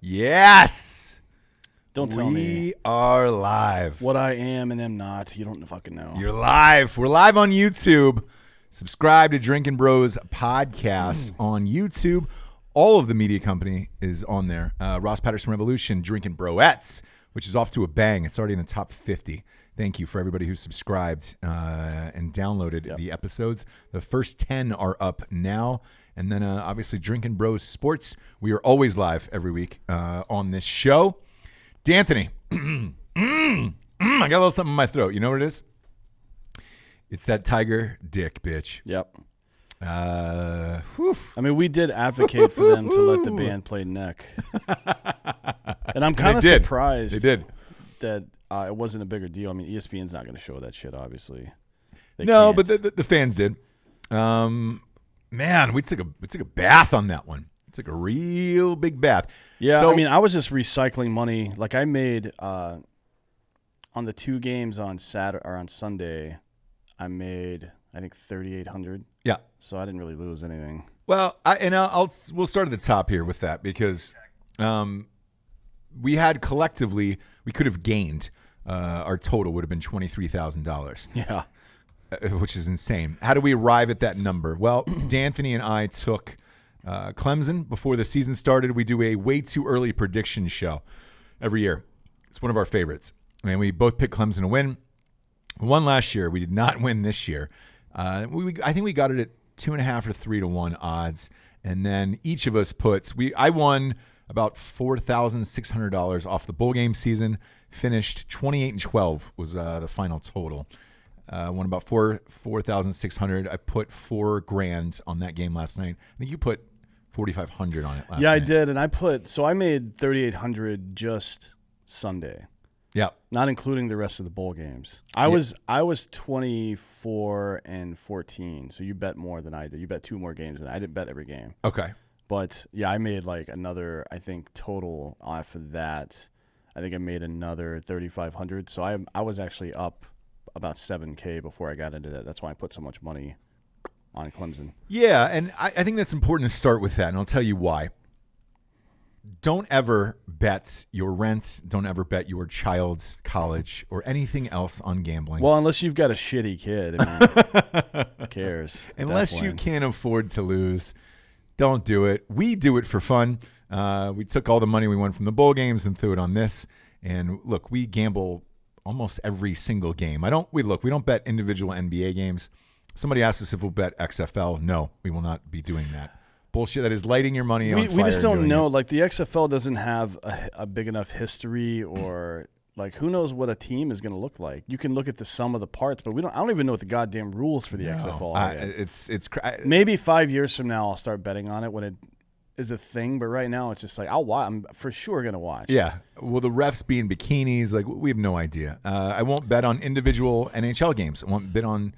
Yes. Don't tell me. We are live. What I am and am not. You don't fucking know. You're live. We're live on YouTube. Subscribe to Drinkin Bros podcast on YouTube. All of the media company is on there. Ross Patterson Revolution, Drinkin Broettes, which is off to a bang. It's already in the top 50. Thank you for everybody who subscribed and downloaded the episodes. The first 10 are up now. And then obviously Drinkin Bros Sports. We are always live every week on this show. D'Anthony, I got a little something in my throat. You know what it is? It's that tiger dick, bitch. Yep. I mean, we did advocate for them to let the band play neck. And I'm kind of surprised that it wasn't a bigger deal. I mean, ESPN's not going to show that shit, obviously. No, but the fans did. Man, we took a bath on that one. It's like a real big bath. Yeah, so, I mean, I was just recycling money. Like I made on the two games on Saturday or on Sunday, I made I think $3,800. Yeah. So I didn't really lose anything. Well, we'll start at the top here with that because we had collectively we could have gained our total would have been $23,000. Yeah. Which is insane. How do we arrive at that number? Well, D'Anthony and I took Clemson before the season started. We do a way too early prediction show every year. It's one of our favorites. And we both picked Clemson to win. We won last year. We did not win this year. I think we got it at 2.5 or 3 to 1 odds. And then each of us I won about $4,600 off the bowl game season. Finished 28-12 was the final total. Won about $4,600. I put $4,000 on that game last night. I think you put $4,500 on it last night. Yeah, I did, and I made $3,800 just Sunday. Yeah, not including the rest of the bowl games. I was 24-14, so you bet more than I did. You bet 2 more games than I didn't bet every game. Okay, but yeah, I made like another. I think total off of that. I think I made another $3,500. So I was actually up about $7,000 before I got into that. That's why I put so much money on Clemson. Yeah, and I think that's important to start with that, and I'll tell you why. Don't ever bet your rent. Don't ever bet your child's college or anything else on gambling. Well, unless you've got a shitty kid. I mean, who cares? Unless you can't afford to lose, don't do it. We do it for fun. We took all the money we won from the bowl games and threw it on this. And look, we gamble almost every single game. We don't bet individual NBA games. Somebody asked us if we'll bet XFL. No, we will not be doing that. Bullshit that is lighting your money on fire. We just don't know. Like the XFL doesn't have a big enough history, or like who knows what a team is going to look like. You can look at the sum of the parts, but I don't even know what the goddamn rules for the XFL are. It's maybe 5 years from now I'll start betting on it when it is a thing, but right now it's just like I'll watch. I'm for sure going to watch. Yeah. Well, the refs be in bikinis, like we have no idea. I won't bet on individual NHL games. I won't bet on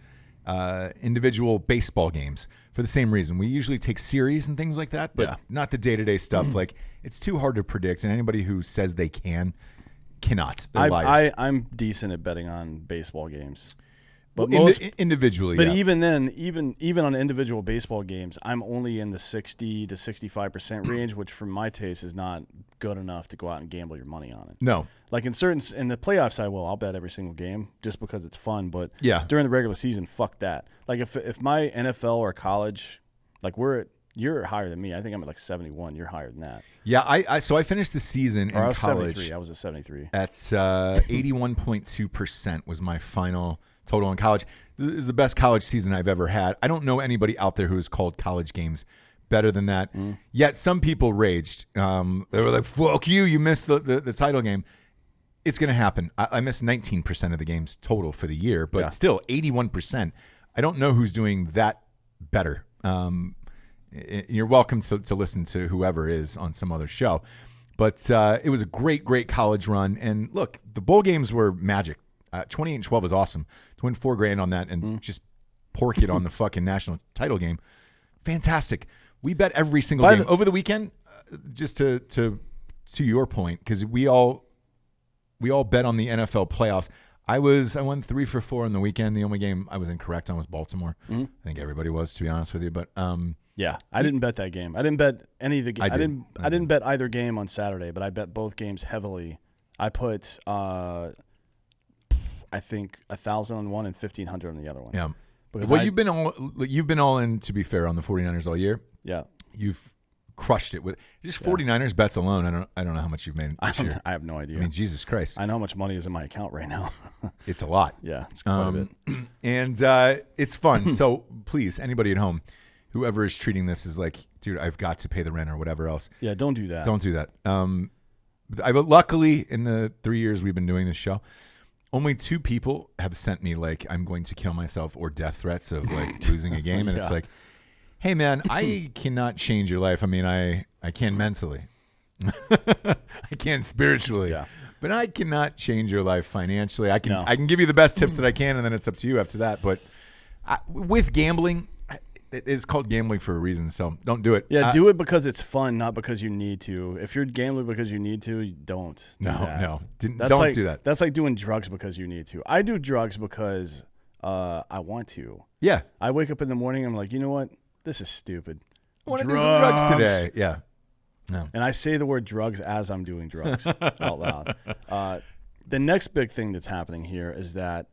individual baseball games for the same reason. We usually take series and things like that, but not the day-to-day stuff. Like it's too hard to predict, and anybody who says they cannot. They're liars. I'm decent at betting on baseball games. But individually, but even then, even on individual baseball games, I'm only in the 60 to 65% range, which for my taste is not good enough to go out and gamble your money on it. No, like in the playoffs, I'll bet every single game just because it's fun. But during the regular season, fuck that. Like if my NFL or college, like you're higher than me. I think I'm at like 71. You're higher than that. Yeah, so I finished the season in college. 73. I was at 73. At 81.2% was my final total in college. This is the best college season I've ever had. I don't know anybody out there who has called college games better than that. Yet some people raged. They were like, fuck you, you missed the title game. It's going to happen. I missed 19% of the games total for the year, but still 81%. I don't know who's doing that better. You're welcome to listen to whoever is on some other show. But it was a great, great college run. And look, the bowl games were magic. 28-12 was awesome. To win $4,000 on that and just pork it on the fucking national title game, fantastic. We bet every single game over the weekend. Just to your point, because we all bet on the NFL playoffs. I won 3 for 4 on the weekend. The only game I was incorrect on was Baltimore. I think everybody was, to be honest with you. But Yeah, I didn't bet that game. I didn't bet any of the games. I didn't bet either game on Saturday, but I bet both games heavily. I put I think 1,000 on one and 1,500 on the other one. Yeah. Because well, you've been all in, to be fair, on the 49ers all year. Yeah. You've crushed it with just 49ers bets alone. I don't know how much you've made this year. I have no idea. I mean, Jesus Christ. I know how much money is in my account right now. It's a lot. Yeah, it's quite a bit. And it's fun. So please, anybody at home, whoever is treating this as like, dude, I've got to pay the rent or whatever else. Yeah, don't do that. Don't do that. Luckily, in the 3 years we've been doing this show, only 2 people have sent me like, I'm going to kill myself or death threats of like losing a game. And it's like, hey man, I cannot change your life. I mean, I can mentally, I can spiritually, but I cannot change your life financially. I can give you the best tips that I can, and then it's up to you after that. But with gambling, it's called gambling for a reason. So don't do it. Yeah, do it because it's fun, not because you need to. If you're gambling because you need to, don't. Don't do that. That's like doing drugs because you need to. I do drugs because I want to. Yeah. I wake up in the morning, I'm like, you know what? This is stupid. I want to do some drugs today. Yeah. No. And I say the word drugs as I'm doing drugs out loud. The next big thing that's happening here is that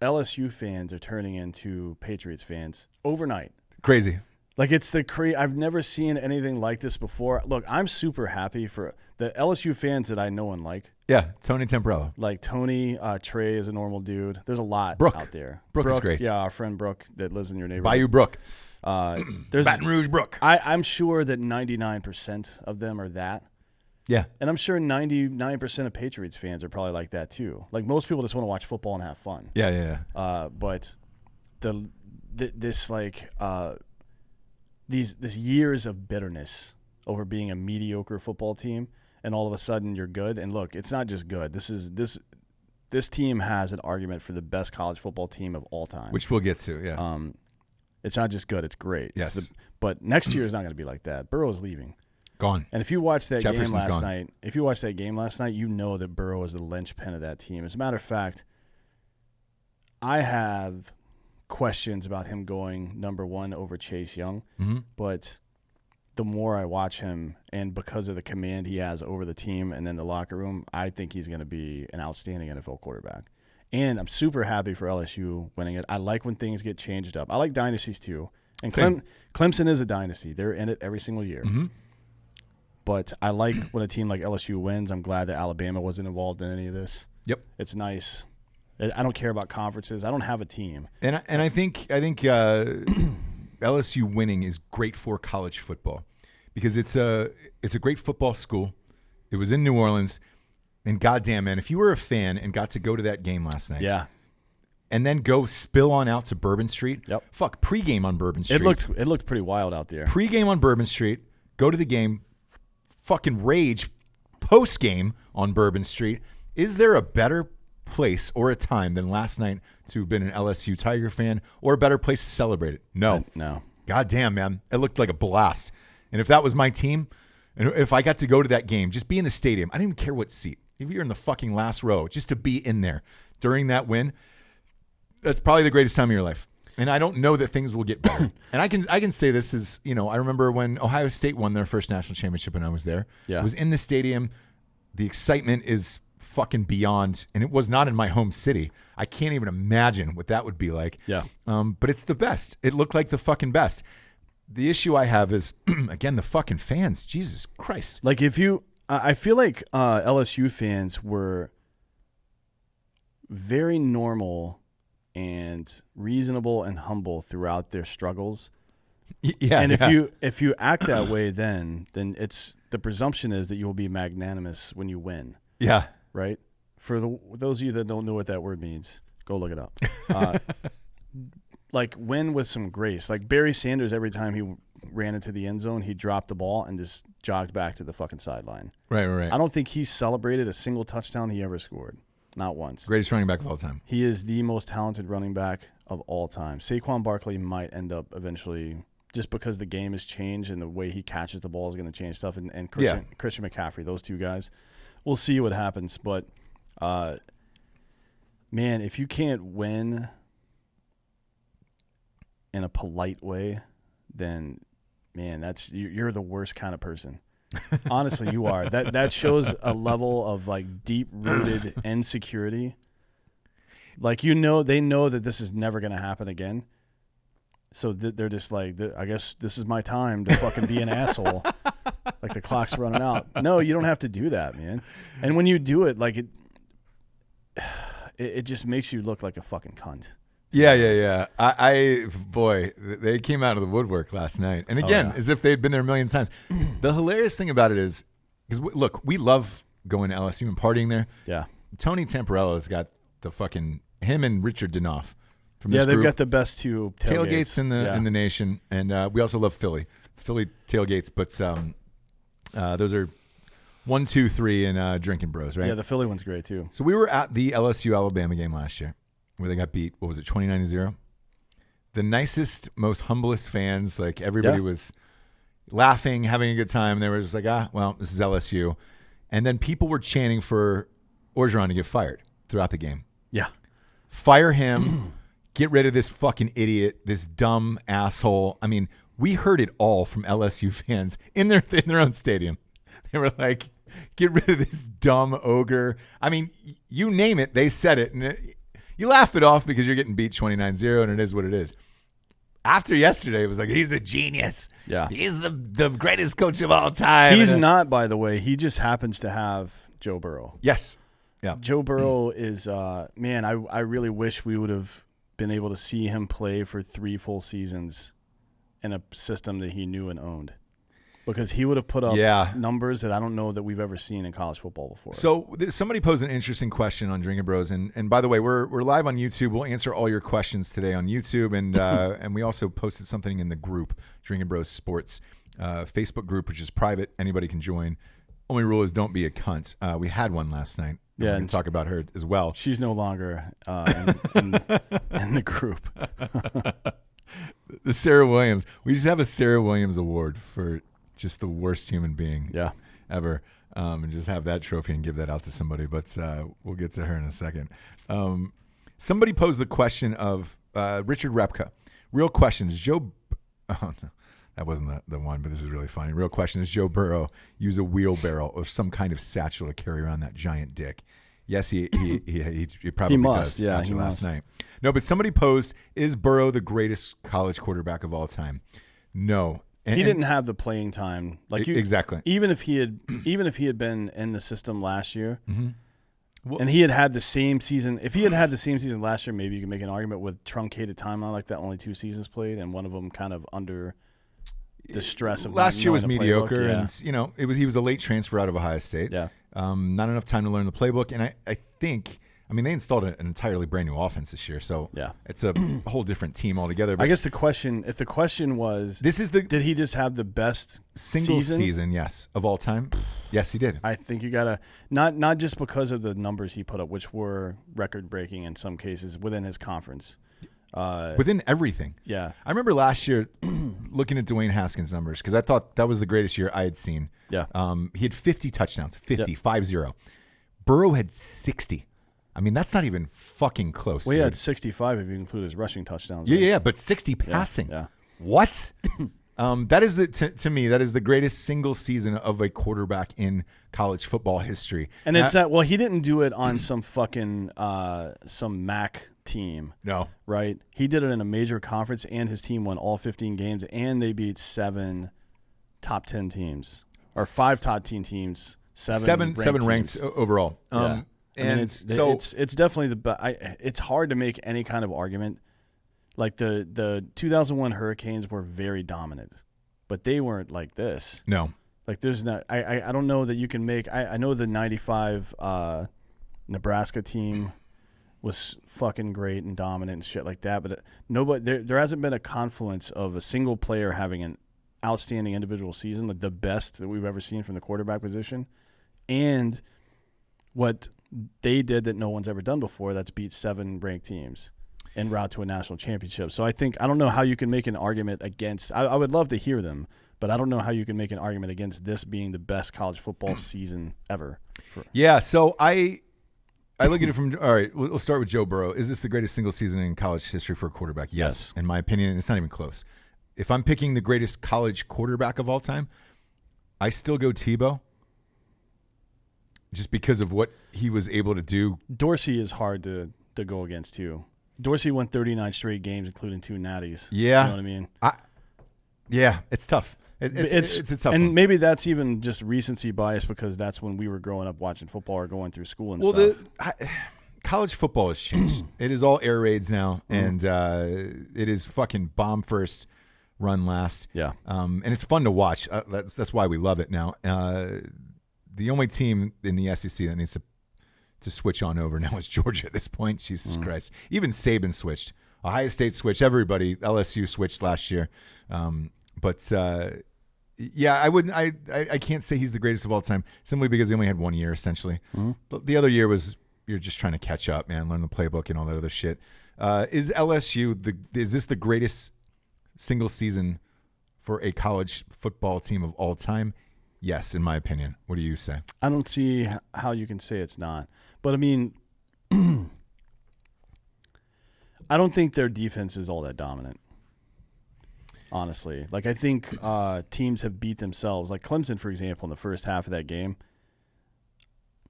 LSU fans are turning into Patriots fans overnight. Crazy. Like it's I've never seen anything like this before. Look, I'm super happy for the LSU fans that I know and like. Yeah, Tony Temporello. Like Tony, Trey is a normal dude. There's a lot out there. Brooke is great. Yeah, our friend Brooke that lives in your neighborhood. Bayou Brooke. There's Baton Rouge Brook. I'm sure that 99% of them are that. Yeah. And I'm sure 99% of Patriots fans are probably like that too. Like most people just want to watch football and have fun. Yeah. But these years of bitterness over being a mediocre football team, and all of a sudden you're good. And look, it's not just good. This team has an argument for the best college football team of all time, which we'll get to. Yeah. It's not just good; it's great. Yes. But next year is not going to be like that. Burrow is leaving. Gone. And if you watched that Jefferson's game last night, you know that Burrow is the linchpin of that team. As a matter of fact, I have questions about him going number 1 over Chase Young. Mm-hmm. But the more I watch him, and because of the command he has over the team and then the locker room, I think he's going to be an outstanding NFL quarterback. And I'm super happy for LSU winning it. I like when things get changed up. I like dynasties too. And Clemson is a dynasty. They're in it every single year. Mm-hmm. But I like when a team like LSU wins. I'm glad that Alabama wasn't involved in any of this. Yep. It's nice. I don't care about conferences. I don't have a team. And I think LSU winning is great for college football because it's a great football school. It was in New Orleans. And goddamn, man, if you were a fan and got to go to that game last night, and then go spill on out to Bourbon Street, pregame on Bourbon Street. It looked pretty wild out there. Pregame on Bourbon Street, go to the game, fucking rage postgame on Bourbon Street. Is there a better place or a time than last night to have been an LSU Tiger fan, or a better place to celebrate it? No. Goddamn, man, it looked like a blast. And if that was my team, and if I got to go to that game, just be in the stadium, I didn't even care what seat. If you're in the fucking last row, just to be in there during that win, that's probably the greatest time of your life. And I don't know that things will get better. And I can say this is, I remember when Ohio State won their first national championship when I was there. Yeah. It was in the stadium. The excitement is fucking beyond, and it was not in my home city. I can't even imagine what that would be like. Yeah. But it's the best. It looked like the fucking best. The issue I have is, again, the fucking fans. Jesus Christ. Like I feel like LSU fans were very normal and reasonable and humble throughout their struggles. Yeah. And if you act that way, then it's the presumption is that you will be magnanimous when you win. Yeah. Right. For those of you that don't know what that word means, go look it up. Like win with some grace. Like Barry Sanders, every time he ran into the end zone, he dropped the ball and just jogged back to the fucking sideline. Right. I don't think he celebrated a single touchdown he ever scored. Not once. Greatest running back of all time. He is the most talented running back of all time. Saquon Barkley might end up eventually, just because the game has changed and the way he catches the ball is going to change stuff. And Christian McCaffrey, those two guys. We'll see what happens. But, man, if you can't win in a polite way, then man, you're the worst kind of person. Honestly, you are. That shows a level of like deep-rooted insecurity. Like, they know that this is never going to happen again. So they're just like, I guess this is my time to fucking be an asshole. Like the clock's running out. No, you don't have to do that, man. And when you do it, like it just makes you look like a fucking cunt. Yeah. Boy, they came out of the woodwork last night. And again, as if they'd been there a million times. The hilarious thing about it is, because look, we love going to LSU and partying there. Yeah. Tony Tamperella's got the fucking, him and Richard Danoff from this they've group. got the best two tailgates in the nation. And we also love Philly tailgates. But those are 1, 2, 3 and Drinkin Bros, right? Yeah, the Philly one's great too. So we were at the LSU Alabama game last year, where they got beat, what was it, 29-0? The nicest, most humblest fans, like everybody was laughing, having a good time. They were just like, well, this is LSU. And then people were chanting for Orgeron to get fired throughout the game. Yeah. Fire him, get rid of this fucking idiot, this dumb asshole. I mean, we heard it all from LSU fans in their own stadium. They were like, get rid of this dumb ogre. I mean, you name it, they said it. And you laugh it off because you're getting beat 29-0, and it is what it is. After yesterday, it was like, he's a genius. Yeah. He's the greatest coach of all time. He's not, by the way. He just happens to have Joe Burrow. Yes. Yeah. Joe Burrow is, man, I really wish we would have been able to see him play for 3 full seasons in a system that he knew and owned. Because he would have put up numbers that I don't know that we've ever seen in college football before. So somebody posed an interesting question on Drinkin Bros, and by the way, we're live on YouTube. We'll answer all your questions today on YouTube, and and we also posted something in the group, Drinkin Bros Sports Facebook group, which is private. Anybody can join. Only rule is don't be a cunt. We had one last night. Yeah, we can talk about her as well. She's no longer in the group. The Sarah Williams. We just have a Sarah Williams award for just the worst human being ever, and just have that trophy and give that out to somebody. But we'll get to her in a second. Somebody posed the question of Richard Repka. Real question, is Joe... Oh, no, that wasn't the one, but this is really funny. Real question, is Joe Burrow use a wheelbarrow or some kind of satchel to carry around that giant dick? Yes, he probably must. does. Yeah, After he last must. night. No, but somebody posed, is Burrow the greatest college quarterback of all time? No. He didn't have the playing time, exactly. Even if he had been in the system last year, Well, and he had the same season. If he had the same season last year, maybe you could make an argument with truncated timeline like that. Only 2 seasons played, and one of them kind of under the stress of last year was mediocre, playbook. and he was a late transfer out of Ohio State. Yeah, not enough time to learn the playbook, and I think. I mean, they installed an entirely brand new offense this year, so it's a whole different team altogether. But I guess if the question was, did he just have the best single season, yes, of all time? Yes, he did. I think you gotta not just because of the numbers he put up, which were record breaking in some cases within his conference, within everything. Yeah, I remember last year looking at Dwayne Haskins' numbers because I thought that was the greatest year I had seen. Yeah, he had 50 touchdowns, 50. Burrow had 60. I mean, that's not even fucking close. Well, he had 65 if you include his rushing touchdowns. Yeah, but 60 passing. Yeah. What? That is to me, that is the greatest single season of a quarterback in college football history. And it's that. Well, he didn't do it on some fucking some MAC team. No, right? He did it in a major conference, and his team won all 15 games, and they beat 7 top 10 teams or 5 top 10 teams. Seven ranks overall. Yeah. And it's definitely the best. It's hard to make any kind of argument. Like the 2001 Hurricanes were very dominant, but they weren't like this. No, like there's not. I don't know that you can make. I know the '95 Nebraska team was fucking great and dominant and shit like that, but there hasn't been a confluence of a single player having an outstanding individual season, like the best that we've ever seen from the quarterback position, and what they did that no one's ever done before, that's beat 7 ranked teams en route to a national championship. So I don't know how you can make an argument against, I would love to hear them, but I don't know how you can make an argument against this being the best college football season ever. Yeah, so I look at it from, all right, we'll start with Joe Burrow. Is this the greatest single season in college history for a quarterback? Yes. In my opinion, it's not even close. if I'm picking the greatest college quarterback of all time, I still go Tebow. Just because of what he was able to do. Dorsey is hard to go against, too. Dorsey won 39 straight games, including 2 natties. Yeah. You know what I mean? Yeah, it's tough. It's a tough and one. maybe that's even just recency bias because that's when we were growing up watching football or going through school and stuff. College football has changed. It is all air raids now, and it is fucking bomb first, run last. Yeah. And it's fun to watch. That's why we love it now. The only team in the SEC that needs to switch on over now is Georgia at this point. Jesus Christ. Even Saban switched. Ohio State switched. Everybody. LSU switched last year. Yeah, I wouldn't. I can't say he's the greatest of all time simply because he only had 1 year essentially. The other year was you're just trying to catch up, man. Learn the playbook and all that other shit. Is LSU is this the greatest single season for a college football team of all time? Yes, in my opinion. What do you say? I don't see how you can say it's not. But, I mean, I don't think their defense is all that dominant, honestly. Like, I think teams have beat themselves. Like Clemson, for example, in the first half of that game,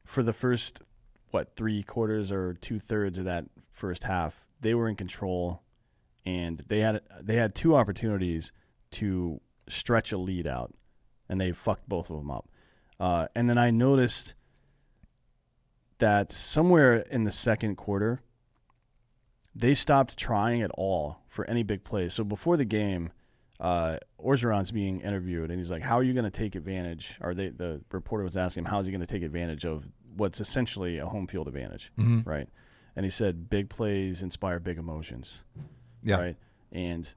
for the first, 3 quarters or 2/3 of that first half, they were in control, and they had 2 opportunities to stretch a lead out. And they fucked both of them up. And then I noticed that somewhere in the second quarter, they stopped trying at all for any big plays. So before the game, Orgeron's being interviewed, and he's like, how are you going to take advantage? Or the reporter was asking him, how is he going to take advantage of what's essentially a home field advantage, right? And he said, big plays inspire big emotions, right? And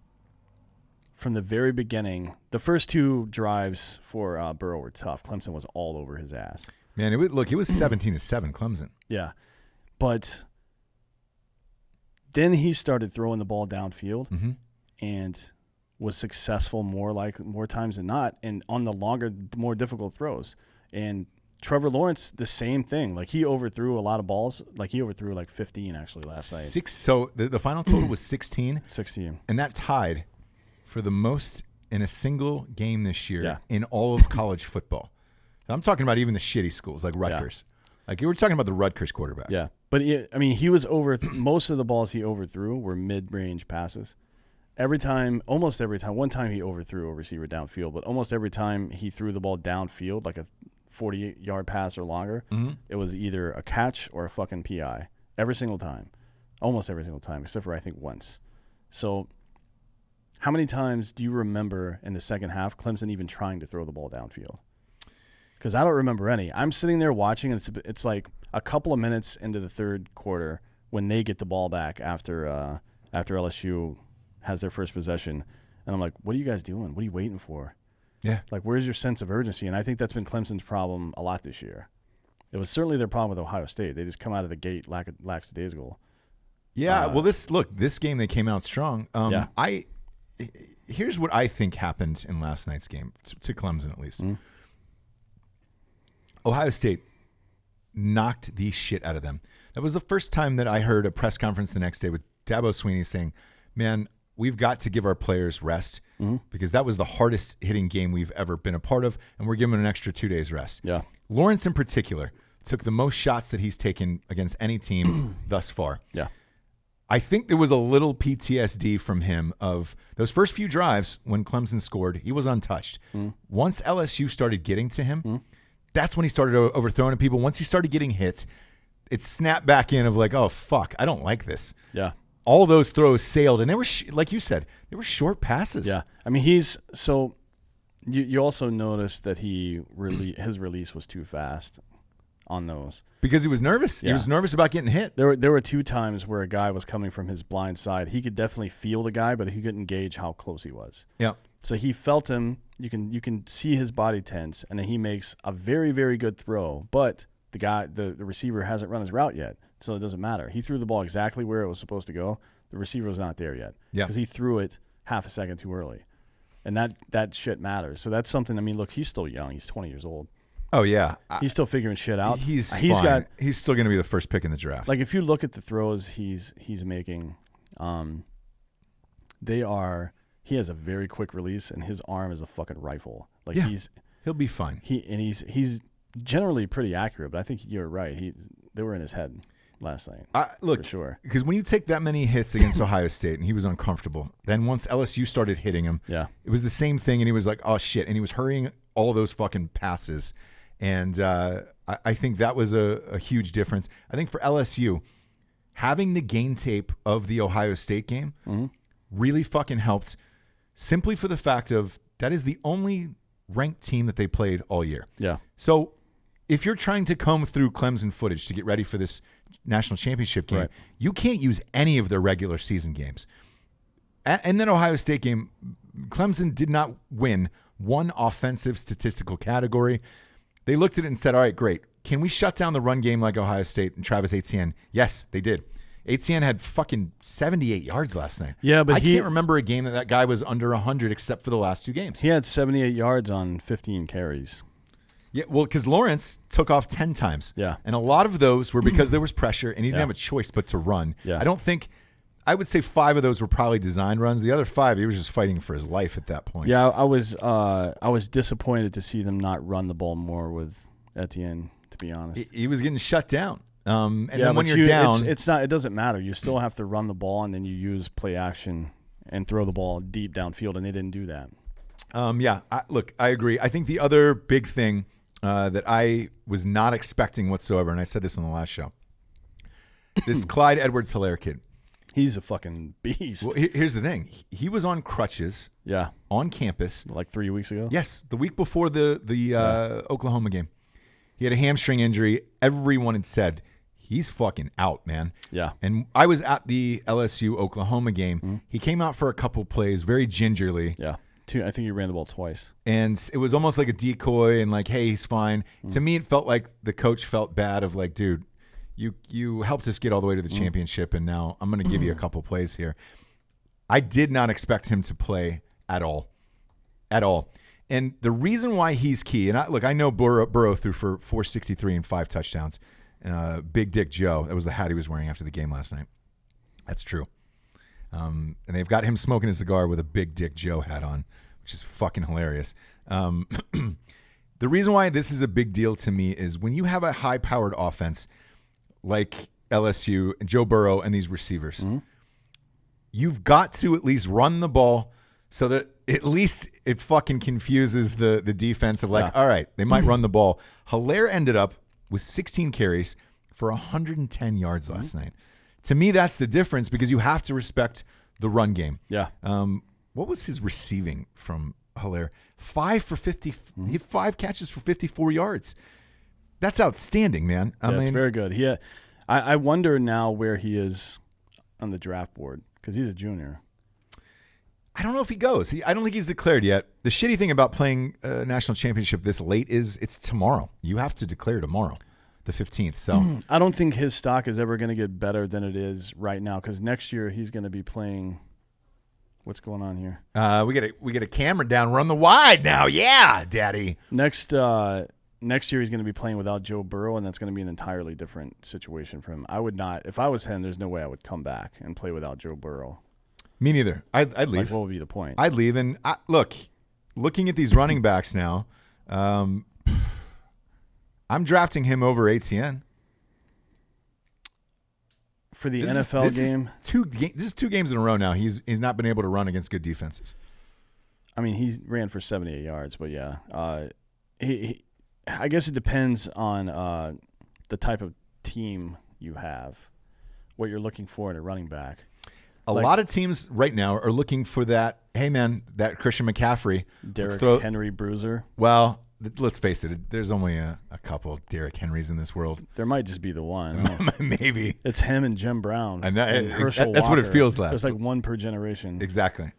from the very beginning, the first 2 drives for Burrow were tough. Clemson was all over his ass. Man, it was 17-7 Clemson. Yeah. But then he started throwing the ball downfield and was successful more times than not and on the longer, more difficult throws. And Trevor Lawrence, the same thing. Like, he overthrew a lot of balls. Like, he overthrew 15 actually last night. So the final total was 16? 16. And that tied for the most in a single game this year in all of college football. I'm talking about even the shitty schools like Rutgers. Like, you were talking about the Rutgers quarterback. Yeah. But, he was most of the balls he overthrew were mid-range passes. Almost every time, one time he overthrew a receiver downfield, but almost every time he threw the ball downfield, like a 48-yard pass or longer, it was either a catch or a fucking PI. Every single time. Almost every single time, except for, I think, once. So how many times do you remember in the second half Clemson even trying to throw the ball downfield? Because I don't remember any. I'm sitting there watching, and it's like a couple of minutes into the third quarter when they get the ball back after LSU has their first possession. And I'm like, what are you guys doing? What are you waiting for? Yeah. Like, where's your sense of urgency? And I think that's been Clemson's problem a lot this year. It was certainly their problem with Ohio State. They just come out of the gate lackadaisical. Yeah, this game they came out strong. Here's what I think happened in last night's game, to Clemson at least. Ohio State knocked the shit out of them. That was the first time that I heard a press conference the next day with Dabo Swinney saying, man, we've got to give our players rest because that was the hardest hitting game we've ever been a part of, and we're giving them an extra 2 days rest. Yeah. Lawrence in particular took the most shots that he's taken against any team thus far. Yeah. I think there was a little PTSD from him of those first few drives when Clemson scored. He was untouched. Once LSU started getting to him, that's when he started overthrowing people. Once he started getting hit, it snapped back in of like, oh, fuck, I don't like this. Yeah. All those throws sailed, and they were, like you said, they were short passes. Yeah. I mean, you also noticed that his release was too fast on those. Because he was nervous. Yeah. He was nervous about getting hit. There were 2 times where a guy was coming from his blind side. He could definitely feel the guy, but he couldn't gauge how close he was. Yeah. So he felt him. You can see his body tense, and then he makes a very, very good throw. But the receiver hasn't run his route yet, so it doesn't matter. He threw the ball exactly where it was supposed to go. The receiver was not there yet because he threw it half a second too early, and that shit matters. So that's something. I mean, look, he's still young. He's 20 years old. Oh yeah, he's still figuring shit out. He's still going to be the first pick in the draft. Like, if you look at the throws he's making, he has a very quick release, and his arm is a fucking rifle. Like Yeah. He'll be fine. He's generally pretty accurate, but I think you're right. They were in his head last night. Look, for sure. Because when you take that many hits against Ohio State, and he was uncomfortable, then once LSU started hitting him, it was the same thing, and he was like, oh, shit, and he was hurrying all those fucking passes. And I think that was a huge difference. I think for LSU, having the game tape of the Ohio State game really fucking helped, simply for the fact of that is the only ranked team that they played all year. Yeah. So if you're trying to comb through Clemson footage to get ready for this national championship game, you can't use any of their regular season games. In that Ohio State game, Clemson did not win one offensive statistical category. They looked at it and said, all right, great. Can we shut down the run game like Ohio State and Travis Etienne? Yes, they did. Etienne had fucking 78 yards last night. Yeah, but I can't remember a game that guy was under 100 except for the last 2 games. He had 78 yards on 15 carries. Yeah, well, because Lawrence took off 10 times. Yeah. And a lot of those were because there was pressure and he didn't have a choice but to run. Yeah. I would say 5 of those were probably designed runs. The other 5, he was just fighting for his life at that point. Yeah, I was disappointed to see them not run the ball more with Etienne, to be honest. He was getting shut down. And then when you're down, it's not. It doesn't matter. You still have to run the ball, and then you use play action and throw the ball deep downfield, and they didn't do that. I agree. I think the other big thing that I was not expecting whatsoever, and I said this on the last show, this Clyde Edwards-Helaire kid. He's a fucking beast. Well, here's the thing. He was on crutches on campus. Like 3 weeks ago? Yes, the week before the Oklahoma game. He had a hamstring injury. Everyone had said, he's fucking out, man. Yeah. And I was at the LSU-Oklahoma game. Mm-hmm. He came out for a couple plays very gingerly. Yeah. I think he ran the ball twice. And it was almost like a decoy and like, hey, he's fine. Mm-hmm. To me, it felt like the coach felt bad of like, dude, you helped us get all the way to the championship, and now I'm going to give you a couple plays here. I did not expect him to play at all. At all. And the reason why he's key, and I know Burrow threw for 463 and 5 touchdowns. Big Dick Joe, that was the hat he was wearing after the game last night. That's true. And they've got him smoking a cigar with a Big Dick Joe hat on, which is fucking hilarious. The reason why this is a big deal to me is when you have a high-powered offense like LSU and Joe Burrow and these receivers, you've got to at least run the ball so that at least it fucking confuses the defense of like, all right, they might run the ball. Helaire ended up with 16 carries for 110 yards last night. To me, that's the difference because you have to respect the run game. Yeah. What was his receiving from Helaire? 5 for 50. He had 5 catches for 54 yards. That's outstanding, man. I mean, it's very good. I wonder now where he is on the draft board because he's a junior. I don't know if he goes. I don't think he's declared yet. The shitty thing about playing a national championship this late is it's tomorrow. You have to declare tomorrow, the 15th. So I don't think his stock is ever going to get better than it is right now because next year he's going to be playing. What's going on here? We get a camera down. Run the wide now. Yeah, Daddy. Next year he's going to be playing without Joe Burrow, and that's going to be an entirely different situation for him. I would not. If I was him, there's no way I would come back and play without Joe Burrow. Me neither. I'd leave. Like, what would be the point? I'd leave. And looking at these running backs now, I'm drafting him over Etienne. For the NFL game? This is 2 games in a row now. He's not been able to run against good defenses. I mean, he ran for 78 yards, but yeah. I guess it depends on the type of team you have, what you're looking for in a running back. A lot of teams right now are looking for that, hey, man, that Christian McCaffrey. Derrick Henry bruiser. Well, let's face it. There's only a couple Derrick Henrys in this world. There might just be the one. Maybe. It's him and Jim Brown. And that's what it feels like. There's like one per generation. Exactly.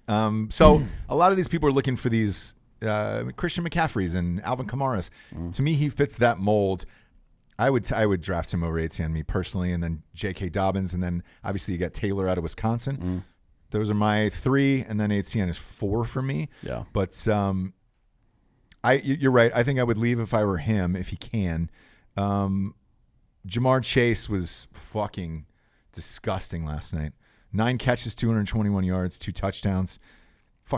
So a lot of these people are looking for these Christian McCaffreys and Alvin Kamara's. To me, he fits that mold. I would draft him over Etienne, me personally, and then J.K. Dobbins, and then obviously you got Taylor out of Wisconsin. Those are my 3, and then Etienne is 4 for me. Yeah. But you're right. I think I would leave if I were him, if he can. Jamar Chase was fucking disgusting last night. 9 catches, 221 yards, 2 touchdowns.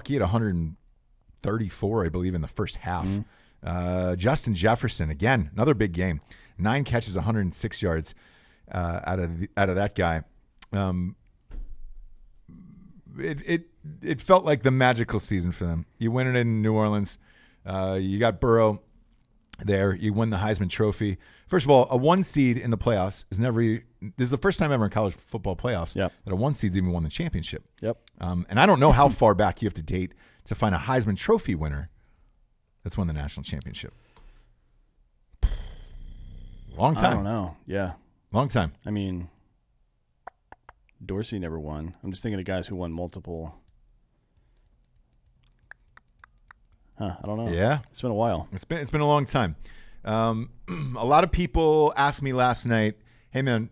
he had 134, I believe, in the first half. Justin Jefferson, again, another big game. 9 catches, 106 yards out of that guy. It felt like the magical season for them. You win it in New Orleans. You got Burrow there. You win the Heisman Trophy. First of all, a 1 seed in the playoffs is never. This is the first time ever in college football playoffs that a 1 seed's even won the championship. Yep. And I don't know how far back you have to date to find a Heisman Trophy winner that's won the national championship. Long time. I don't know. Yeah. Long time. I mean, Dorsey never won. I'm just thinking of guys who won multiple. I don't know. Yeah. It's been a while. It's been a long time. A lot of people asked me last night, hey, man,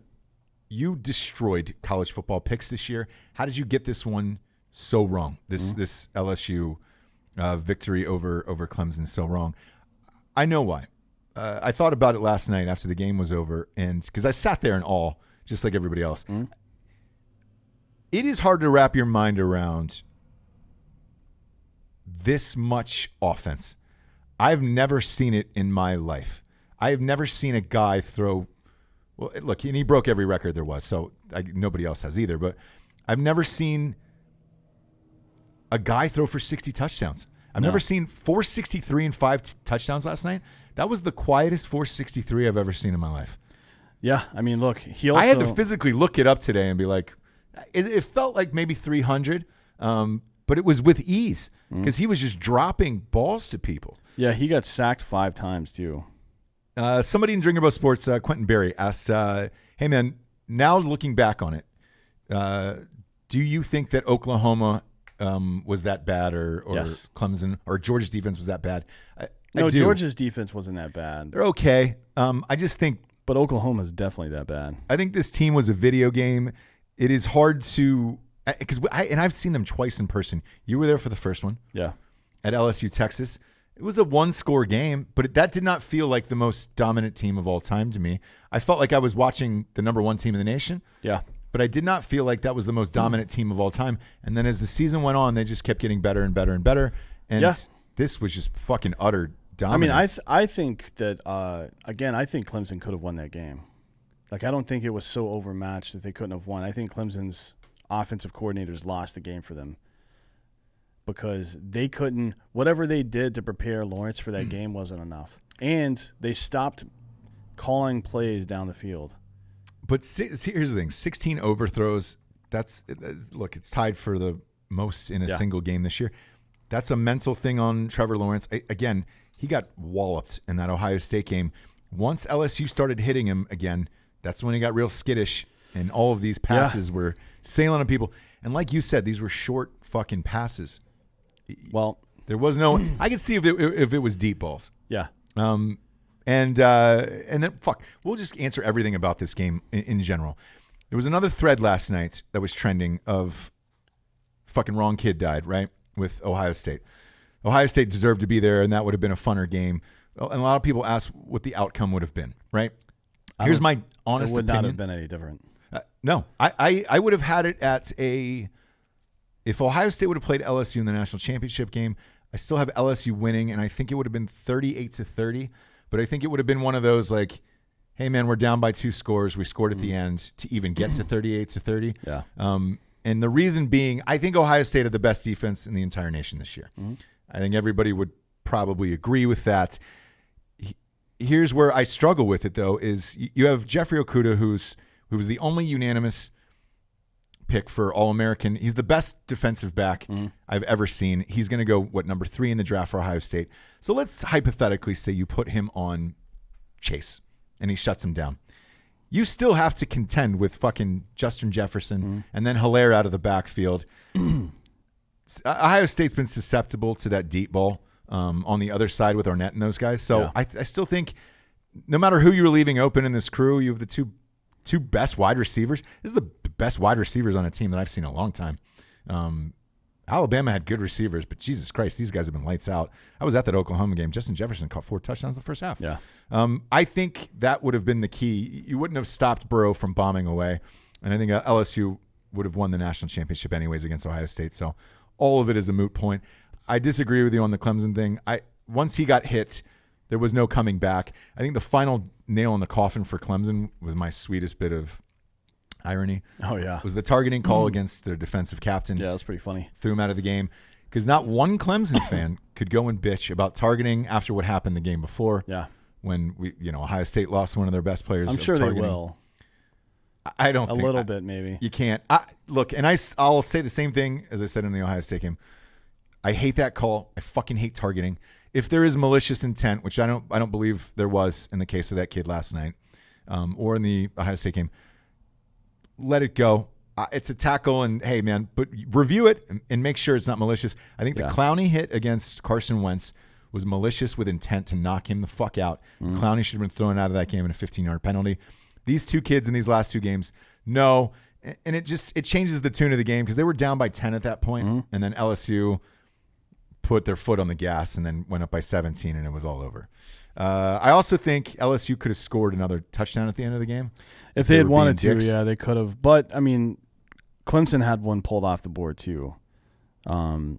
you destroyed college football picks this year. How did you get this one so wrong? This LSU victory over Clemson so wrong? I know why. I thought about it last night after the game was over, and because I sat there in awe, just like everybody else. It is hard to wrap your mind around this much offense. I've never seen it in my life. I have never seen a guy throw. Well, look, and he broke every record there was, so nobody else has either. But I've never seen a guy throw for 60 touchdowns. I've never seen 463 and 5 touchdowns last night. That was the quietest 463 I've ever seen in my life. Yeah, I mean, look, I had to physically look it up today and be like, it felt like maybe 300, but it was with ease because he was just dropping balls to people. Yeah, he got sacked 5 times too. Somebody in Drinkin Sports, Quentin Berry, asked, hey, man, now looking back on it, do you think that Oklahoma was that bad or Yes. Clemson or Georgia's defense was that bad? No, Georgia's defense wasn't that bad. They're okay. I just think. But Oklahoma's definitely that bad. I think this team was a video game. It is hard to because I've seen them twice in person. You were there for the first one. Yeah. At LSU, Texas. It was a 1-score game, but that did not feel like the most dominant team of all time to me. I felt like I was watching the number 1 team in the nation. Yeah. But I did not feel like that was the most dominant team of all time. And then as the season went on, they just kept getting better and better and better. And this was just fucking utter dominance. I mean, I think that, again, I think Clemson could have won that game. Like, I don't think it was so overmatched that they couldn't have won. I think Clemson's offensive coordinators lost the game for them because they couldn't – whatever they did to prepare Lawrence for that game wasn't enough. And they stopped calling plays down the field. But here's the thing: 16 overthrows. Look, it's tied for the most in a single game this year. That's a mental thing on Trevor Lawrence. Again, he got walloped in that Ohio State game. Once LSU started hitting him again, that's when he got real skittish, and all of these passes were sailing on people. And like you said, these were short fucking passes. Well, there was no. I could see if it was deep balls. Yeah. And then we'll just answer everything about this game in general. There was another thread last night that was trending of fucking wrong kid died, right? With Ohio State. Ohio State deserved to be there, and that would have been a funner game. And a lot of people asked what the outcome would have been, right? Here's my honest opinion. It would not have been any different. No. I would have had it at if Ohio State would have played LSU in the national championship game, I still have LSU winning, and I think it would have been 38-30. But I think it would have been one of those like, hey, man, we're down by 2 scores. We scored at the end to even get to 38-30. Yeah. And the reason being, I think Ohio State had the best defense in the entire nation this year. I think everybody would probably agree with that. Here's where I struggle with it, though, is you have Jeffrey Okudah, who was the only unanimous pick for All-American. He's the best defensive back I've ever seen. He's going to go, number 3 in the draft for Ohio State. So let's hypothetically say you put him on Chase and he shuts him down. You still have to contend with fucking Justin Jefferson and then Hilaire out of the backfield. Ohio State's been susceptible to that deep ball on the other side with Arnett and those guys. So I still think no matter who you're leaving open in this crew, you have the two best wide receivers. This is the best wide receivers on a team that I've seen in a long time. Alabama had good receivers, but Jesus Christ, these guys have been lights out. I was at that Oklahoma game. Justin Jefferson caught 4 touchdowns in the first half. Yeah. I think that would have been the key. You wouldn't have stopped Burrow from bombing away, and I think LSU would have won the national championship anyways against Ohio State. So all of it is a moot point. I disagree with you on the Clemson thing. Once he got hit, there was no coming back. I think the final nail in the coffin for Clemson was my sweetest bit of irony. Oh, yeah. Was the targeting call against their defensive captain. Yeah, that's pretty funny. Threw him out of the game. Because not one Clemson fan could go and bitch about targeting after what happened the game before. Yeah. When Ohio State lost one of their best players. I'm sure targeting. They will. I don't think. A little bit, maybe. You can't. Look, and I'll say the same thing as I said in the Ohio State game. I hate that call. I fucking hate targeting. If there is malicious intent, which I don't believe there was in the case of that kid last night, or in the Ohio State game, let it go. It's a tackle, and hey, man, but review it and make sure it's not malicious. I think the Clowney hit against Carson Wentz was malicious with intent to knock him the fuck out. Clowney should have been thrown out of that game in a 15-yard penalty. These two kids in these last two games, no, and it changes the tune of the game because they were down by 10 at that point, and then LSU put their foot on the gas and then went up by 17, and it was all over. I also think LSU could have scored another touchdown at the end of the game. If they had wanted to, yeah, they could have. But, I mean, Clemson had one pulled off the board, too. On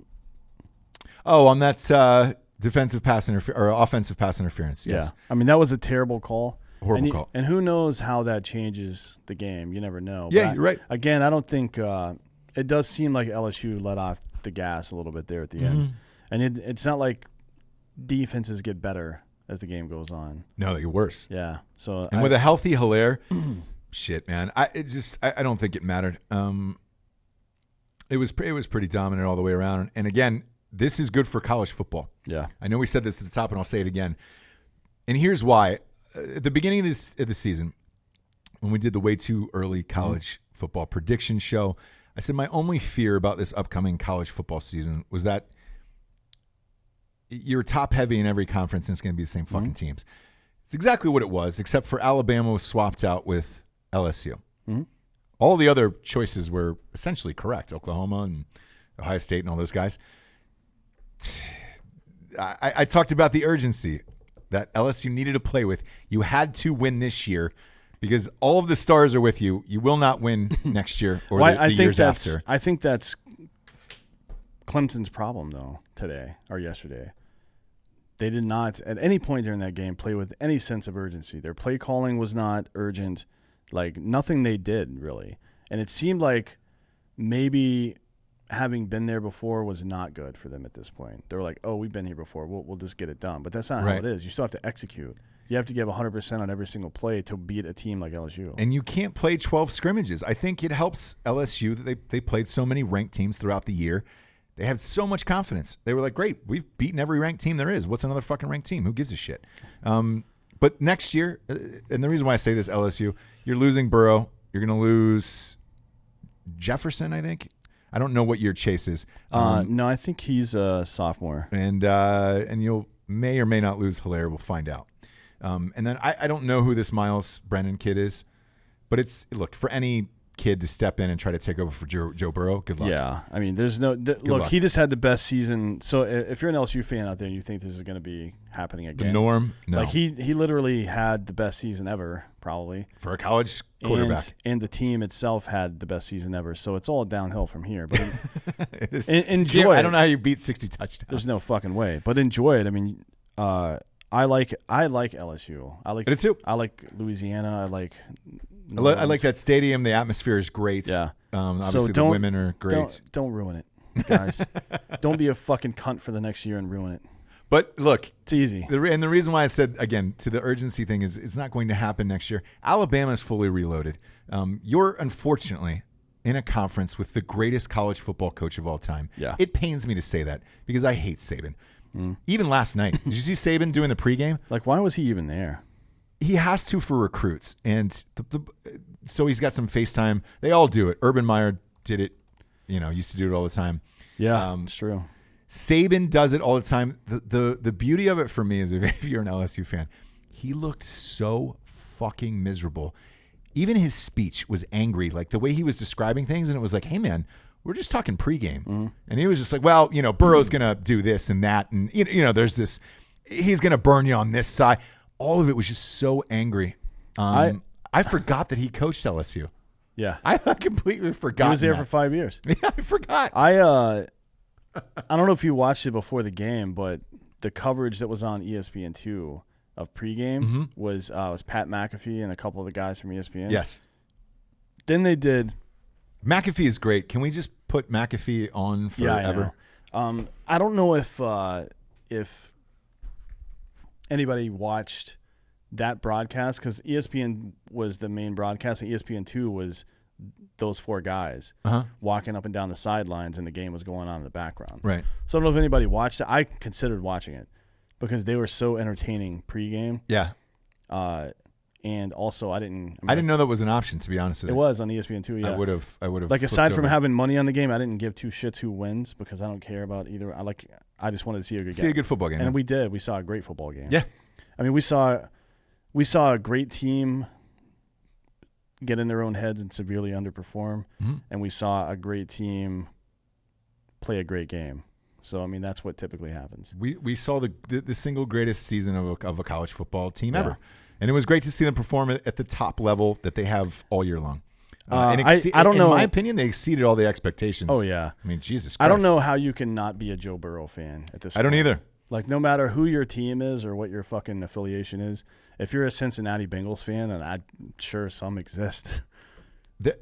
that defensive pass or offensive pass interference, yes. Yeah. I mean, that was a terrible call. Horrible call. And who knows how that changes the game. You never know. Yeah, you're right. Again, I don't think it does seem like LSU let off the gas a little bit there at the end. And it's not like defenses get better as the game goes on. No, they get worse. Yeah. So with a healthy Hilaire, shit, man. I don't think it mattered. It was pretty dominant all the way around. And again, this is good for college football. Yeah. I know we said this at the top, and I'll say it again. And here's why. At the beginning of the season, when we did the way too early college football prediction show, I said my only fear about this upcoming college football season was that you're top heavy in every conference and it's going to be the same fucking teams. It's exactly what it was, except for Alabama was swapped out with LSU. All the other choices were essentially correct. Oklahoma and Ohio State and all those guys. I talked about the urgency that LSU needed to play with. You had to win this year because all of the stars are with you. You will not win next year or the years after. I think that's Clemson's problem, though, today or yesterday. They did not, at any point during that game, play with any sense of urgency. Their play calling was not urgent. Like, nothing they did, really. And it seemed like maybe having been there before was not good for them at this point. They were like, oh, we've been here before. We'll just get it done. But that's not how it is. You still have to execute. You have to give 100% on every single play to beat a team like LSU. And you can't play 12 scrimmages. I think it helps LSU that they played so many ranked teams throughout the year. They have so much confidence. They were like, great, we've beaten every ranked team there is. What's another fucking ranked team? Who gives a shit? But next year, and the reason why I say this, LSU, you're losing Burrow. You're going to lose Jefferson, I think. I don't know what year Chase is. No, I think he's a sophomore. And you'll may or may not lose Hilaire. We'll find out. And then I don't know who this Miles Brennan kid is, but look, for any kid to step in and try to take over for Joe Burrow, good luck. Yeah, I mean, there's no look. He just had the best season. So if you're an LSU fan out there and you think this is going to be happening again, the norm, no. Like he literally had the best season ever, probably for a college quarterback, and the team itself had the best season ever. So it's all downhill from here. But it is, enjoy. I don't know how you beat 60 touchdowns. There's no fucking way. But enjoy it. I mean, I like LSU. I do too. I like Louisiana. I like that stadium. The atmosphere is great. Yeah. Obviously, so the women are great. Don't ruin it, guys. Don't be a fucking cunt for the next year and ruin it. But look, it's easy. And the reason why I said, again, to the urgency thing is it's not going to happen next year. Alabama is fully reloaded. You're unfortunately in a conference with the greatest college football coach of all time. Yeah. It pains me to say that because I hate Saban. Even last night, did you see Saban doing the pregame? Like, why was he even there? He has to for recruits, and so he's got some FaceTime. They all do it. Urban Meyer did it, used to do it all the time. Yeah, it's true. Saban does it all the time. The beauty of it for me is if you're an LSU fan, he looked so fucking miserable. Even his speech was angry, like the way he was describing things, and it was like, hey, man, we're just talking pregame. And he was just like, well, Burrow's going to do this and that. And, there's this, he's going to burn you on this side. All of it was just so angry. I forgot that he coached LSU. Yeah. I completely forgot. He was there for 5 years. Yeah, I forgot. I don't know if you watched it before the game, but the coverage that was on ESPN2 of pregame was Pat McAfee and a couple of the guys from ESPN. Yes. Then they did. McAfee is great. Can we just put McAfee on forever? Yeah, I don't know if anybody watched that broadcast because ESPN was the main broadcast and ESPN2 was those four guys walking up and down the sidelines and the game was going on in the background. Right. So I don't know if anybody watched it. I considered watching it because they were so entertaining pregame. Yeah. And also I didn't know that was an option, to be honest with you. It was on ESPN2, yeah. I would have like aside from having money on the game, I didn't give two shits who wins because I don't care about either. I just wanted to see a good game. See a good football game. And we did. We saw a great football game. Yeah. I mean, we saw a great team get in their own heads and severely underperform, and we saw a great team play a great game. So, I mean, that's what typically happens. We saw the single greatest season of a college football team ever. And it was great to see them perform at the top level that they have all year long. I don't know. In my opinion, they exceeded all the expectations. Oh, yeah. I mean, Jesus Christ. I don't know how you can not be a Joe Burrow fan at this point. I don't either. Like, no matter who your team is or what your fucking affiliation is, if you're a Cincinnati Bengals fan, and I'm sure some exist,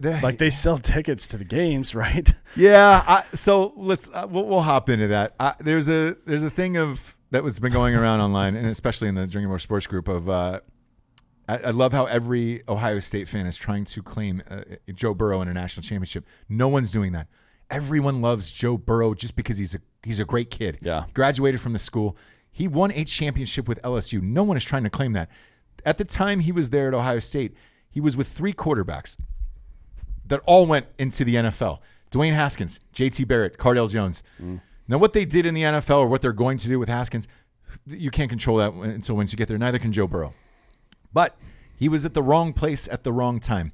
like they sell tickets to the games, right? Yeah. So let's we'll hop into that. There's a thing that was been going around online, and especially in the Drinkin More Sports group of. I love how every Ohio State fan is trying to claim Joe Burrow in a national championship. No one's doing that. Everyone loves Joe Burrow just because he's a great kid. Yeah. Graduated from the school. He won a championship with LSU. No one is trying to claim that. At the time he was there at Ohio State, he was with 3 quarterbacks that all went into the NFL. Dwayne Haskins, J.T. Barrett, Cardale Jones. Now what they did in the NFL or what they're going to do with Haskins, you can't control that until once you get there. Neither can Joe Burrow. But he was at the wrong place at the wrong time.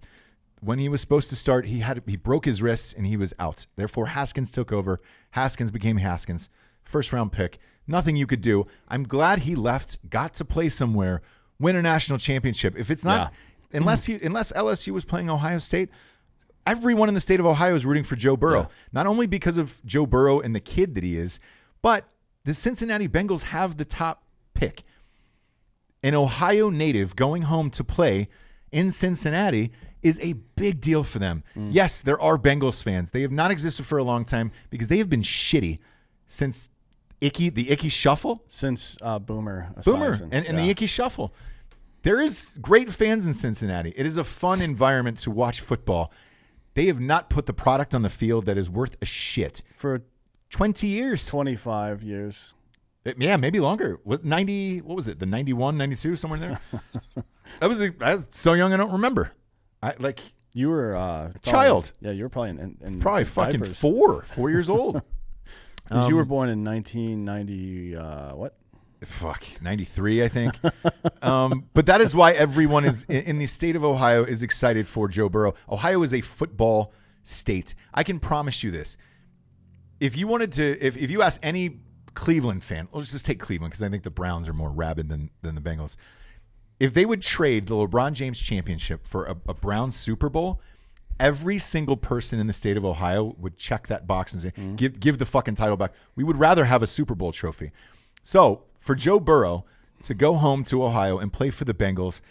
When he was supposed to start, he broke his wrist and he was out. Therefore, Haskins took over. Haskins became Haskins. First-round pick. Nothing you could do. I'm glad he left, got to play somewhere, win a national championship. If it's not, unless LSU was playing Ohio State, everyone in the state of Ohio is rooting for Joe Burrow. Yeah. Not only because of Joe Burrow and the kid that he is, but the Cincinnati Bengals have the top pick. An Ohio native going home to play in Cincinnati is a big deal for them. Yes, there are Bengals fans. They have not existed for a long time because they have been shitty since the Icky Shuffle. Since Boomer and the Icky Shuffle. There is great fans in Cincinnati. It is a fun environment to watch football. They have not put the product on the field that is worth a shit. For 20 years. 25 years. Yeah, maybe longer. What was it? The 91, 92, somewhere in there? I was so young I don't remember. You were a child. Yeah, you were probably in probably fucking diapers. 4 years old. Because you were born in 1990, what? Fuck, 93, I think. But that is why everyone is in the state of Ohio is excited for Joe Burrow. Ohio is a football state. I can promise you this. If you wanted to, if you ask any Cleveland fan, let's just take Cleveland because I think the Browns are more rabid than the Bengals. If they would trade the LeBron James championship for a Browns Super Bowl, every single person in the state of Ohio would check that box and say, give the fucking title back. We would rather have a Super Bowl trophy. So for Joe Burrow to go home to Ohio and play for the Bengals,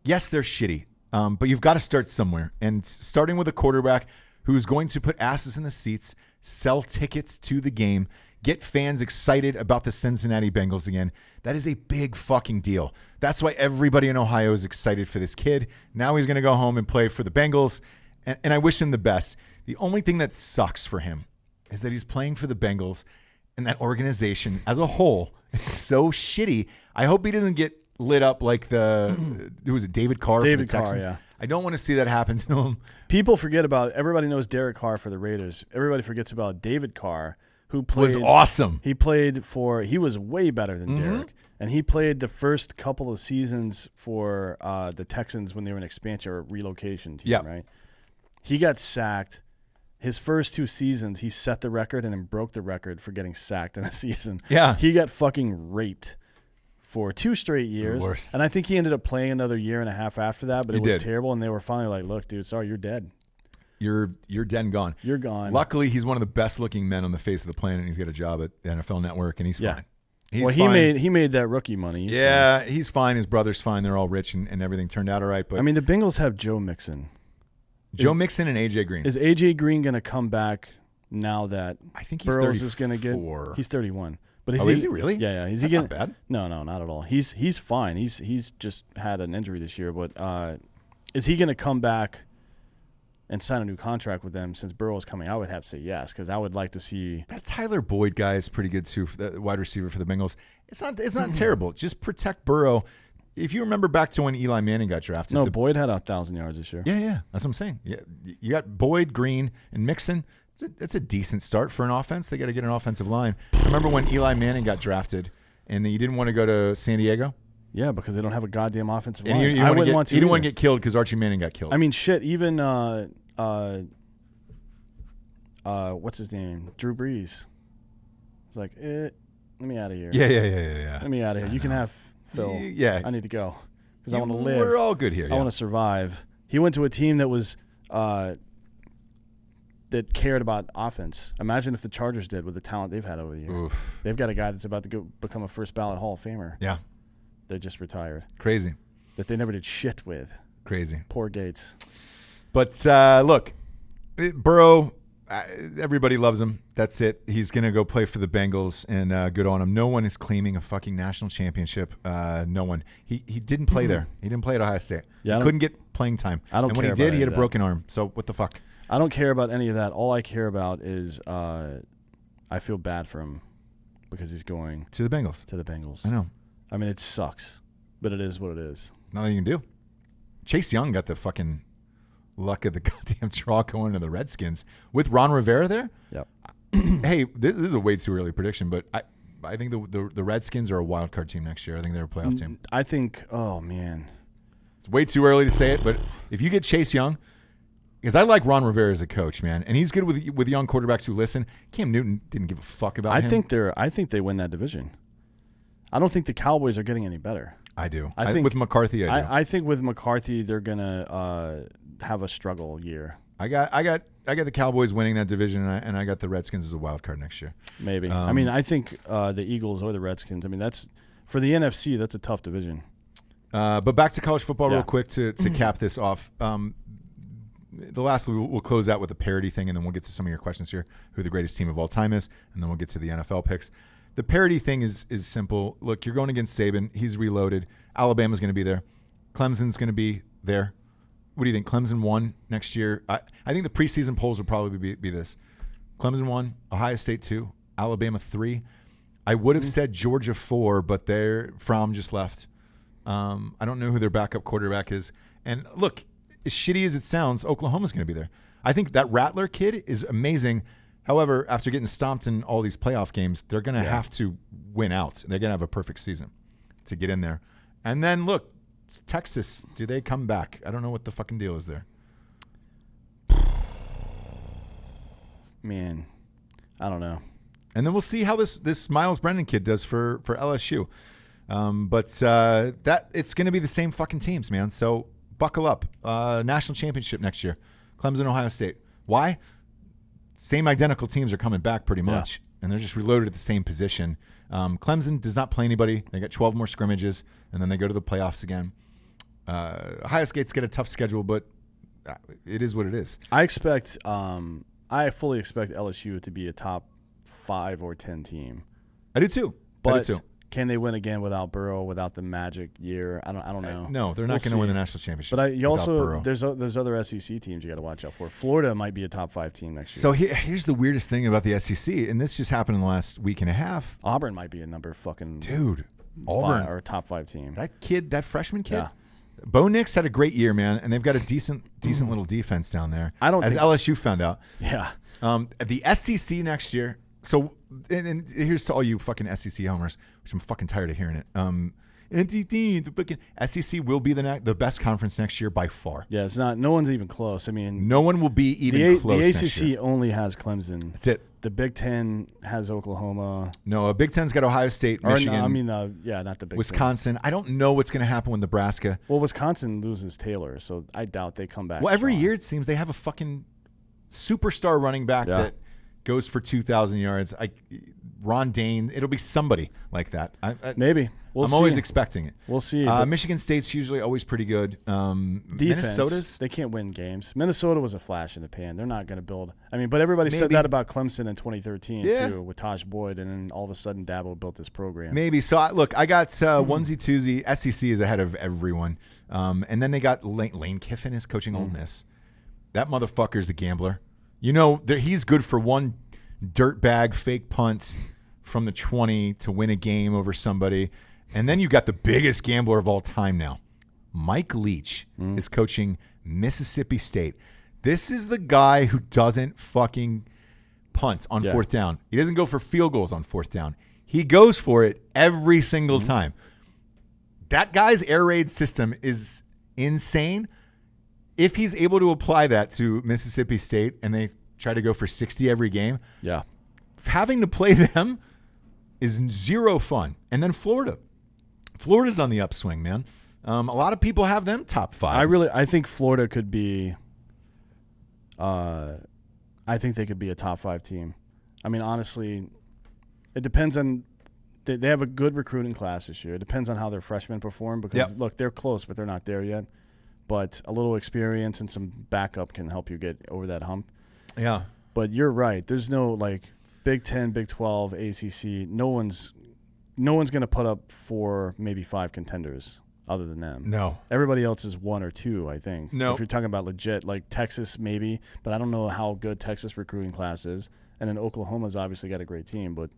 yes, they're shitty, but you've got to start somewhere. And starting with a quarterback who's going to put asses in the seats, sell tickets to the game, get fans excited about the Cincinnati Bengals again. That is a big fucking deal. That's why everybody in Ohio is excited for this kid. Now he's going to go home and play for the Bengals, and I wish him the best. The only thing that sucks for him is that he's playing for the Bengals, and that organization as a whole is so shitty. I hope he doesn't get lit up like who was it, David Carr for the Texans? Yeah. I don't want to see that happen to him. People forget everybody knows Derek Carr for the Raiders. Everybody forgets about David Carr, who was awesome. He was way better than Derek. And he played the first couple of seasons for the Texans when they were an expansion or relocation team, right? He got sacked. His first 2 seasons, he set the record and then broke the record for getting sacked in a season. Yeah. He got fucking raped for 2 straight years. And I think he ended up playing another year and a half after that, but it was terrible. And they were finally like, look, dude, sorry, you're dead. you're dead and gone. You're gone. Luckily, he's one of the best looking men on the face of the planet, and he's got a job at the NFL Network, and he's fine. He's fine. He made that rookie money. He's fine. His brother's fine. They're all rich, and everything turned out all right. But I mean, the Bengals have Joe Mixon. Joe Mixon and AJ Green. Is AJ Green going to come back now that I think he's Burrows is going to get? He's 31. But is he really? Yeah. Is That's he not bad. No, not at all. He's fine. He's just had an injury this year. But is he going to come back and sign a new contract with them since Burrow is coming? I would have to say yes, because I would like to see. That Tyler Boyd guy is pretty good too, for the wide receiver for the Bengals. It's not terrible. Just protect Burrow. If you remember back to when Eli Manning got drafted. No, Boyd had 1,000 yards this year. Yeah. That's what I'm saying. Yeah, you got Boyd, Green, and Mixon. It's a decent start for an offense. They got to get an offensive line. I remember when Eli Manning got drafted, and you didn't want to go to San Diego. Yeah, because they don't have a goddamn offensive line. And I wouldn't want to. You didn't want to get killed because Archie Manning got killed. I mean, shit. Even what's his name? Drew Brees. It's like, let me out of here. Yeah. Let me out of here. You can have Phil. Yeah. I need to go because I want to live. We're all good here. I want to survive. He went to a team that was that cared about offense. Imagine if the Chargers did with the talent they've had over the years. Oof. They've got a guy that's about to become a first ballot Hall of Famer. Yeah. They just retired. Crazy. That they never did shit with. Crazy. Poor Gates. But look, Burrow, everybody loves him. That's it. He's going to go play for the Bengals, and good on him. No one is claiming a fucking national championship. No one. He didn't play there. He didn't play at Ohio State. Yeah, he couldn't get playing time. I don't and when care he did, about he had a that. broken arm. So what the fuck? I don't care about any of that. All I care about is I feel bad for him because he's going To the Bengals. to the Bengals. I know. I mean, it sucks, but it is what it is. Nothing you can do. Chase Young got the fucking luck of the goddamn draw going to the Redskins with Ron Rivera there. Yep. Hey, this is a way too early prediction, but I think the Redskins are a wild card team next year. I think they're a playoff team. I think, oh, man. It's way too early to say it, but if you get Chase Young, because I like Ron Rivera as a coach, man, and he's good with young quarterbacks who listen. Cam Newton didn't give a fuck about him. I think they win that division. I don't think the Cowboys are getting any better. I do. I think with McCarthy, I do. I think with McCarthy, they're gonna have a struggle year. I got the Cowboys winning that division, and I got the Redskins as a wild card next year. Maybe. I mean, I think the Eagles or the Redskins. I mean, that's for the NFC. That's a tough division. But back to college football real quick to cap this off. The last we'll close out with a parody thing, and then we'll get to some of your questions here. Who the greatest team of all time is, and then we'll get to the NFL picks. The parody thing is simple. Look, you're going against Saban. He's reloaded. Alabama's going to be there. Clemson's going to be there. What do you think? Clemson 1 next year? I think the preseason polls will probably be this. Clemson 1, Ohio State 2, Alabama 3. I would have said Georgia 4, but Fromm just left. I don't know who their backup quarterback is. And look, as shitty as it sounds, Oklahoma's going to be there. I think that Rattler kid is amazing. However, after getting stomped in all these playoff games, they're going to have to win out. They're going to have a perfect season to get in there. And then, look, Texas, do they come back? I don't know what the fucking deal is there. Man, I don't know. And then we'll see how this Miles Brennan kid does for LSU. But that it's going to be the same fucking teams, man. So buckle up. National championship next year. Clemson, Ohio State. Why? Same identical teams are coming back pretty much, and they're just reloaded at the same position. Clemson does not play anybody. They got 12 more scrimmages, and then they go to the playoffs again. Ohio State's got a tough schedule, but it is what it is. I fully expect LSU to be a top 5 or 10 team. I do too. But can they win again without Burrow, without the magic year? I don't know. No, they're not going to win the national championship. But you also there's other SEC teams you got to watch out for. Florida might be a top 5 team next year. So here's the weirdest thing about the SEC, and this just happened in the last week and a half. Auburn might be a number fucking dude. Auburn or a top 5 team. That freshman kid. Yeah. Bo Nix had a great year, man, and they've got a decent little defense down there. As LSU found out. Yeah. The SEC next year. So, and here's to all you fucking SEC homers, which I'm fucking tired of hearing it. The fucking SEC will be the best conference next year by far. Yeah, it's not. No one's even close. I mean, no one will be even close. The ACC next year. only has Clemson. That's it. The Big Ten has Oklahoma. No, Big Ten's got Ohio State, Michigan. Not the Big Wisconsin. Ten. I don't know what's going to happen with Nebraska. Well, Wisconsin loses Taylor, so I doubt they come back. Well, every year it seems they have a fucking superstar running back Yeah. that goes for 2,000 yards. Ron Dane. It'll be somebody like that. Maybe. We'll I'm see. always expecting it. We'll see. Michigan State's usually always pretty good. Defense, Minnesota's. they can't win games. Minnesota was a flash in the pan. They're not going to build. I mean, but everybody said Maybe. that about Clemson in 2013 Yeah. too, with Taj Boyd, and then all of a sudden Dabo built this program. Maybe. So, look, I got onesie, twosie. SEC is ahead of everyone. And then they got Lane Kiffin is coaching Ole Miss. That motherfucker's a gambler. You know, he's good for one dirtbag fake punt from the 20 to win a game over somebody. And then you got the biggest gambler of all time now. Mike Leach is coaching Mississippi State. This is the guy who doesn't fucking punt on fourth down. He doesn't go for field goals on fourth down. He goes for it every single time. That guy's air raid system is insane. If he's able to apply that to Mississippi State and they try to go for 60 every game, having to play them is zero fun. And then Florida's on the upswing, man. A lot of people have them top 5. I think Florida could be. I think they could be a top 5 team. I mean, honestly, it depends on. They have a good recruiting class this year. It depends on how their freshmen perform because look, they're close, but they're not there yet. But a little experience and some backup can help you get over that hump. Yeah. But you're right. There's no Big 10, Big 12, ACC. No one's going to put up 4, maybe 5 contenders other than them. No. Everybody else is 1 or 2, I think. No. If you're talking about legit, like Texas maybe, but I don't know how good Texas recruiting class is. And then Oklahoma's obviously got a great team, but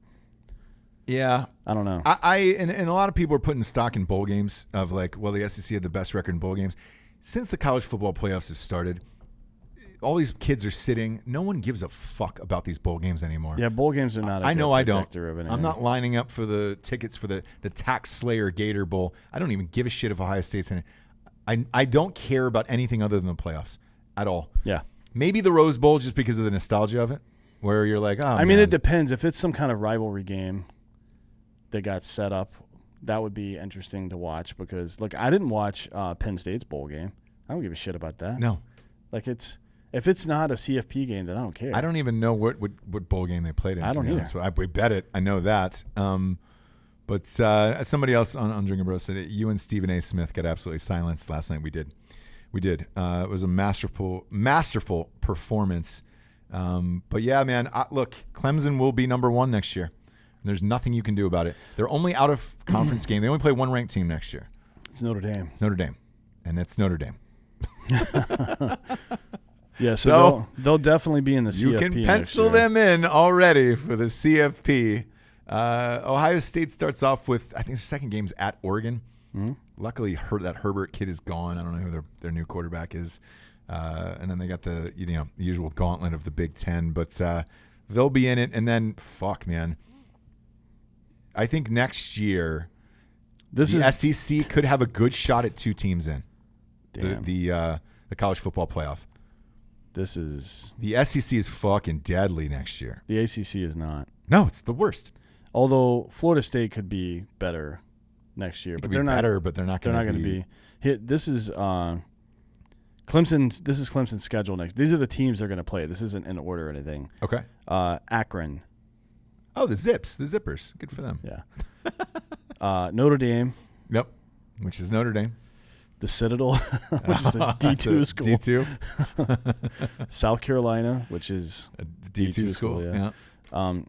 yeah, I don't know. And a lot of people are putting stock in bowl games of the SEC had the best record in bowl games. Since the college football playoffs have started, all these kids are sitting. No one gives a fuck about these bowl games anymore. Yeah, bowl games are not. I know I don't. Of anything. I'm not lining up for the tickets for the Tax Slayer Gator Bowl. I don't even give a shit if Ohio State's in it. I don't care about anything other than the playoffs at all. Yeah. Maybe the Rose Bowl just because of the nostalgia of it, where you're like, oh, I mean, it depends. If it's some kind of rivalry game that got set up, that would be interesting to watch because, look, I didn't watch Penn State's bowl game. I don't give a shit about that. No. If it's not a CFP game, then I don't care. I don't even know what bowl game they played in. I don't either. We bet it. I know that. But somebody else on Drinkin' Bros said you and Stephen A. Smith got absolutely silenced last night. We did. It was a masterful performance. But yeah, man. Look, Clemson will be number 1 next year. There's nothing you can do about it. They're only out of conference game. They only play one ranked team next year. It's Notre Dame. And it's Notre Dame. Yeah, so they'll definitely be in the CFP. You can pencil them in already for the CFP. Ohio State starts off with, I think their second game's at Oregon. Mm-hmm. Luckily, that Herbert kid is gone. I don't know who their new quarterback is. And then they got the usual gauntlet of the Big Ten, but they'll be in it. And then, fuck, man. I think next year the SEC could have a good shot at 2 teams in the college football playoff. The SEC is fucking deadly next year. The ACC is not. No, it's the worst. Although Florida State could be better next year, but they're not better. But they're not going to be. This is Clemson's. This is Clemson's schedule next. These are the teams they're going to play. This isn't in order or anything. Okay. Akron. Oh, the Zippers. Good for them. Yeah. Notre Dame. Yep. Which is Notre Dame. The Citadel, which is a D2 school. D2. South Carolina, which is a D2 school. Yeah.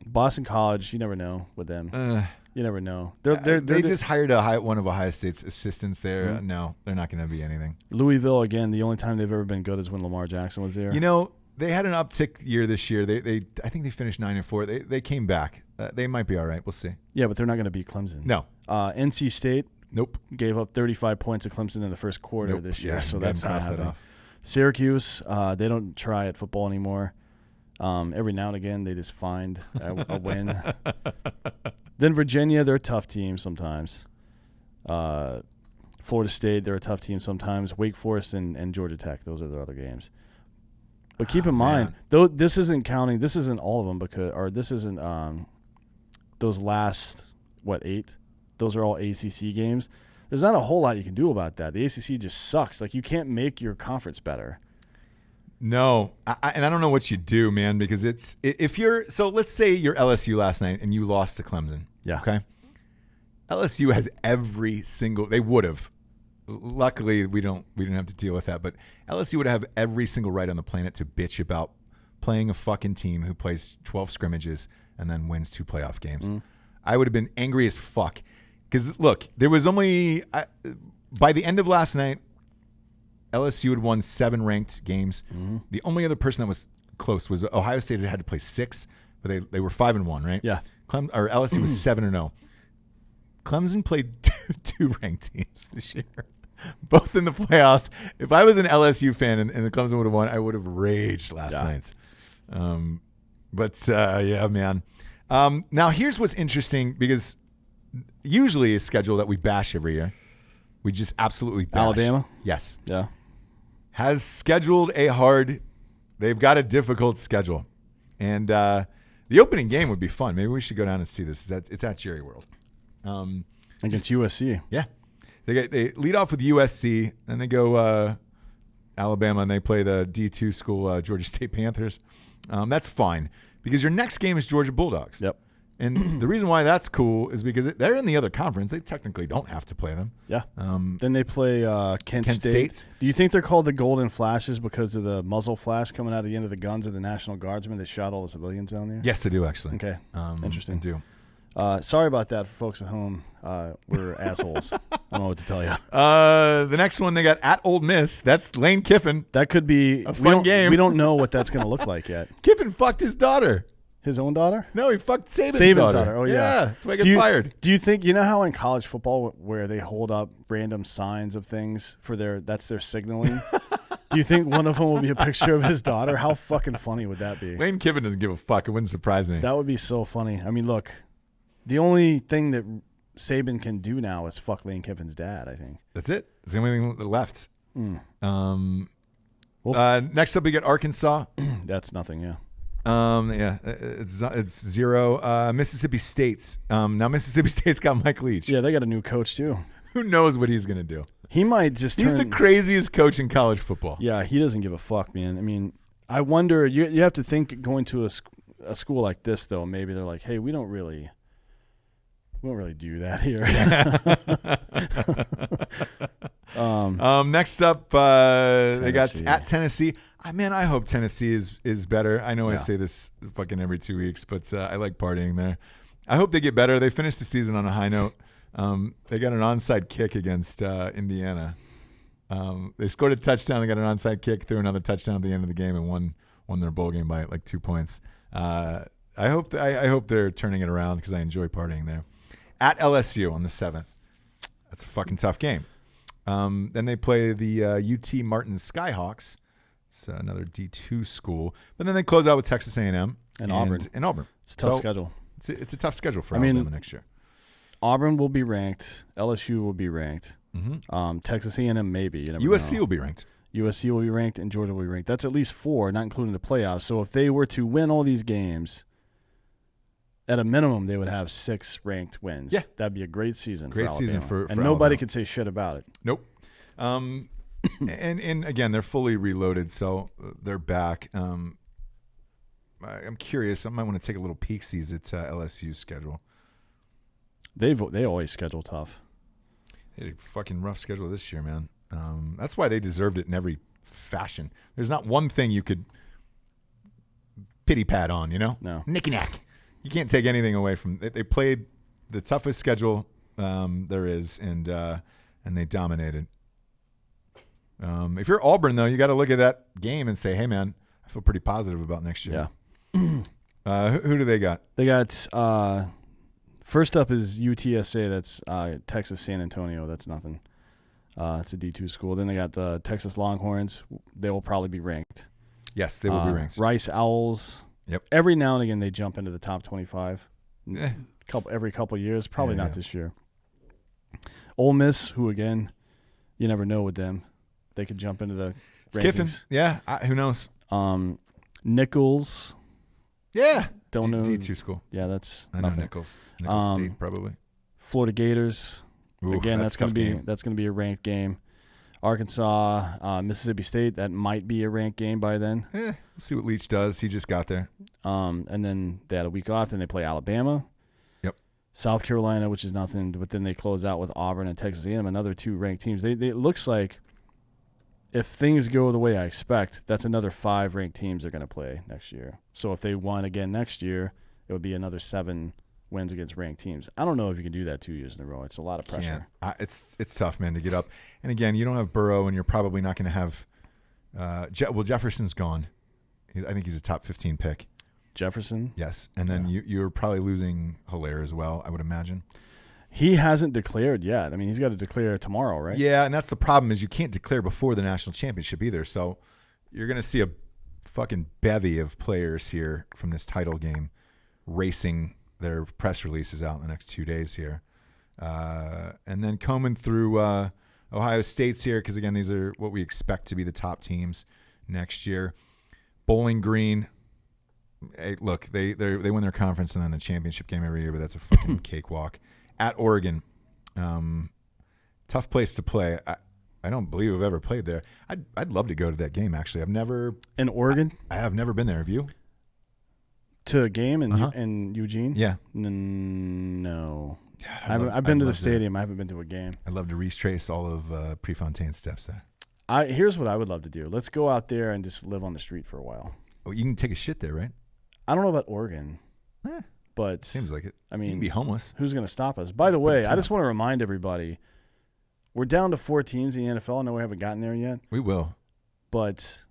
Boston College. You never know with them. You never know. They just hired one of Ohio State's assistants there. Mm-hmm. No, they're not going to be anything. Louisville, again, the only time they've ever been good is when Lamar Jackson was there. They had an uptick year this year. I think they finished 9-4. They came back. They might be all right. We'll see. Yeah, but they're not going to beat Clemson. No. NC State. Nope. Gave up 35 points to Clemson in the first quarter this year, so that's not happening. Off. Syracuse, they don't try at football anymore. Every now and again, they just find a win. Then Virginia, they're a tough team sometimes. Florida State, they're a tough team sometimes. Wake Forest and Georgia Tech, those are the other games. But keep in mind, though, this isn't counting. This isn't all of them this isn't those last 8. Those are all ACC games. There's not a whole lot you can do about that. The ACC just sucks. You can't make your conference better. No, and I don't know what you do, man, because so let's say you're LSU last night and you lost to Clemson. Yeah. Okay. LSU has they would have. Luckily, we didn't have to deal with that, but LSU would have every single right on the planet to bitch about playing a fucking team who plays 12 scrimmages and then wins 2 playoff games. I would have been angry as fuck. Because, look, there was only by the end of last night, LSU had won 7 ranked games. The only other person that was close was Ohio State had to play 6, but they were 5-1, right? Yeah. Or LSU was 7-0. Clemson played 2 ranked teams this year, both in the playoffs. If I was an LSU fan and the Clemson would have won, I would have raged last night. Yeah, man. Now, here's what's interesting, because usually a schedule that we bash every year, we just absolutely bash. Alabama? Yes. Yeah. Has scheduled they've got a difficult schedule. And the opening game would be fun. Maybe we should go down and see this. It's at Jerry World. Against USC. Yeah. They lead off with USC, then they go Alabama, and they play the D2 school, Georgia State Panthers. That's fine, because your next game is Georgia Bulldogs. Yep. And the reason why that's cool is because they're in the other conference. They technically don't have to play them. Yeah. Then they play Kent State. Do you think they're called the Golden Flashes because of the muzzle flash coming out of the end of the guns of the National Guardsmen that shot all the civilians down there? Yes, they do, actually. Okay. Interesting. They do. Sorry about that for folks at home. We're assholes. I don't know what to tell you. The next one they got at Ole Miss. That's Lane Kiffin. That could be a fun game. We don't know what that's going to look like yet. Kiffin fucked his daughter. His own daughter? No, he fucked Saban's daughter. Oh, yeah. Yeah, that's why he got fired. Do you think, how in college football where they hold up random signs of things that's their signaling? Do you think one of them will be a picture of his daughter? How fucking funny would that be? Lane Kiffin doesn't give a fuck. It wouldn't surprise me. That would be so funny. I mean, look, the only thing that Saban can do now is fuck Lane Kiffin's dad, I think. That's it. It's the only thing left. Next up, we get Arkansas. That's nothing, yeah. It's 0. Mississippi State's. Now Mississippi State's got Mike Leach. Yeah, they got a new coach too. Who knows what he's gonna do? He might just. He's the craziest coach in college football. Yeah, he doesn't give a fuck, man. I mean, I wonder. You have to think going to a school like this though. Maybe they're like, hey, we don't really do that here. Next up, they got at Tennessee. I hope Tennessee is better. I know I say this fucking every 2 weeks, but I like partying there. I hope they get better. They finished the season on a high note. They got an onside kick against Indiana. They scored a touchdown. They got an onside kick, threw another touchdown at the end of the game, and won their bowl game by like 2 points. I hope they're turning it around because I enjoy partying there. At LSU on the 7th. That's a fucking tough game. Then they play the UT Martin Skyhawks. It's another D2 school. But then they close out with Texas A&M and Auburn. It's a tough schedule. It's a tough schedule for Alabama next year. Auburn will be ranked. LSU will be ranked. Mm-hmm. Texas A&M maybe. You never USC know. will be ranked. USC will be ranked and Georgia will be ranked. That's at least 4, not including the playoffs. So if they were to win all these games, at a minimum, they would have 6 ranked wins. Yeah. That'd be a great season for Alabama. Season for and nobody could say shit about it. Nope. And again, they're fully reloaded, so they're back. I'm curious. I might want to take a little peek, see at LSU's schedule. They always schedule tough. They had a fucking rough schedule this year, man. That's why they deserved it in every fashion. There's not one thing you could pity pat on, No. Nicky-knack. You can't take anything away from it. They played the toughest schedule there is, and they dominated. If you're Auburn, though, you got to look at that game and say, hey, man, I feel pretty positive about next year. Yeah. Who do they got? They got first up is UTSA. That's Texas San Antonio. That's nothing. It's a D2 school. Then they got the Texas Longhorns. They will probably be ranked. Yes, they will be ranked. Rice Owls. Yep. Every now and again they jump into the top 25. Every couple of years. Probably not this year. Ole Miss, who again, you never know with them. They could jump into the rankings. Kiffin. Yeah, who knows? Nichols. Yeah. Don't know. D2 school. Yeah, that's I know nothing. Nichols State probably. Florida Gators. Oof, again, that's going to game. be a ranked game. Arkansas, Mississippi State. That might be a ranked game by then. We'll see what Leach does. He just got there. And then they had a week off. Then they play Alabama. Yep. South Carolina, which is nothing. But then they close out with Auburn and Texas A&M, another 2 ranked teams. It looks like if things go the way I expect, that's another 5 ranked teams they're going to play next year. So if they won again next year, it would be another 7 wins against ranked teams. I don't know if you can do that 2 years in a row. It's a lot of pressure. It's tough, man, to get up. And again, you don't have Burrow, and you're probably not going to have Jefferson's gone. I think he's a top 15 pick. Jefferson? Yes. And then you're probably losing Hilaire as well, I would imagine. He hasn't declared yet. I mean, he's got to declare tomorrow, right? Yeah, and that's the problem is you can't declare before the national championship either. So you're going to see a fucking bevy of players here from this title game racing their press releases out in the next 2 days here. And then combing through Ohio State's here because, again, these are what we expect to be the top teams next year. Bowling Green, hey, look, they win their conference and then the championship game every year, but that's a fucking cakewalk. At Oregon, tough place to play. I don't believe I've ever played there. I'd love to go to that game, actually. I've never – In Oregon? I have never been there. Have you? To a game in Eugene? Yeah. No. God, I've been to the stadium. I haven't been to a game. I'd love to retrace all of Prefontaine's steps there. Here's what I would love to do. Let's go out there and just live on the street for a while. Oh, you can take a shit there, right? I don't know about Oregon, but seems like it. I mean, you can be homeless. Who's going to stop us? By the way, I just want to remind everybody, we're down to 4 teams in the NFL. I know we haven't gotten there yet. We will. But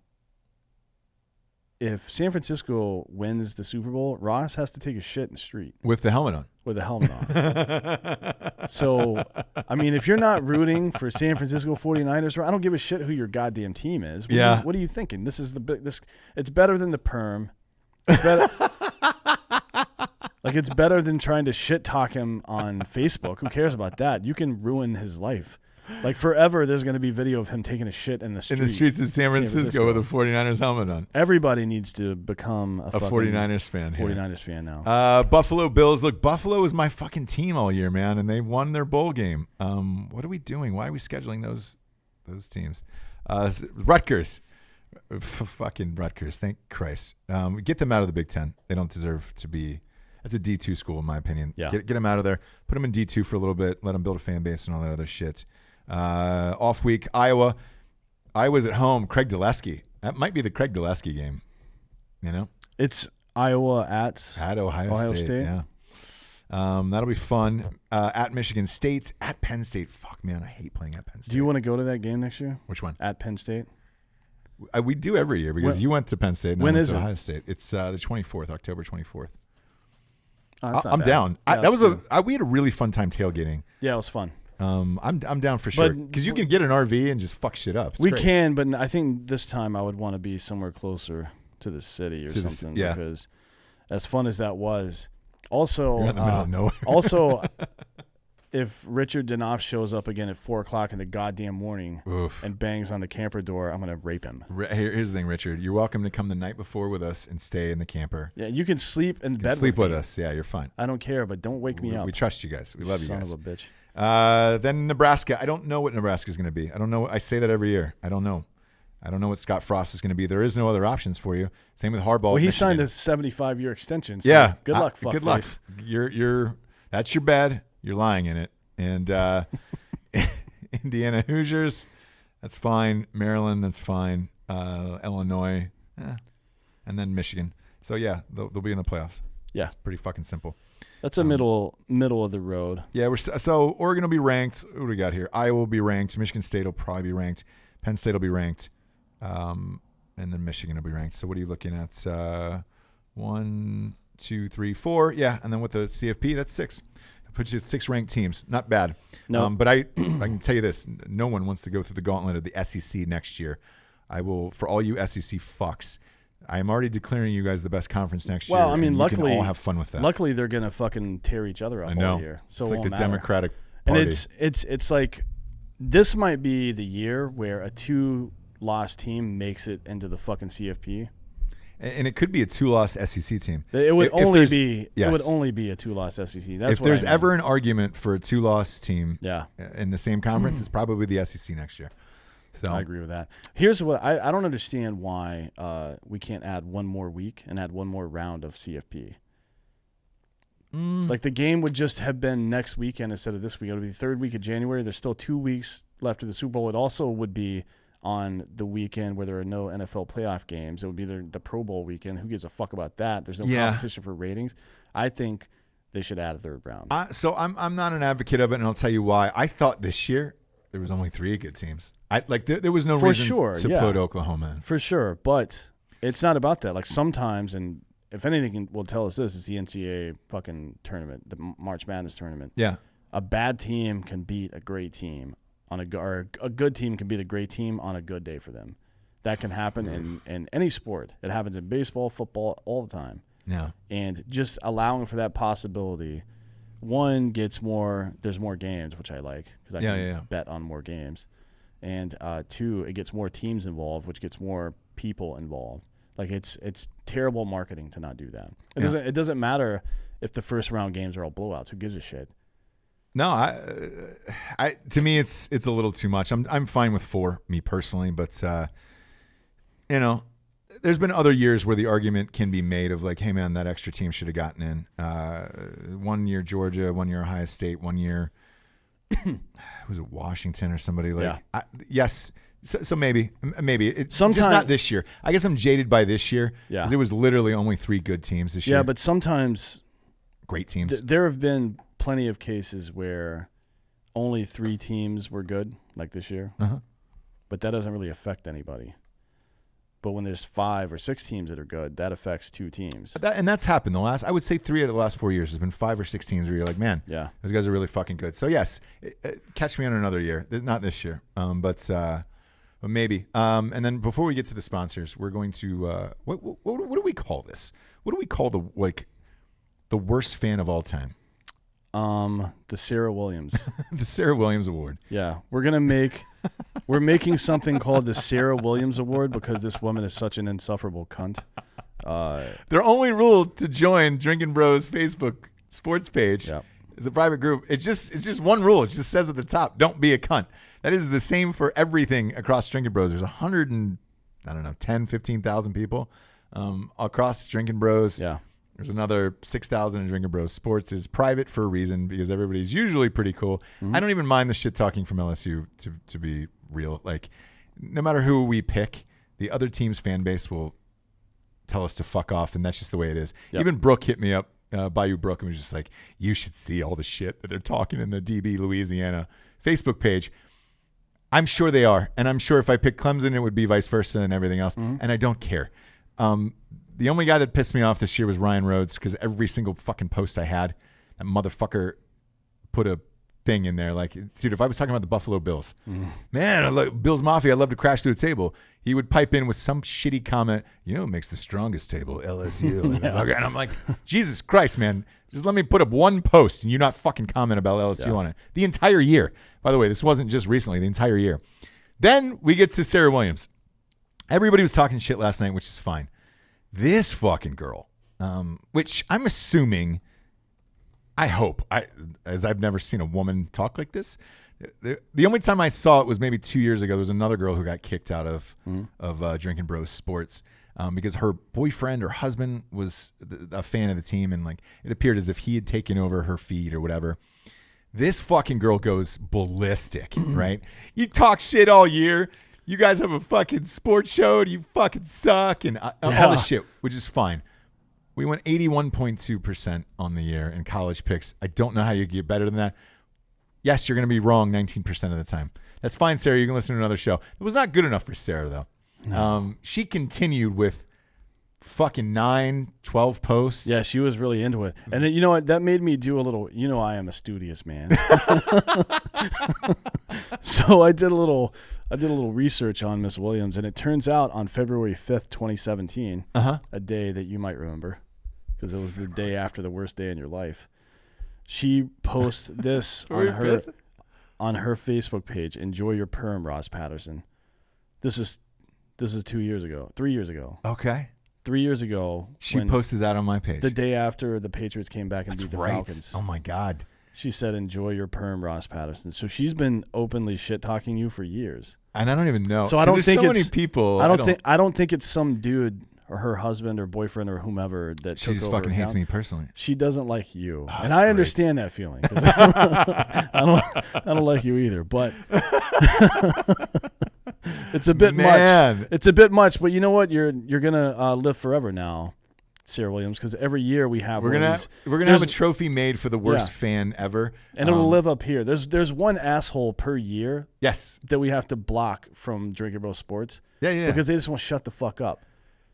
if San Francisco wins the Super Bowl, Ross has to take a shit in the street. With the helmet on. With the helmet on. So, I mean, if you're not rooting for San Francisco 49ers, I don't give a shit who your goddamn team is. What are you thinking? This is it's better than the perm. It's better. Like, it's better than trying to shit talk him on Facebook. Who cares about that? You can ruin his life. Like, forever, there's going to be video of him taking a shit in the streets. In the streets of San Francisco with a 49ers helmet on. Everybody needs to become a 49ers fan. 49ers fan now. Buffalo Bills. Look, Buffalo was my fucking team all year, man, and they won their bowl game. What are we doing? Why are we scheduling those teams? Rutgers. Fucking Rutgers. Thank Christ. Get them out of the Big Ten. They don't deserve to be. That's a D2 school, in my opinion. Yeah. Get them out of there. Put them in D2 for a little bit. Let them build a fan base and all that other shit. Off week, Iowa. Iowa's at home. Craig Dulesky. That might be the Craig Dulesky game. You know, it's Iowa at Ohio State. Yeah, that'll be fun. At Michigan State. At Penn State. Fuck, man, I hate playing at Penn State. Do you want to go to that game next year? Which one? At Penn State. We do every year because you went to Penn State. And when I went is to it? Ohio State. It's the 24th, October 24th. Oh, I'm down. Yeah, we had a really fun time tailgating. Yeah, it was fun. I'm down for sure because you can get an RV and just fuck shit up. It's great. Can, but I think this time I would want to be somewhere closer to the city or something. Because as fun as that was, also you're in the middle of nowhere. Also, if Richard Danoff shows up again at 4:00 in the goddamn morning and bangs on the camper door, I'm gonna rape him. Here's the thing, Richard. You're welcome to come the night before with us and stay in the camper. Yeah, you can sleep in bed. Sleep with us. Yeah, you're fine. I don't care, but don't wake me up. We trust you guys. We love you guys. Son of a bitch. Then Nebraska. I don't know what Nebraska's going to be. I don't know. I say that every year. I don't know. I don't know what Scott Frost is going to be. There is no other options for you. Same with Harbaugh. Well, he signed a 75-year extension. So yeah. Good luck. Good luck. That's your bed. You're lying in it. And Indiana Hoosiers. That's fine. Maryland. That's fine. Illinois. And then Michigan. So yeah, they'll be in the playoffs. Yeah. It's pretty fucking simple. That's a middle of the road. Yeah, so Oregon will be ranked. What do we got here? Iowa will be ranked. Michigan State will probably be ranked. Penn State will be ranked. And then Michigan will be ranked. So what are you looking at? 1, 2, 3, 4. Yeah, and then with the CFP, that's 6. That puts you at 6 ranked teams. Not bad. No. But I can tell you this. No one wants to go through the gauntlet of the SEC next year. I will, for all you SEC fucks, I am already declaring you guys the best conference next year. Well, I mean, luckily, you can all have fun with that. Luckily, they're gonna fucking tear each other up all year. So it's like the matter. Democratic Party. And it's like this might be the year where a 2-loss team makes it into the fucking CFP. And it could be a 2-loss SEC team. It would only be a 2-loss SEC. That's if there's ever an argument for a 2-loss team in in the same conference, it's probably the SEC next year. So I agree with that. Here's what I don't understand why we can't add one more week and add one more round of CFP. Like the game would just have been next weekend instead of this week. It would be the third week of January. There's still 2 weeks left of the Super Bowl. It also would be on the weekend where there are no NFL playoff games. It would be the Pro Bowl weekend. Who gives a fuck about that? There's no competition for ratings. I think they should add a third round. So I'm not an advocate of it, and I'll tell you why. I thought this year there was only 3 good teams. There was no reason to put Oklahoma in. For sure, but it's not about that. Like sometimes, and if anything will tell us this, it's the NCAA fucking tournament, the March Madness tournament. Yeah. A bad team can beat a great team or a good team can beat a great team on a good day for them. That can happen in any sport. It happens in baseball, football, all the time. Yeah. And just allowing for that possibility, there's more games, which I like because I can bet on more games. And 2, it gets more teams involved, which gets more people involved. Like it's terrible marketing to not do that. It doesn't matter if the first round games are all blowouts. Who gives a shit? No, I to me it's a little too much. I'm fine with 4, me personally, but there's been other years where the argument can be made of like, hey man, that extra team should have gotten in. 1 year Georgia, 1 year Ohio State, 1 year was it Washington or somebody like yes. So maybe it's just not this year. I guess I'm jaded by this year because it was literally only 3 good teams this year. Yeah, but sometimes great teams. There have been plenty of cases where only 3 teams were good, like this year. But that doesn't really affect anybody. But when there's 5 or 6 teams that are good, that affects 2 teams. And that's happened I would say 3 out of the last 4 years. There's been 5 or 6 teams where you're like, man, those guys are really fucking good. So yes, catch me on another year. Not this year, but maybe. And then before we get to the sponsors, we're going to what do we call this? What do we call the worst fan of all time? The Sarah Williams. The Sarah Williams Award. Yeah, we're making something called the Sarah Williams Award because this woman is such an insufferable cunt. Their only rule to join Drinkin Bros Facebook sports page is a private group. It's just one rule. It just says at the top, don't be a cunt. That is the same for everything across Drinkin Bros. There's 10, 15,000 people across Drinkin Bros. Yeah. There's another 6,000 in Drinkin Bros. Sports is private for a reason because everybody's usually pretty cool. I don't even mind the shit talking from LSU to be real. Like, no matter who we pick, the other team's fan base will tell us to fuck off, and that's just the way it is. Yep. Even Brooke hit me up, Bayou Brooke, and was just like, you should see all the shit that they're talking in the DB Louisiana Facebook page. I'm sure they are, and I'm sure if I picked Clemson, it would be vice versa and everything else, and I don't care. The only guy that pissed me off this year was Ryan Rhodes because every single fucking post I had, that motherfucker put a thing in there. Like, dude, if I was talking about the Buffalo Bills, man, I love Bills Mafia, I'd love to crash through a table. He would pipe in with some shitty comment, it makes the strongest table, LSU. And I'm like, Jesus Christ, man. Just let me put up one post and you not fucking comment about LSU on it. The entire year. By the way, this wasn't just recently, the entire year. Then we get to Sarah Williams. Everybody was talking shit last night, which is fine. This fucking girl, which I'm assuming, I hope, as I've never seen a woman talk like this. The only time I saw it was maybe 2 years ago. There was another girl who got kicked out of Drinkin Bros Sports because her boyfriend or husband was a fan of the team, and like it appeared as if he had taken over her feed or whatever. This fucking girl goes ballistic, right? You talk shit all year. You guys have a fucking sports show and you fucking suck and all this shit, which is fine. We went 81.2% on the year in college picks. I don't know how you get better than that. Yes, you're going to be wrong 19% of the time. That's fine, Sarah. You can listen to another show. It was not good enough for Sarah, though. No. She continued with fucking 9, 12 posts. Yeah, she was really into it. And you know what? That made me do a little, I am a studious man. So I did a little research on Miss Williams, and it turns out on February 5th, 2017, a day that you might remember because it was the day after the worst day in your life. She posts this on her Facebook page. Enjoy your perm, Ross Patterson. This is 3 years ago. Okay. 3 years ago. She posted that on my page. The day after the Patriots came back and beat the Falcons. Oh, my God. She said, "Enjoy your perm, Ross Patterson." So she's been openly shit talking you for years. And I don't even know. So I don't think so it's many people. I don't think it's some dude or her husband or boyfriend or whomever that She just took over fucking her hates account. me personally. She doesn't like you, and that's I great. understand that feeling. 'Cause I don't like you either, but it's a bit much. It's a bit much, but you know what? You're gonna live forever now, Sarah Williams, because every year we have We're gonna have a trophy made for the worst fan ever, and it'll live up here. There's one asshole per year. Yes, that we have to block from Drinkin' Bro Sports. Yeah. Because they just want to shut the fuck up.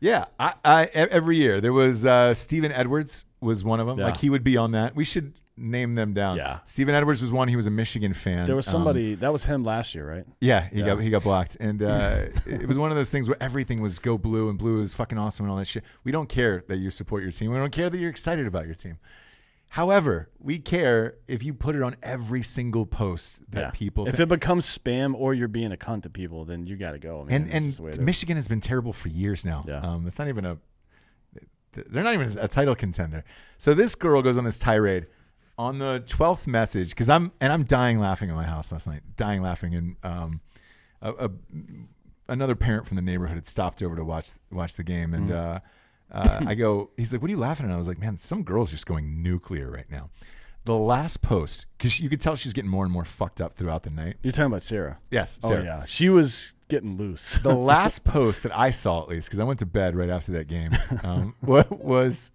Yeah, I every year there was Stephen Edwards was one of them. Yeah. Like he would be on that. We should name them down. Yeah. Stephen Edwards was one. He was a Michigan fan. There was somebody that was him last year, right? Yeah, he got blocked, and it was one of those things where everything was go blue, and blue is fucking awesome and all that shit. We don't care that you support your team. We don't care that you're excited about your team. However, we care if you put it on every single post that people. If it becomes spam or you're being a cunt to people, then you got to go. Man. And Michigan has been terrible for years now. Yeah. It's not even they're not even a title contender. So this girl goes on this tirade on the 12th message because I'm dying laughing at my house last night, dying laughing, and another parent from the neighborhood had stopped over to watch the game, and I go, he's like, "What are you laughing at?" I was like, "Man, some girl's just going nuclear right now." The last post, because you could tell she's getting more and more fucked up throughout the night. You're talking about Sarah? Yes, Sarah. Oh yeah, she was getting loose. The last post that I saw, at least, because I went to bed right after that game, was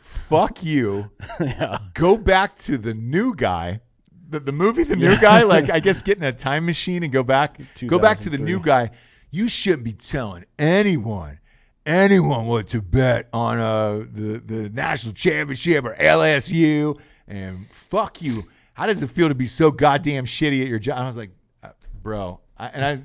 "Fuck you." Yeah. Go back to the new guy. The movie, The New Guy, like I guess get in a time machine and go back to the new guy. You shouldn't be telling anyone what to bet on the national championship or LSU, and fuck you. How does it feel to be so goddamn shitty at your job? I was like, bro, I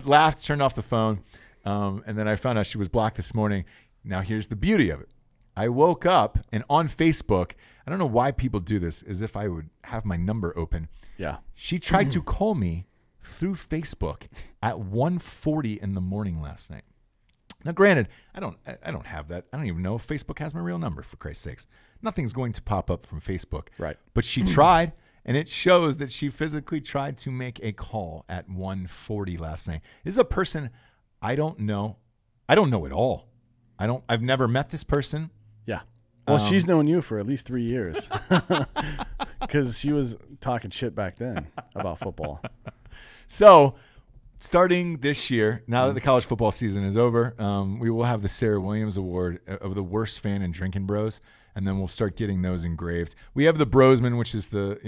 laughed, turned off the phone, and then I found out she was blocked this morning. Now here's the beauty of it. I woke up and on Facebook, I don't know why people do this, as if I would have my number open. Yeah. She tried to call me through Facebook at 1:40 in the morning last night. Now, granted, I don't have that. I don't even know if Facebook has my real number, for Christ's sakes. Nothing's going to pop up from Facebook. Right. But she tried, and it shows that she physically tried to make a call at 1:40 last night. This is a person I don't know. I don't know at all. I've never met this person. Yeah. Well, she's known you for at least 3 years because she was talking shit back then about football. So, starting this year, now that the college football season is over, we will have the Sarah Williams Award of the worst fan in Drinkin' Bros, and then we'll start getting those engraved. We have the Brosman, which is the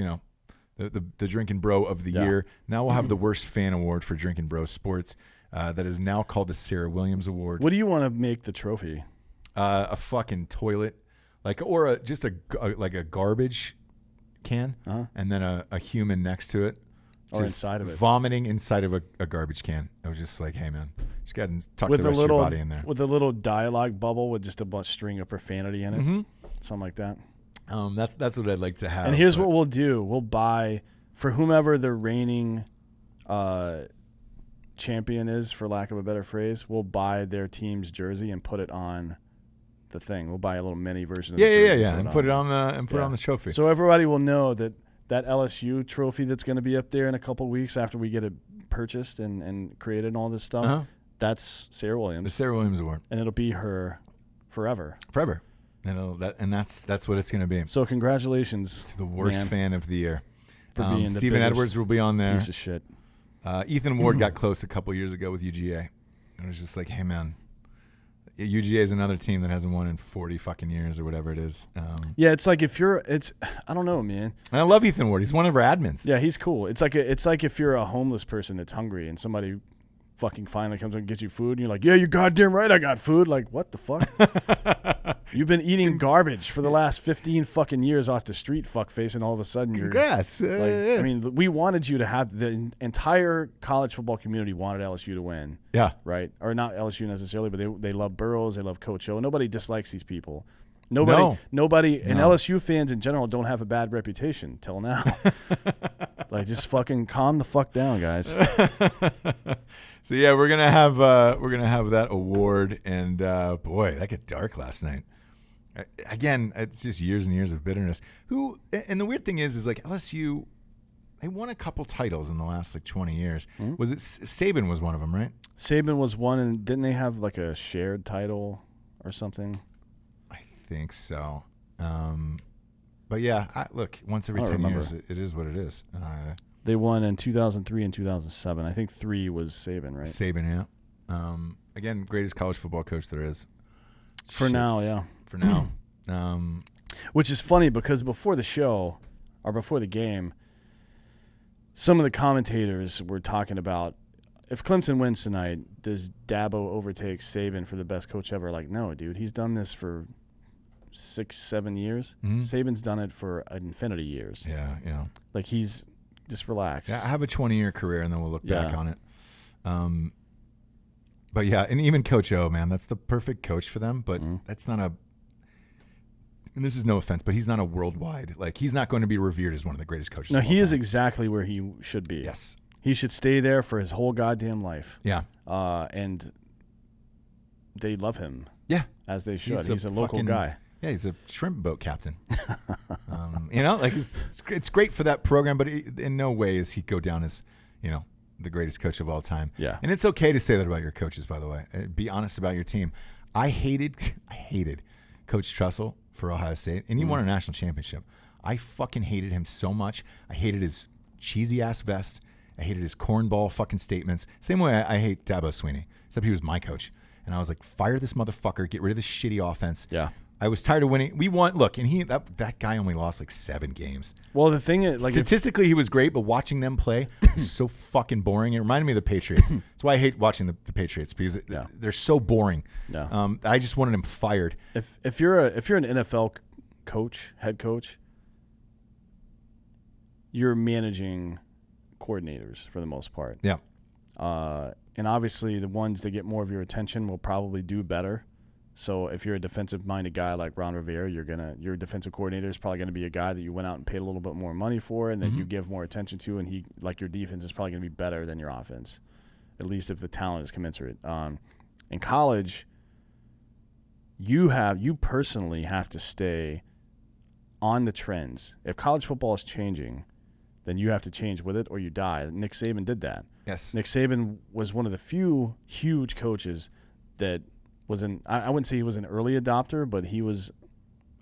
Drinkin' Bro of the year. Now we'll have the worst fan award for Drinkin' Bro Sports. That is now called the Sarah Williams Award. What do you want to make the trophy? A fucking toilet, or just a garbage can, and then a human next to it. Or inside of it. Vomiting inside of a garbage can. I was just like, hey, man, just got to tuck the rest of your body in there. With a little dialogue bubble with just a string of profanity in it. Mm-hmm. Something like that. That's what I'd like to have. And here's what we'll do. We'll buy, for whomever the reigning champion is, for lack of a better phrase, we'll buy their team's jersey and put it on the thing. We'll buy a little mini version of the jersey. Yeah. And put it on the trophy. So everybody will know that LSU trophy that's going to be up there in a couple of weeks after we get it purchased and created and all this stuff, that's Sarah Williams. The Sarah Williams Award. And it'll be her forever. Forever. And that's what it's going to be. So congratulations to the worst fan of the year. For being Stephen Edwards will be on there. Piece of shit. Ethan Ward got close a couple years ago with UGA. It was just like, hey, man, UGA is another team that hasn't won in 40 fucking years or whatever it is. Yeah, it's like I don't know, man. And I love Ethan Ward. He's one of our admins. Yeah, he's cool. It's like if you're a homeless person that's hungry and somebody fucking finally comes and gets you food and you're like, yeah, you're goddamn right, I got food. Like, what the fuck? You've been eating garbage for the last 15 fucking years off the street, fuckface, and all of a sudden Congrats. I mean, we wanted you to have the entire college football community wanted LSU to win. Yeah. Right? Or not LSU necessarily, but they love Burrows, they love Coach O. Nobody dislikes these people. Nobody, and LSU fans in general don't have a bad reputation till now. Like, just fucking calm the fuck down, guys. So yeah, we're gonna have that award, and boy, that got dark last night. Again, it's just years and years of bitterness. And the weird thing is like LSU, they won a couple titles in the last like 20 years. Mm-hmm. Was it Saban was one of them, right? Saban was one, and didn't they have like a shared title or something? I think so. But yeah, look, once every 10 years, it is what it is. They won in 2003 and 2007. I think 3 was Saban, right? Saban, yeah. Again, greatest college football coach there is. For now, yeah. For now. Which is funny because before the show, or before the game, some of the commentators were talking about, if Clemson wins tonight, does Dabo overtake Saban for the best coach ever? Like, no, dude. He's done this for 6-7 years. Mm-hmm. Saban's done it for infinity years. Yeah, yeah. Like, he's just relaxed. Yeah, I have a 20-year career, and then we'll look back on it. But, yeah, and even Coach O, man, that's the perfect coach for them. But that's not and this is no offense, but he's not a worldwide. Like, he's not going to be revered as one of the greatest coaches of all he is time. Exactly where he should be. Yes. He should stay there for his whole goddamn life. Yeah. And they love him. Yeah. As they should. He's a local guy. Yeah, he's a shrimp boat captain. Like it's great for that program, but in no way is he go down as, the greatest coach of all time. Yeah. And it's okay to say that about your coaches, by the way. Be honest about your team. I hated Coach Trussell for Ohio State, and he won a national championship. I fucking hated him so much. I hated his cheesy-ass vest. I hated his cornball fucking statements. Same way I hate Dabo Swinney, except he was my coach. And I was like, fire this motherfucker. Get rid of this shitty offense. Yeah. I was tired of winning. We won. Look, and that guy only lost like 7 games. Well, the thing is, like, statistically, he was great, but watching them play was so fucking boring. It reminded me of the Patriots. That's why I hate watching the Patriots, because they're so boring. Yeah. I just wanted him fired. If you're an NFL head coach, you're managing coordinators for the most part. Yeah. And obviously, the ones that get more of your attention will probably do better. So if you're a defensive-minded guy like Ron Rivera, your defensive coordinator is probably going to be a guy that you went out and paid a little bit more money for, and that you give more attention to, and your defense is probably going to be better than your offense, at least if the talent is commensurate. In college, you personally have to stay on the trends. If college football is changing, then you have to change with it or you die. Nick Saban did that. Yes. Nick Saban was one of the few huge coaches that I wouldn't say he was an early adopter, but he was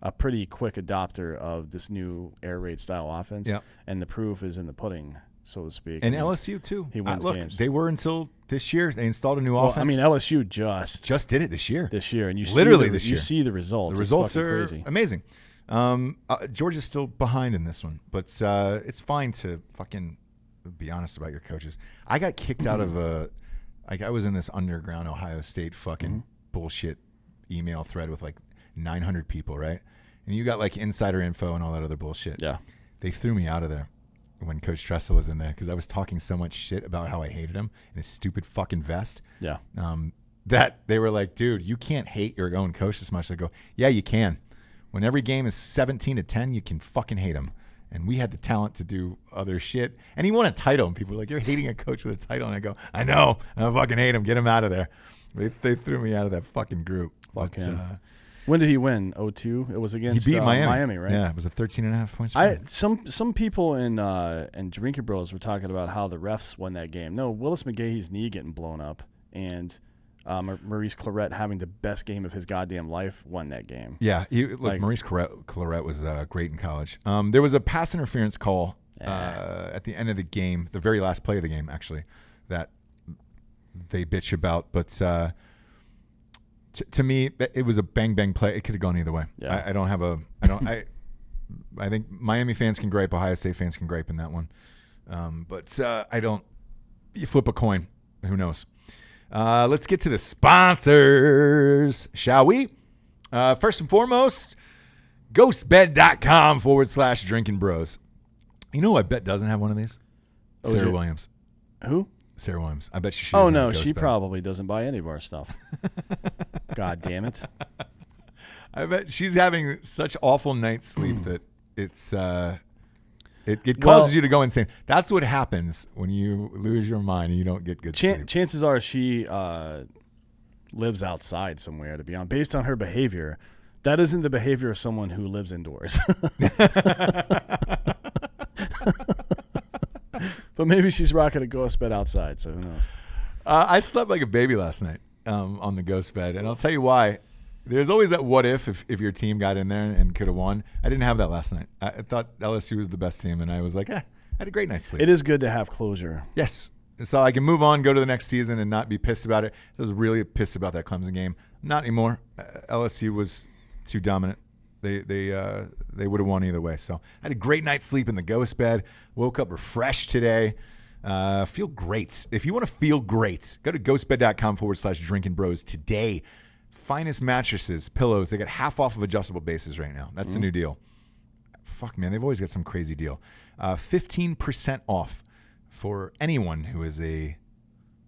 a pretty quick adopter of this new air raid style offense. Yep. And the proof is in the pudding, so to speak. And LSU too. He wins games. They were until this year. They installed a new offense. I mean, LSU just did it this year. And you see the results. The results are crazy. Amazing. Georgia's still behind in this one, but it's fine to fucking be honest about your coaches. I got kicked out of I was in this underground Ohio State fucking bullshit email thread with like 900 people, right? And you got like insider info and all that other bullshit. Yeah. They threw me out of there when Coach Tressel was in there because I was talking so much shit about how I hated him and his stupid fucking vest. Yeah. That they were like, dude, you can't hate your own coach this much. I go, yeah, you can. When every game is 17-10, you can fucking hate him. And we had the talent to do other shit. And he won a title. And people were like, you're hating a coach with a title. And I go, I know. I fucking hate him. Get him out of there. They threw me out of that fucking group. Fuck him. When did he win? 0-2? It was against he beat Miami, right? Yeah, it was a 13.5 point spread. Some people in Drinkin Bros were talking about how the refs won that game. No, Willis McGahee's knee getting blown up. And Maurice Clarett having the best game of his goddamn life won that game. Yeah, Maurice Clarett was great in college. There was a pass interference call at the end of the game, the very last play of the game, actually, that they bitch about. But to me, it was a bang play. It could have gone either way. Yeah. I think Miami fans can gripe, Ohio State fans can gripe in that one. But I don't. You flip a coin. Who knows? Let's get to the sponsors, shall we? First and foremost, GhostBed.com/Drinkin Bros. You know who I bet doesn't have one of these? Sarah Williams. Who? Sarah Williams. I bet she. Oh no, she probably doesn't buy any of our stuff. God damn it! I bet she's having such awful night's sleep that it's it causes you to go insane. That's what happens when you lose your mind and you don't get good sleep. Chances are she lives outside somewhere. To be honest, based on her behavior, That isn't the behavior of someone who lives indoors. But maybe she's rocking a ghost bed outside, so who knows? I slept like a baby last night on the ghost bed, and I'll tell you why. There's always that what if your team got in there and could have won. I didn't have that last night. I thought LSU was the best team, and I was like, I had a great night's sleep. It is good to have closure. Yes. So I can move on, go to the next season, and not be pissed about it. I was really pissed about that Clemson game. Not anymore. LSU was too dominant. They would have won either way. So I had a great night's sleep in the ghost bed. Woke up refreshed today. Feel great. If you want to feel great, go to ghostbed.com/Drinkin Bros today. Finest mattresses, pillows. They got half off of adjustable bases right now. That's the new deal. Fuck, man. They've always got some crazy deal. 15% off for anyone who is a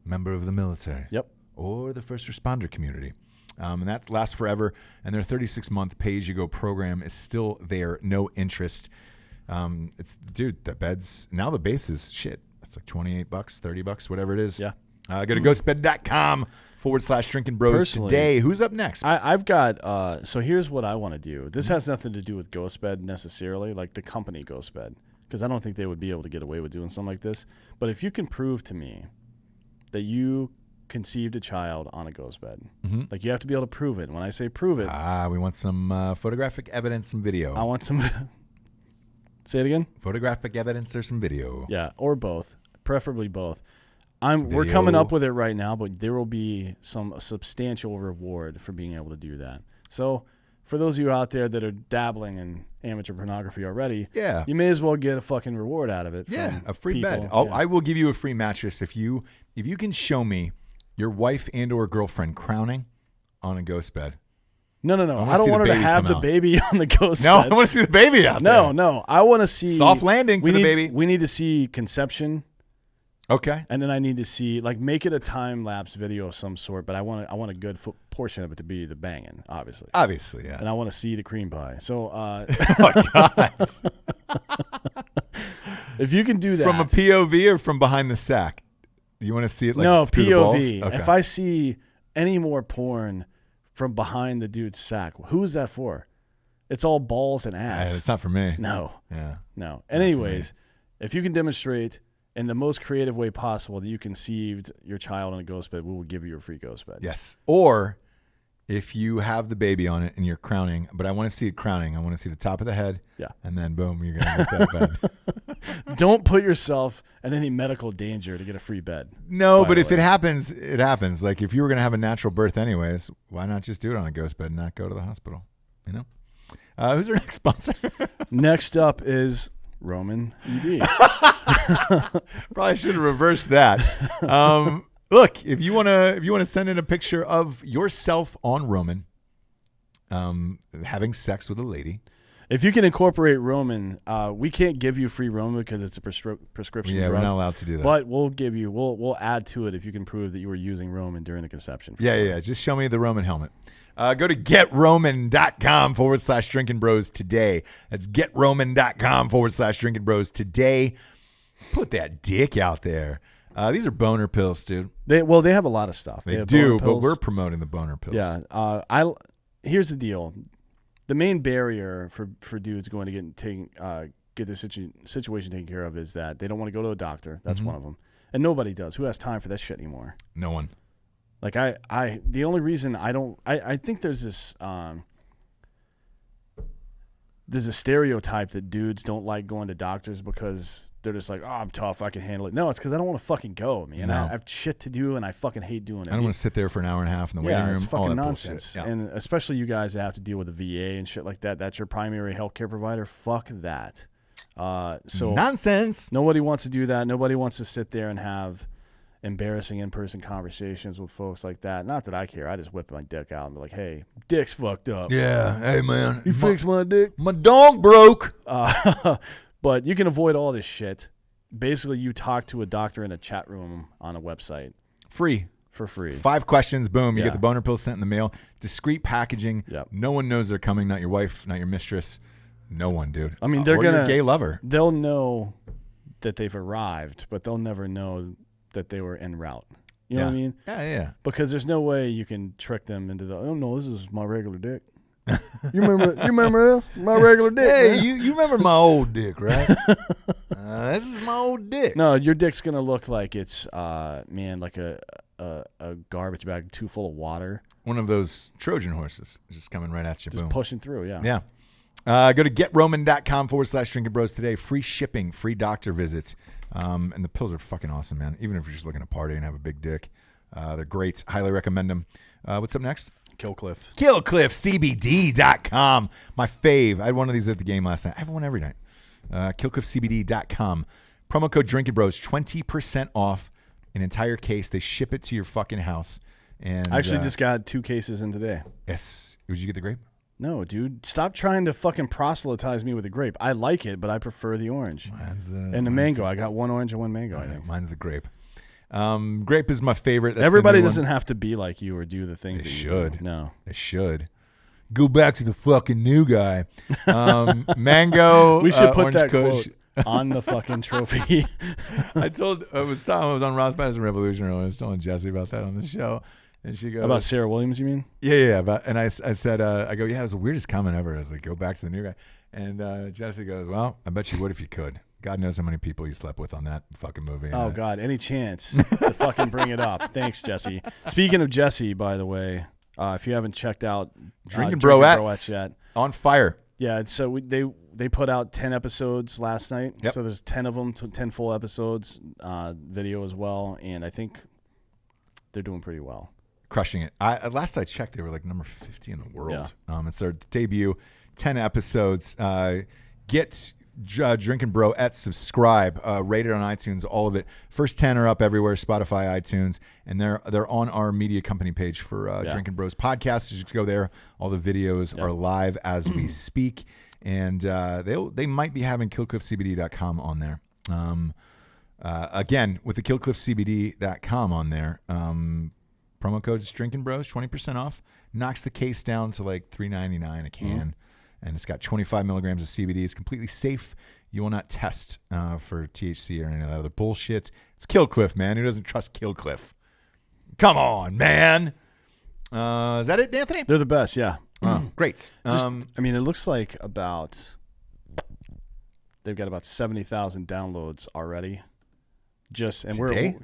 member of the military. Yep. Or the first responder community. And that lasts forever. And their 36-month pay-as-you-go program is still there. No interest. Dude, the beds, now the bases, shit. That's like $28, $30, whatever it is. Yeah. Go to ghostbed.com/Drinkin Bros today. Who's up next? I've got, so here's what I want to do. This has nothing to do with GhostBed necessarily, like the company GhostBed, because I don't think they would be able to get away with doing something like this. But if you can prove to me that you conceived a child on a GhostBed, like you have to be able to prove it. When I say prove it. We want some photographic evidence, some video. I want some. Say it again? Photographic evidence or some video. Yeah, or both. Preferably both. We're coming up with it right now, but there will be a substantial reward for being able to do that. So for those of you out there that are dabbling in amateur pornography already, you may as well get a fucking reward out of it. Yeah, a free people. bed. I will give you a free mattress if you can show me your wife and or girlfriend crowning on a ghost bed. No. I don't want her to have the baby on the ghost bed. No, I want to see the baby out there. No. I want to see soft landing for the baby. We need to see conception. Okay. And then I need to see, like, make it a time lapse video of some sort, but I want a good portion of it to be the banging, obviously. Obviously, yeah. And I want to see the cream pie. So, oh my God. If you can do that from a POV or from behind the sack, do you want to see it like no through POV? Okay. If I see any more porn from behind the dude's sack, who is that for? It's all balls and ass. It's not for me. No. Yeah. No. And anyways, if you can demonstrate in the most creative way possible that you conceived your child on a ghost bed, we will give you a free ghost bed. Yes. Or if you have the baby on it and you're crowning, but I want to see it crowning. I want to see the top of the head. Yeah. And then boom, you're going to get that bed. Don't put yourself in any medical danger to get a free bed. No, but if it happens, it happens. Like if you were going to have a natural birth anyways, why not just do it on a ghost bed and not go to the hospital? You know? Who's our next sponsor? Next up is Roman ED. Probably should have reversed that. Look, if you wanna send in a picture of yourself on Roman, having sex with a lady. If you can incorporate Roman, we can't give you free Roman because it's a prescription drug. We're not allowed to do that. But we'll add to it if you can prove that you were using Roman during the conception. Yeah. Just show me the Roman helmet. Go to getroman.com/Drinkin Bros today. That's getroman.com/Drinkin Bros today. Put that dick out there. These are boner pills, dude. They have a lot of stuff. They do, but we're promoting the boner pills. Yeah. Here's the deal. The main barrier for dudes going to get the situation taken care of is that they don't want to go to a doctor. That's one of them. And nobody does. Who has time for that shit anymore? No one. Like the only reason I think there's this there's a stereotype that dudes don't like going to doctors because they're just like, oh, I'm tough, I can handle it. No, it's because I don't want to fucking go, man. No. I have shit to do and I fucking hate doing it. I don't want to sit there for an hour and a half in the waiting room. It's fucking all that nonsense. Bullshit. Yeah. And especially you guys that have to deal with the VA and shit like that. That's your primary healthcare provider. Fuck that. So nonsense. Nobody wants to do that. Nobody wants to sit there and have embarrassing in-person conversations with folks like that. Not that I care. I just whip my dick out and be like, hey, dick's fucked up. Yeah. Hey, man. You fixed my dick? My dog broke. But you can avoid all this shit. Basically, you talk to a doctor in a chat room on a website. Free. For free. 5 questions, boom. You get the boner pills sent in the mail. Discreet packaging. Yep. No one knows they're coming. Not your wife, not your mistress. No one, dude. I mean, they're or your gay lover. They'll know that they've arrived, but they'll never know that they were en route. You know what I mean? Yeah. Because there's no way you can trick them into oh no, this is my regular dick. You remember this? My regular dick. Hey, man. you remember my old dick, right? This is my old dick. No, your dick's gonna look like it's like a garbage bag too full of water. One of those Trojan horses just coming right at you. Just boom. pushing through, yeah. Yeah. Go to GetRoman.com/drinkingbros today. Free shipping, free doctor visits. And the pills are fucking awesome, man. Even if you're just looking to party and have a big dick. They're great. Highly recommend them. What's up next? Killcliff. KillcliffCBD.com. My fave. I had one of these at the game last night. I have one every night. KillcliffCBD.com. Promo code DrinkinBros. 20% off an entire case. They ship it to your fucking house. And I actually just got 2 cases in today. Yes. Did you get the grape? No, dude. Stop trying to fucking proselytize me with the grape. I like it, but I prefer the orange. And the mango. I got 1 orange and 1 mango, I think. Mine's the grape. Grape is my favorite. That's Everybody doesn't have to be like you or do the things They that you should. do. No. They should. Go back to the fucking new guy. Mango. We should put Orange that Kush. quote on the fucking trophy. I was on Ross Patterson Revolution earlier. I was telling Jesse about that on the show. And she goes, About Sarah Williams, you mean? Yeah. And I said, I go, yeah, it was the weirdest comment ever. I was like, go back to the new guy. And Jesse goes, well, I bet you would if you could. God knows how many people you slept with on that fucking movie. Oh, God. Any chance to fucking bring it up. Thanks, Jesse. Speaking of Jesse, by the way, if you haven't checked out Drinkin' Broettes Broettes yet. on fire. Yeah, so they put out 10 episodes last night. Yep. So there's 10 of them, 10 full episodes, video as well. And I think they're doing pretty well. Crushing it. Last I checked, they were like number 50 in the world. Yeah. It's their debut, 10 episodes. Get Drinkin' Broettes, subscribe, rate it on iTunes, all of it. First 10 are up everywhere, Spotify, iTunes, and they're on our media company page for Drinkin' Bros podcast. You just go there. All the videos are live as we speak, and they might be having KillcliffCBD.com on there. Again, with the KillcliffCBD.com on there, promo code is Drinkin' Bros, 20% off. Knocks the case down to like $3.99 a can. And it's got 25 milligrams of CBD. It's completely safe. You will not test for THC or any of that other bullshit. It's Killcliff, man. Who doesn't trust Killcliff? Come on, man. Is that it, Anthony? They're the best, yeah. Great. It looks like they've got about 70,000 downloads already. Today?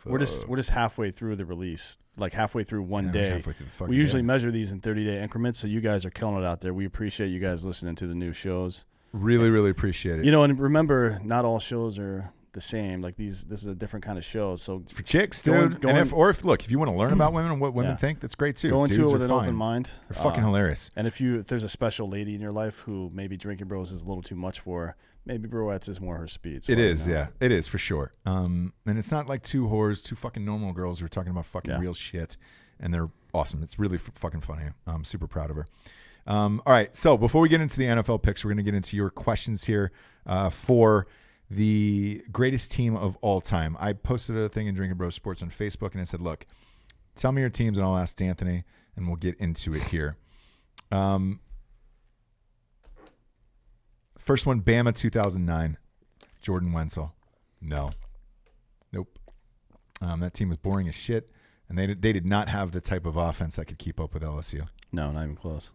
We're just halfway through the release. Like halfway through one day. Halfway through the fucking we usually day. measure these in 30-day increments, so you guys are killing it out there. We appreciate you guys listening to the new shows. Really, really appreciate it. You know, and remember, not all shows are the same. Like this is a different kind of show. So it's for chicks, dude. If you want to learn about women and what women think, that's great too. Go into Dudes it with an fine. open mind. They're fucking hilarious. And if there's a special lady in your life who maybe Drinkin' Bros is a little too much for, maybe Broettes is more her speed. So it is, yeah. It is for sure. And it's not like two fucking normal girls who are talking about fucking real shit. And they're awesome. It's really fucking funny. I'm super proud of her. All right. So before we get into the NFL picks, we're going to get into your questions here for the greatest team of all time. I posted a thing in Drinkin' Bros Sports on Facebook, and I said, look, tell me your teams, and I'll ask D'Anthony, and we'll get into it here. First one, Bama 2009. Jordan Wenzel. No. Nope. That team was boring as shit. And they did not have the type of offense that could keep up with LSU. No, not even close.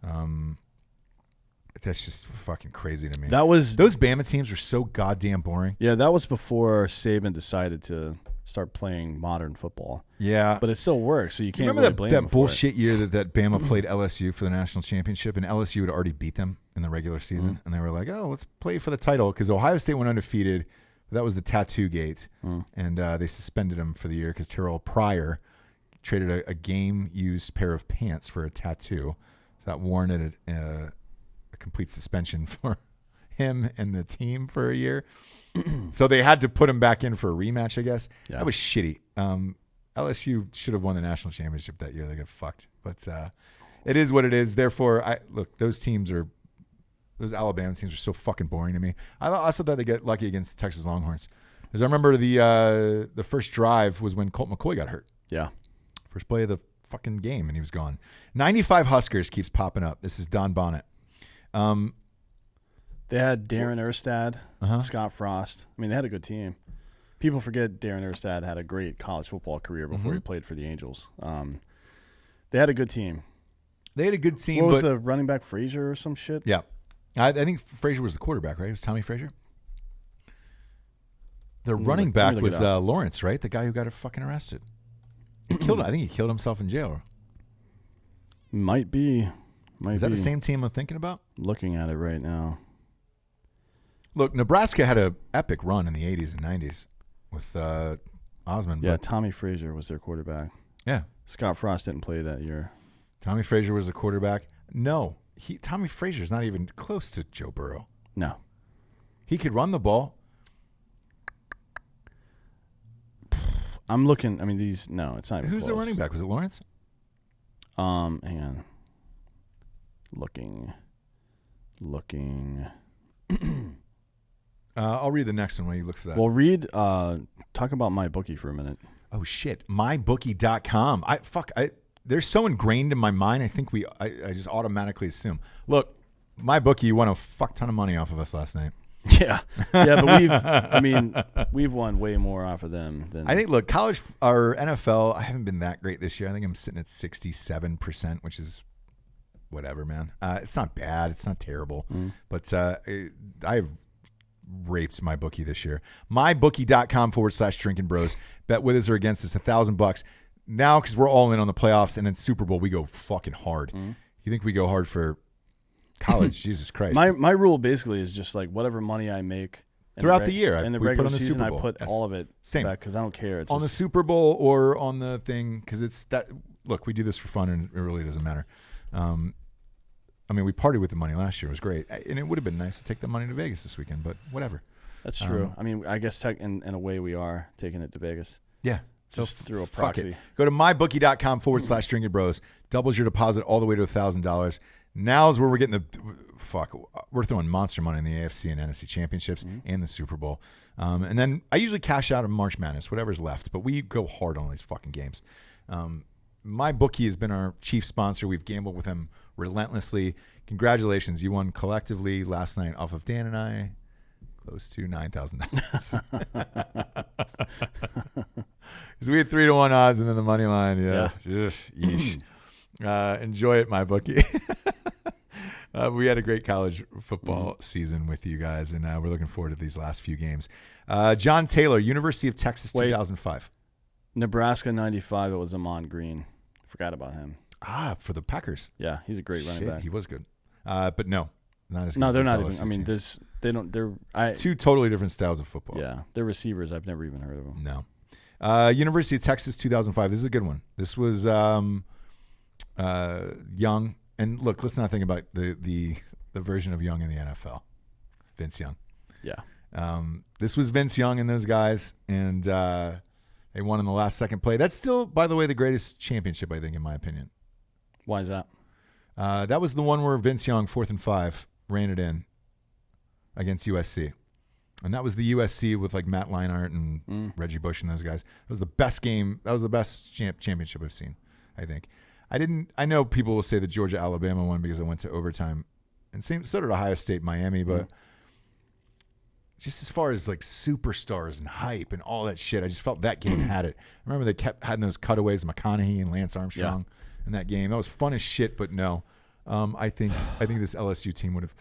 That's just fucking crazy to me. Those Bama teams were so goddamn boring. Yeah, that was before Saban decided to start playing modern football. Yeah. But it still works, so you can't remember really blame them that bullshit year that Bama played LSU for the national championship, and LSU had already beat them in the regular season, and they were like, oh, let's play for the title, because Ohio State went undefeated. That was the tattoo gate, and they suspended him for the year because Terrell Pryor traded a game-used pair of pants for a tattoo. So that warranted a complete suspension for him and the team for a year. So they had to put him back in for a rematch, I guess. Yeah. That was shitty. LSU should have won the national championship that year. They got fucked. But it is what it is. Therefore, those Alabama teams are so fucking boring to me. I also thought they got lucky against the Texas Longhorns. Because I remember the first drive was when Colt McCoy got hurt. Yeah. First play of the fucking game, and he was gone. 95 Huskers keeps popping up. This is Don Bonnet. They had Darren Erstad, Scott Frost. I mean, they had a good team. People forget Darren Erstad had a great college football career before he played for the Angels. They had a good team. They had a good team. What was but, the running back, Frazier or some shit? Yeah. I think Frazier was the quarterback, right? It was Tommy Frazier? The running back was Lawrence, right? The guy who got fucking arrested. He killed. I think he killed himself in jail. Might be. Is that the same team I'm thinking about? Looking at it right now. Look, Nebraska had an epic run in the 80s and 90s with Osmond. Yeah, Tommy Frazier was their quarterback. Yeah. Scott Frost didn't play that year. Tommy Frazier was the quarterback. No, Tommy Frazier's not even close to Joe Burrow. No. He could run the ball. I'm looking. I mean, it's not even Who's close. the running back? Was it Lawrence? Hang on. Looking. I'll read the next one when you look for that. Well, talk about MyBookie for a minute. Oh, shit. MyBookie.com. They're so ingrained in my mind, I think I just automatically assume. Look, MyBookie won a fuck ton of money off of us last night. Yeah. Yeah, but we've won way more off of them than I think, look, college or NFL, I haven't been that great this year. I think I'm sitting at 67%, which is whatever, man. It's not bad. It's not terrible. But I've raped MyBookie this year. MyBookie.com/Drinkin Bros. Bet with us or against us, $1,000. Now, because we're all in on the playoffs and then Super Bowl, we go fucking hard. You think we go hard for college? Jesus Christ. My rule basically is just like whatever money I make throughout the year. In the we regular put on the season, Super Bowl. I put all of it back because I don't care. It's on the Super Bowl or on the thing because it's that. Look, we do this for fun and it really doesn't matter. I mean, we partied with the money last year. It was great. And it would have been nice to take the money to Vegas this weekend, but whatever. That's true. I mean, I guess in a way we are taking it to Vegas. Yeah. Just through a proxy. Go to mybookie.com/Drinkin Bros. Doubles your deposit all the way to $1,000. Now's where we're getting we're throwing monster money in the AFC and NFC championships and the Super Bowl. And then I usually cash out of March Madness, whatever's left, but we go hard on these fucking games. MyBookie has been our chief sponsor. We've gambled with him relentlessly. Congratulations. You won collectively last night off of Dan and I close to $9,000. Because we had 3-1 odds and then the money line. Yeah. Yeesh. Enjoy it, MyBookie. We had a great college football season with you guys, and we're looking forward to these last few games. John Taylor, University of Texas, 2005. Nebraska 95, it was Amon Green. Forgot about him. For the Packers. Yeah, he's a great running back. He was good. But no, not as good. No, they're as not LSU even. I mean, team. they're two totally different styles of football. Yeah, they're receivers. I've never even heard of them. No. University of Texas, 2005. This is a good one. This was Young. And look, let's not think about the version of Young in the NFL. Vince Young. Yeah. This was Vince Young and those guys, and they won in the last second play. That's still, by the way, the greatest championship, I think, in my opinion. Why is that? That was the one where Vince Young, 4th and 5, ran it in against USC. And that was the USC with like Matt Leinart and Reggie Bush and those guys. It was the best game. That was the best championship I've seen, I think. I know people will say the Georgia-Alabama one because I went to overtime. And so did Ohio State, Miami, but just as far as like superstars and hype and all that shit, I just felt that game had it. I remember they kept having those cutaways, McConaughey and Lance Armstrong in that game. That was fun as shit, but no. I think this LSU team would have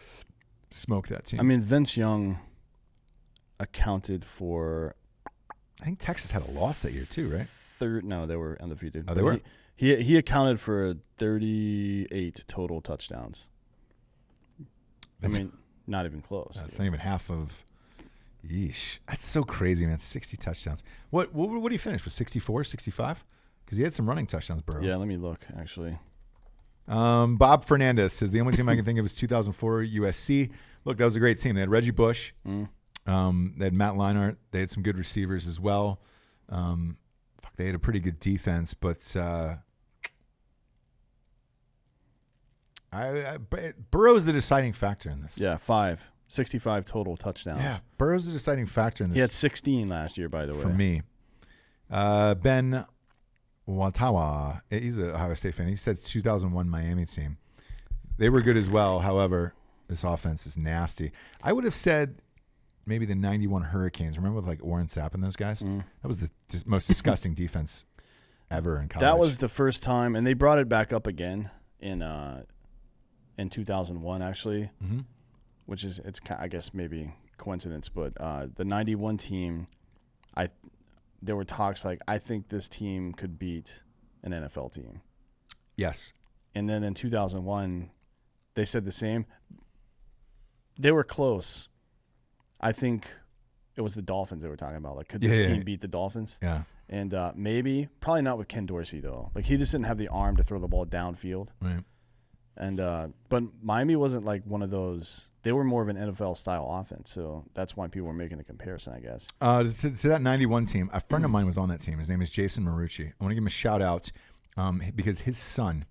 smoked that team. I mean, Vince Young accounted for... I think Texas had a loss that year too, right? No, they were undefeated. Oh, they were? He accounted for 38 total touchdowns. I mean, not even close. That's not even half of... Yeesh. That's so crazy, man. 60 touchdowns. What did he finish? Was 64, 65? Because he had some running touchdowns, Burrow. Yeah, let me look, actually. Bob Fernandez says, the only team I can think of is 2004 USC. Look, that was a great team. They had Reggie Bush. They had Matt Leinart. They had some good receivers as well. They had a pretty good defense, but Burrow's the deciding factor in this. Yeah, 65 total touchdowns. Yeah, Burrow's the deciding factor in this. He had 16 last year, by the way. For me. Ben Watawa, he's an Ohio State fan. He said 2001 Miami team. They were good as well. However, this offense is nasty. I would have said maybe the 91 Hurricanes. Remember with like Warren Sapp and those guys? That was the most disgusting defense ever in college. That was the first time, and they brought it back up again in 2001 actually, Mm-hmm. which is I guess maybe coincidence, but the 91 team, there were talks like I think this team could beat an NFL team. Yes. And then in 2001, they said the same. They were close. I think it was the Dolphins they were talking about. Like, could this team beat the Dolphins? Yeah. And probably not with Ken Dorsey, though. Like, he just didn't have the arm to throw the ball downfield. Right. And but Miami wasn't like one of those. They were more of an NFL-style offense, so that's why people were making the comparison, I guess. To that 91 team, a friend of mine was on that team. His name is Jason Marucci. I want to give him a shout-out because his son,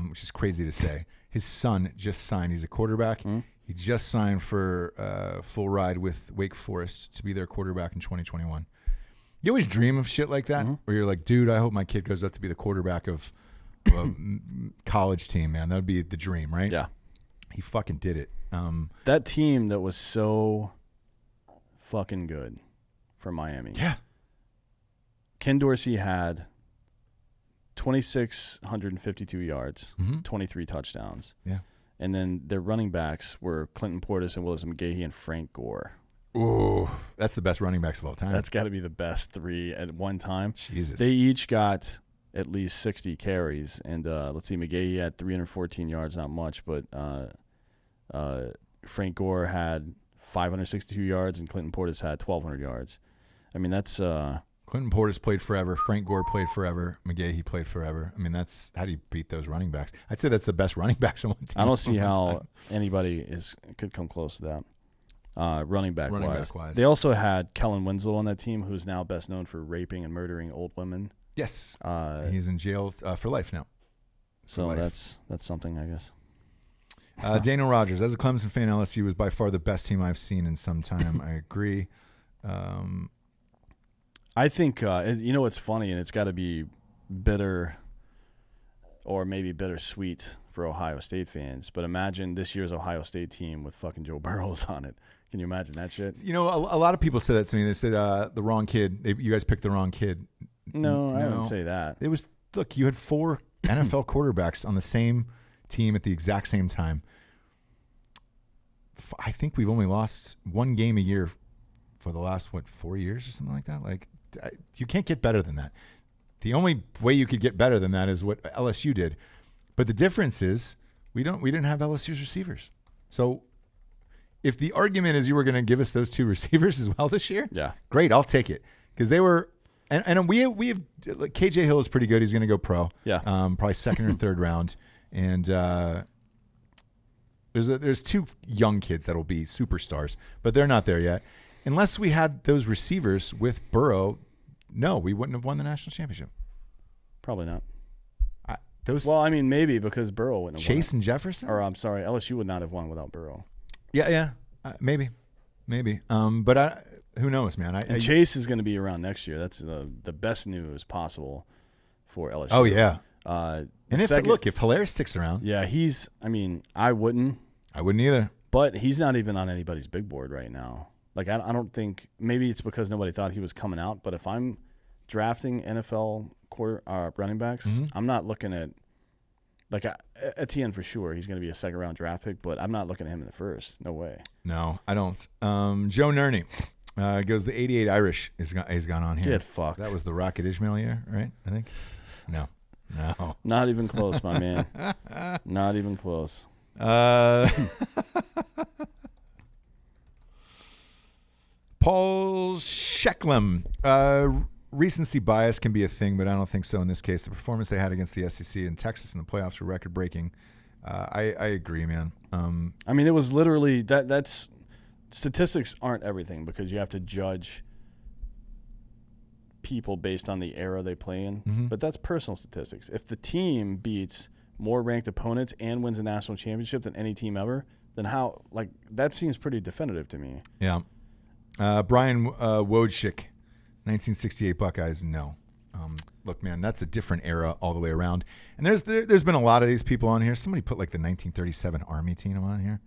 which is crazy to say, his son just signed. He's a quarterback. Mm-hmm. He just signed for full ride with Wake Forest to be their quarterback in 2021. You always dream of shit like that, where you're like, dude, I hope my kid goes up to be the quarterback of a college team, man. That would be the dream, right? Yeah. He fucking did it. That team that was so fucking good for Miami. Yeah. Ken Dorsey had 2,652 yards, 23 touchdowns. Yeah. And then their running backs were Clinton Portis and Willis McGahee and Frank Gore. Ooh, that's the best running backs of all time. That's got to be the best three at one time. Jesus. They each got at least 60 carries. And let's see, McGahee had 314 yards, not much, but Frank Gore had 562 yards and Clinton Portis had 1,200 yards. I mean, that's Clinton Portis played forever. Frank Gore played forever. McGahee played forever. I mean, that's how do you beat those running backs? I'd say that's the best running backs on one team. I don't see how anybody could come close to that. Running back wise. They also had Kellen Winslow on that team, who's now best known for raping and murdering old women. Yes, he's in jail for life now. That's something, I guess. Daniel Rogers, as a Clemson fan, LSU was by far the best team I've seen in some time. I agree. I think it's funny, and it's got to be bitter, or maybe bittersweet for Ohio State fans. But imagine this year's Ohio State team with fucking Joe Burrows on it. Can you imagine that shit? You know, a lot of people said that to me. They said the wrong kid. You guys picked the wrong kid. No, I wouldn't say that. It was look. You had 4 NFL quarterbacks on the same team at the exact same time. I think we've only lost 1 game a year for the last 4 years or something like that. Like, you can't get better than that. The only way you could get better than that is what LSU did. But the difference is we didn't have LSU's receivers. So if the argument is you were going to give us those 2 receivers as well this year, yeah, great, I'll take it, because they were. And we have like, KJ Hill is pretty good. He's going to go pro. Yeah, probably 2nd or 3rd round. And there's 2 young kids that'll be superstars, but they're not there yet. Unless we had those receivers with Burrow, no, we wouldn't have won the national championship. Probably not. Well, I mean, maybe because Burrow wouldn't have won. Chase and Jefferson? Or, I'm sorry, LSU would not have won without Burrow. Yeah. Maybe. But who knows, man? And Chase is going to be around next year. That's the best news possible for LSU. Oh, yeah. And if Hilaire sticks around. Yeah, I wouldn't. I wouldn't either. But he's not even on anybody's big board right now. Like, I don't think, maybe it's because nobody thought he was coming out, but if I'm drafting NFL running backs, I'm not looking at, like, Etienne for sure. He's going to be a 2nd-round draft pick, but I'm not looking at him in the 1st. No way. No, I don't. Joe Nerney goes, the 88 Irish has gone on here. Get fucked. That was the Rocket Ishmael year, right? I think. No. Not even close, my man. Not even close. Paul Shecklem. Recency bias can be a thing, but I don't think so in this case. The performance they had against the SEC and Texas in the playoffs were record-breaking. I agree, man. I mean, it was literally that's statistics aren't everything, because you have to judge people based on the era they play in, but that's personal statistics. If the team beats more ranked opponents and wins a national championship than any team ever, then how? Like, that seems pretty definitive to me. Yeah. Brian Wojcik, 1968 Buckeyes. No. Look, man, that's a different era all the way around. And there's been a lot of these people on here. Somebody put like the 1937 Army team on here.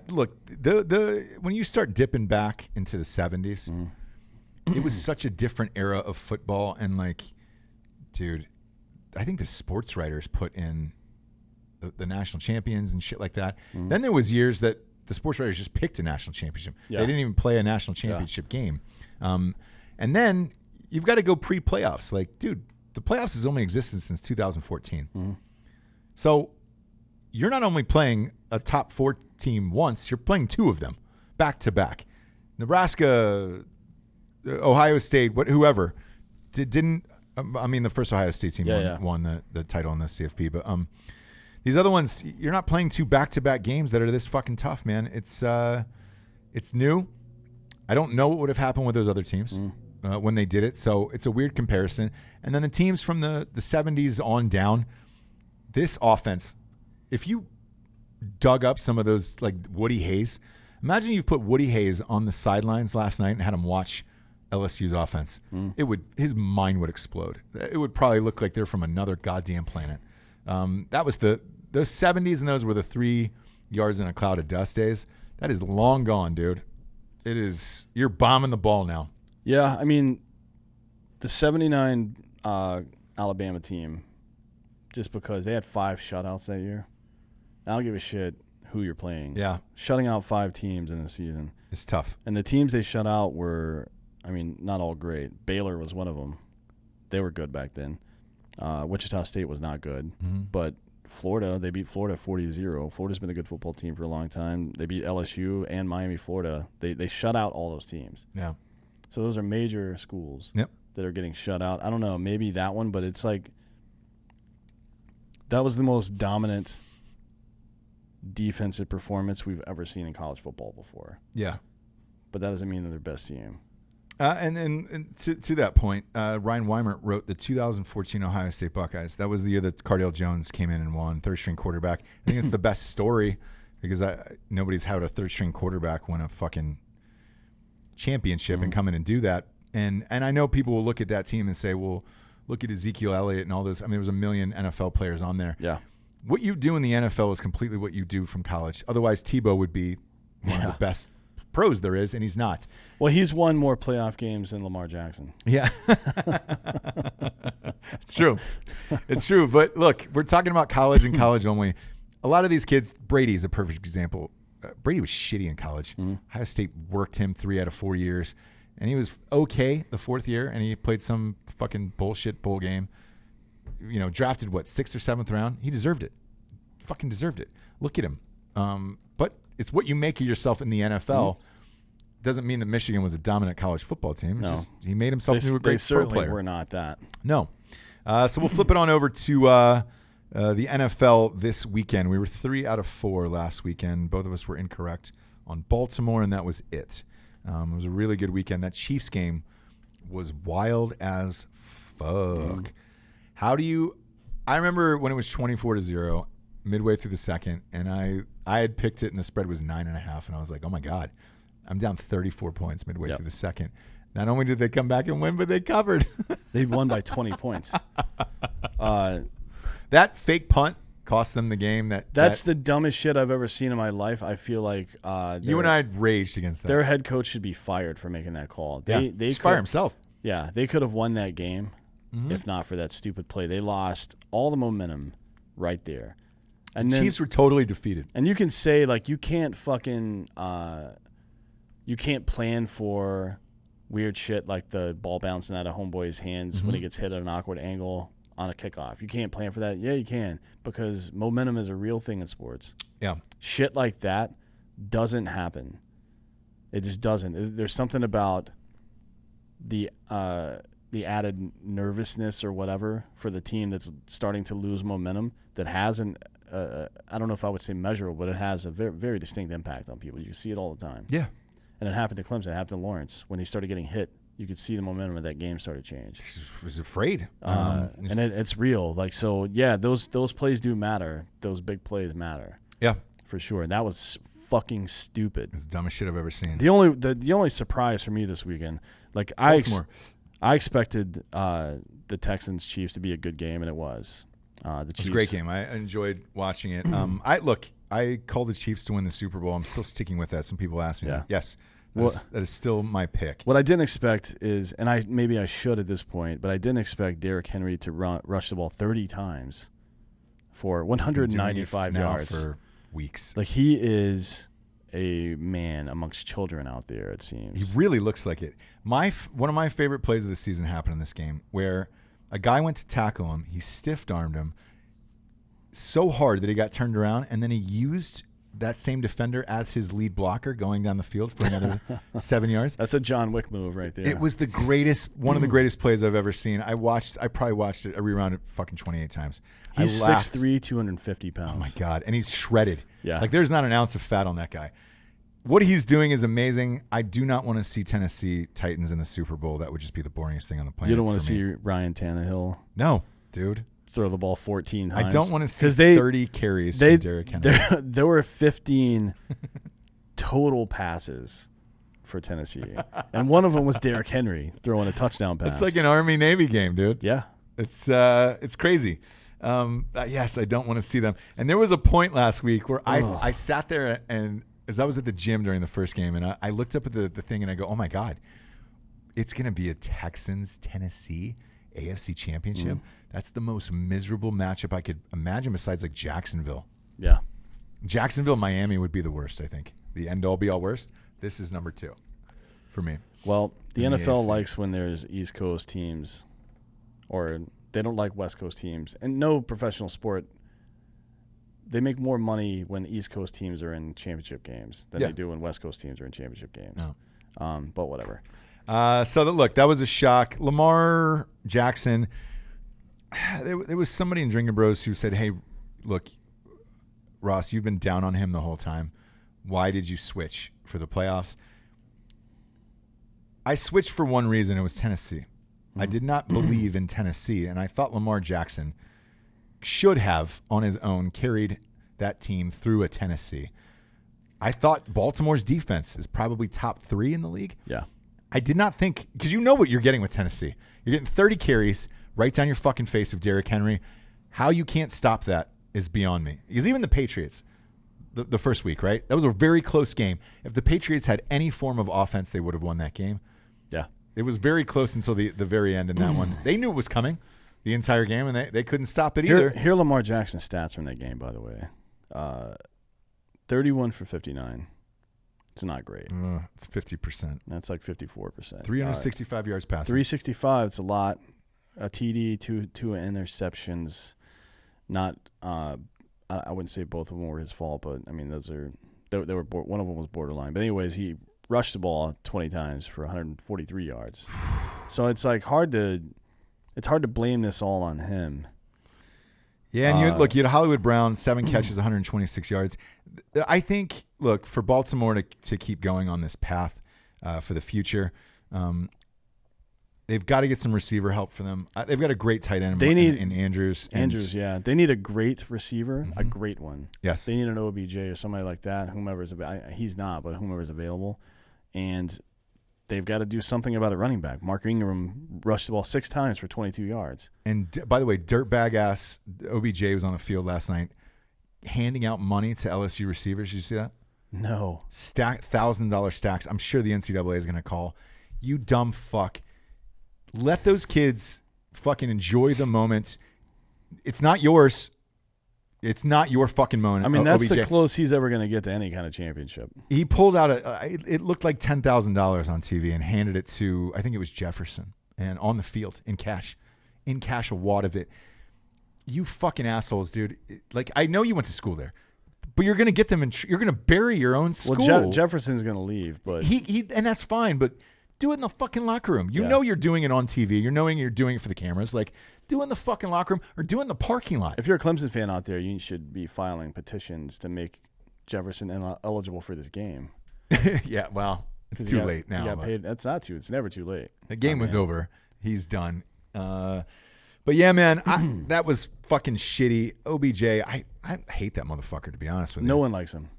Look, the when you start dipping back into the 70s, it was such a different era of football. And like, dude, I think the sports writers put in the national champions and shit like that. Then there was years that the sports writers just picked a national championship. Yeah. They didn't even play a national championship game. And then you've got to go pre-playoffs. Like, dude, the playoffs has only existed since 2014. So you're not only playing a top 4 team once, you're playing 2 of them back to back. Nebraska, Ohio State, whoever didn't. I mean, the first Ohio State team won the title in the CFP, but these other ones, you're not playing 2 back-to-back games that are this fucking tough, man. It's new. I don't know what would have happened with those other teams when they did it, so it's a weird comparison. And then the teams from the 70s on down, this offense, if you dug up some of those, like Woody Hayes, imagine you put Woody Hayes on the sidelines last night and had him watch LSU's offense. His mind would explode. It would probably look like they're from another goddamn planet. That was those 70s, and those were the 3 yards in a cloud of dust days. That is long gone, dude. It is. You're bombing the ball now. Yeah, I mean, the 79 Alabama team, just because they had 5 shutouts that year, I don't give a shit who you're playing. Yeah. Shutting out 5 teams in the season. It's tough. And the teams they shut out were, I mean, not all great. Baylor was one of them. They were good back then. Wichita State was not good. But Florida, they beat Florida 40-0. Florida's been a good football team for a long time. They beat LSU and Miami, Florida. They shut out all those teams. Yeah. So those are major schools that are getting shut out. I don't know, maybe that one, but it's like that was the most dominant defensive performance we've ever seen in college football before. Yeah. But that doesn't mean they're their best team. And to that point, Ryan Weimert wrote the 2014 Ohio State Buckeyes. That was the year that Cardale Jones came in and won, third-string quarterback. I think it's the best story because nobody's had a third-string quarterback win a fucking championship and come in and do that. And I know people will look at that team and say, well, look at Ezekiel Elliott and all those. I mean, there was a million NFL players on there. Yeah. What you do in the NFL is completely what you do from college. Otherwise, Tebow would be one of the best pros there is, and he's not. Well, he's won more playoff games than Lamar Jackson. Yeah. It's true. It's true. But look, we're talking about college and college only. A lot of these kids, Brady's a perfect example. Brady was shitty in college. Ohio State worked him 3 out of 4 years, and he was okay the 4th year, and he played some fucking bullshit bowl game. You know, drafted, 6th or 7th round? He deserved it. Fucking deserved it. Look at him. But it's what you make of yourself in the NFL. Doesn't mean that Michigan was a dominant college football team. It's just he made himself into a great pro player. We're not that. No. So we'll flip it on over to the NFL this weekend. We were 3 out of 4 last weekend. Both of us were incorrect on Baltimore, and that was it. It was a really good weekend. That Chiefs game was wild as fuck. I remember when it was 24-0 midway through the second, and I had picked it, and the spread was 9.5, and I was like, oh my God, I'm down 34 points midway through the second. Not only did they come back and win, but they covered. They won by 20 points. That fake punt cost them the game. That's the dumbest shit I've ever seen in my life. I feel like you and I had raged against that. Their head coach should be fired for making that call. They fire himself. Yeah, they could have won that game if not for that stupid play. They lost all the momentum right there. And the Chiefs were totally defeated. And you can say, like, you can't fucking you can't plan for weird shit like the ball bouncing out of homeboy's hands when he gets hit at an awkward angle on a kickoff. You can't plan for that. Yeah, you can, because momentum is a real thing in sports. Yeah. Shit like that doesn't happen. It just doesn't. There's something about the added nervousness or whatever for the team that's starting to lose momentum that has I don't know if I would say measurable, but it has a very, very distinct impact on people. You see it all the time. Yeah. And it happened to Clemson. It happened to Lawrence. When he started getting hit, you could see the momentum of that game started to change. He was afraid. And it's real. Like, so, yeah, those plays do matter. Those big plays matter. Yeah. For sure. And that was fucking stupid. It's the dumbest shit I've ever seen. The only surprise for me this weekend, like, I expected the Texans-Chiefs to be a good game, and it was. The Chiefs. It was a great game. I enjoyed watching it. I called the Chiefs to win the Super Bowl. I'm still sticking with that. Some people ask me. Yeah. Yes, That is still my pick. What I didn't expect is, and maybe I should at this point, but I didn't expect Derrick Henry to rush the ball 30 times for 195 yards for weeks. Like, he is a man amongst children out there, it seems. He really looks like it. One of my favorite plays of the season happened in this game where a guy went to tackle him. He stiff-armed him so hard that he got turned around, and then he used that same defender as his lead blocker going down the field for another 7 yards. That's a John Wick move right there. It was one of the greatest plays I've ever seen. I probably watched it, I rewound it fucking 28 times. He's 6'3", 250 pounds. Oh, my God. And he's shredded. Yeah. Like, there's not an ounce of fat on that guy. What he's doing is amazing. I do not want to see Tennessee Titans in the Super Bowl. That would just be the boringest thing on the planet. You don't want to see Ryan Tannehill? No, dude. Throw the ball 14 times. I don't want to see 30 carries from Derrick Henry. There were 15 total passes for Tennessee, and one of them was Derrick Henry throwing a touchdown pass. It's like an Army-Navy game, dude. Yeah. It's crazy. Yes, I don't want to see them. And there was a point last week where I sat there, and as I was at the gym during the first game, and I looked up at the thing, and I go, oh, my God, it's going to be a Texans-Tennessee AFC Championship. Mm-hmm. That's the most miserable matchup I could imagine besides like Jacksonville. Yeah. Jacksonville, Miami would be the worst, I think. The end all be all worst. This is number 2 for me. Well, the NFL likes when there's East Coast teams, or they don't like West Coast teams. And no professional sport, they make more money when East Coast teams are in championship games than they do when West Coast teams are in championship games. No. But whatever. Look, that was a shock. Lamar Jackson, there was somebody in Drinkin' Bros who said, hey, look, Ross, you've been down on him the whole time. Why did you switch for the playoffs? I switched for one reason. It was Tennessee. I did not believe in Tennessee, and I thought Lamar Jackson should have, on his own, carried that team through a Tennessee. I thought Baltimore's defense is probably top 3 in the league. Yeah. I did not think, because you know what you're getting with Tennessee. You're getting 30 carries right down your fucking face of Derrick Henry. How you can't stop that is beyond me. Because even the Patriots, the first week, right? That was a very close game. If the Patriots had any form of offense, they would have won that game. Yeah. It was very close until the very end in that one. They knew it was coming the entire game, and they couldn't stop it either. Here Lamar Jackson's stats from that game, by the way. 31 for 59. It's not great. It's 50%. That's like 54%. 365 yards passing. 365. It's a lot. A TD, two interceptions. Not. I wouldn't say both of them were his fault, but I mean those are. They were. One of them was borderline. But anyways, he rushed the ball 20 times for 143 yards. So it's like hard to blame this all on him. Yeah, and you had Hollywood Brown, 7 catches, 126 yards. I think, look, for Baltimore to keep going on this path for the future, they've got to get some receiver help for them. They've got a great tight end in Andrews. Andrews, yeah. They need a great receiver, a great one. Yes. They need an OBJ or somebody like that, whomever's available. He's not, but whomever's available. And they've got to do something about a running back. Mark Ingram rushed the ball 6 times for 22 yards. And by the way, dirtbag ass OBJ was on the field last night handing out money to LSU receivers. Did you see that? No. $1,000 stacks. I'm sure the NCAA is going to call. You dumb fuck. Let those kids fucking enjoy the moment. It's not yours. It's not your fucking moment. I mean, that's OBJ. The closest he's ever going to get to any kind of championship. He pulled out it looked like $10,000 on TV and handed it to, I think it was Jefferson, and on the field in cash, a wad of it. You fucking assholes, dude. Like, I know you went to school there, but you're going to get them you're going to bury your own school. Well, Jefferson's going to leave, but he and that's fine, but do it in the fucking locker room. You know you're doing it on TV. You're knowing you're doing it for the cameras. Like, do it in the fucking locker room or do it in the parking lot. If you're a Clemson fan out there, you should be filing petitions to make Jefferson eligible for this game. Yeah, well, it's too late now. You got paid. That's not too. It's never too late. The game was over. He's done. But yeah, man, that was fucking shitty. OBJ, I hate that motherfucker, to be honest with you. No one likes him.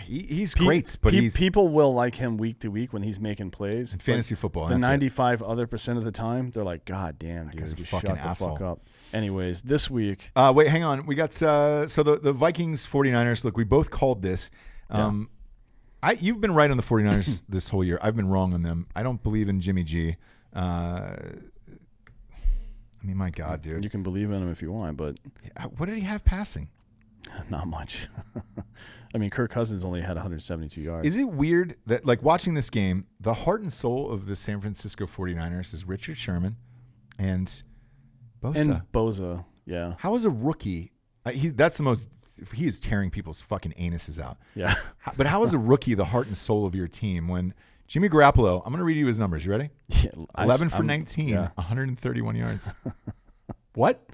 He's great, but people will like him week to week when he's making plays. In fantasy football. The 95% of the time, they're like, God damn, dude, just shut the fuck up. Anyways, this week. Wait, hang on. We got so the Vikings 49ers. Look, we both called this. You've been right on the 49ers this whole year. I've been wrong on them. I don't believe in Jimmy G. I mean, my God, dude. You can believe in him if you want, but what did he have passing? Not much. I mean, Kirk Cousins only had 172 yards. Is it weird that, like, watching this game, the heart and soul of the San Francisco 49ers is Richard Sherman and Bosa? And Bosa, yeah. How is a rookie? He is tearing people's fucking anuses out. Yeah. But how is a rookie the heart and soul of your team when Jimmy Garoppolo, I'm going to read you his numbers. You ready? Yeah, 11 for 19, 131 yards. What?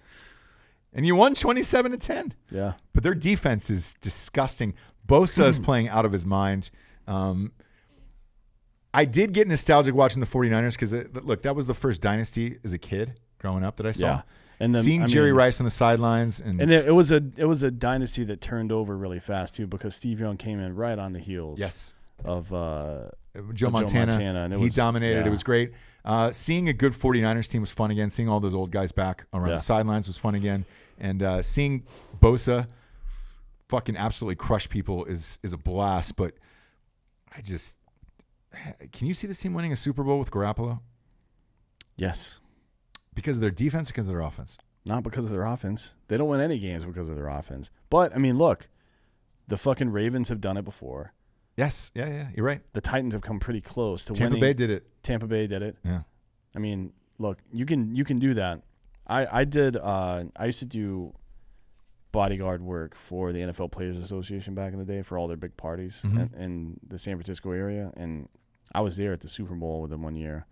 And you won 27-10. Yeah. But their defense is disgusting. Bosa is playing out of his mind. I did get nostalgic watching the 49ers because, look, that was the first dynasty as a kid growing up that I saw. Yeah. And then, seeing Jerry Rice on the sidelines. And it was a dynasty that turned over really fast, too, because Steve Young came in right on the heels of Joe Montana. And he dominated. Yeah. It was great. Seeing a good 49ers team was fun again. Seeing all those old guys back around the sidelines was fun again. And seeing Bosa fucking absolutely crush people is a blast. But can you see this team winning a Super Bowl with Garoppolo? Yes. Because of their defense or because of their offense? Not because of their offense. They don't win any games because of their offense. But, I mean, look, the fucking Ravens have done it before. Yes. Yeah. You're right. The Titans have come pretty close to winning. Tampa Bay did it. Yeah. I mean, look, you can do that. I used to do bodyguard work for the NFL Players Association back in the day for all their big parties in the San Francisco area, and I was there at the Super Bowl with them one year.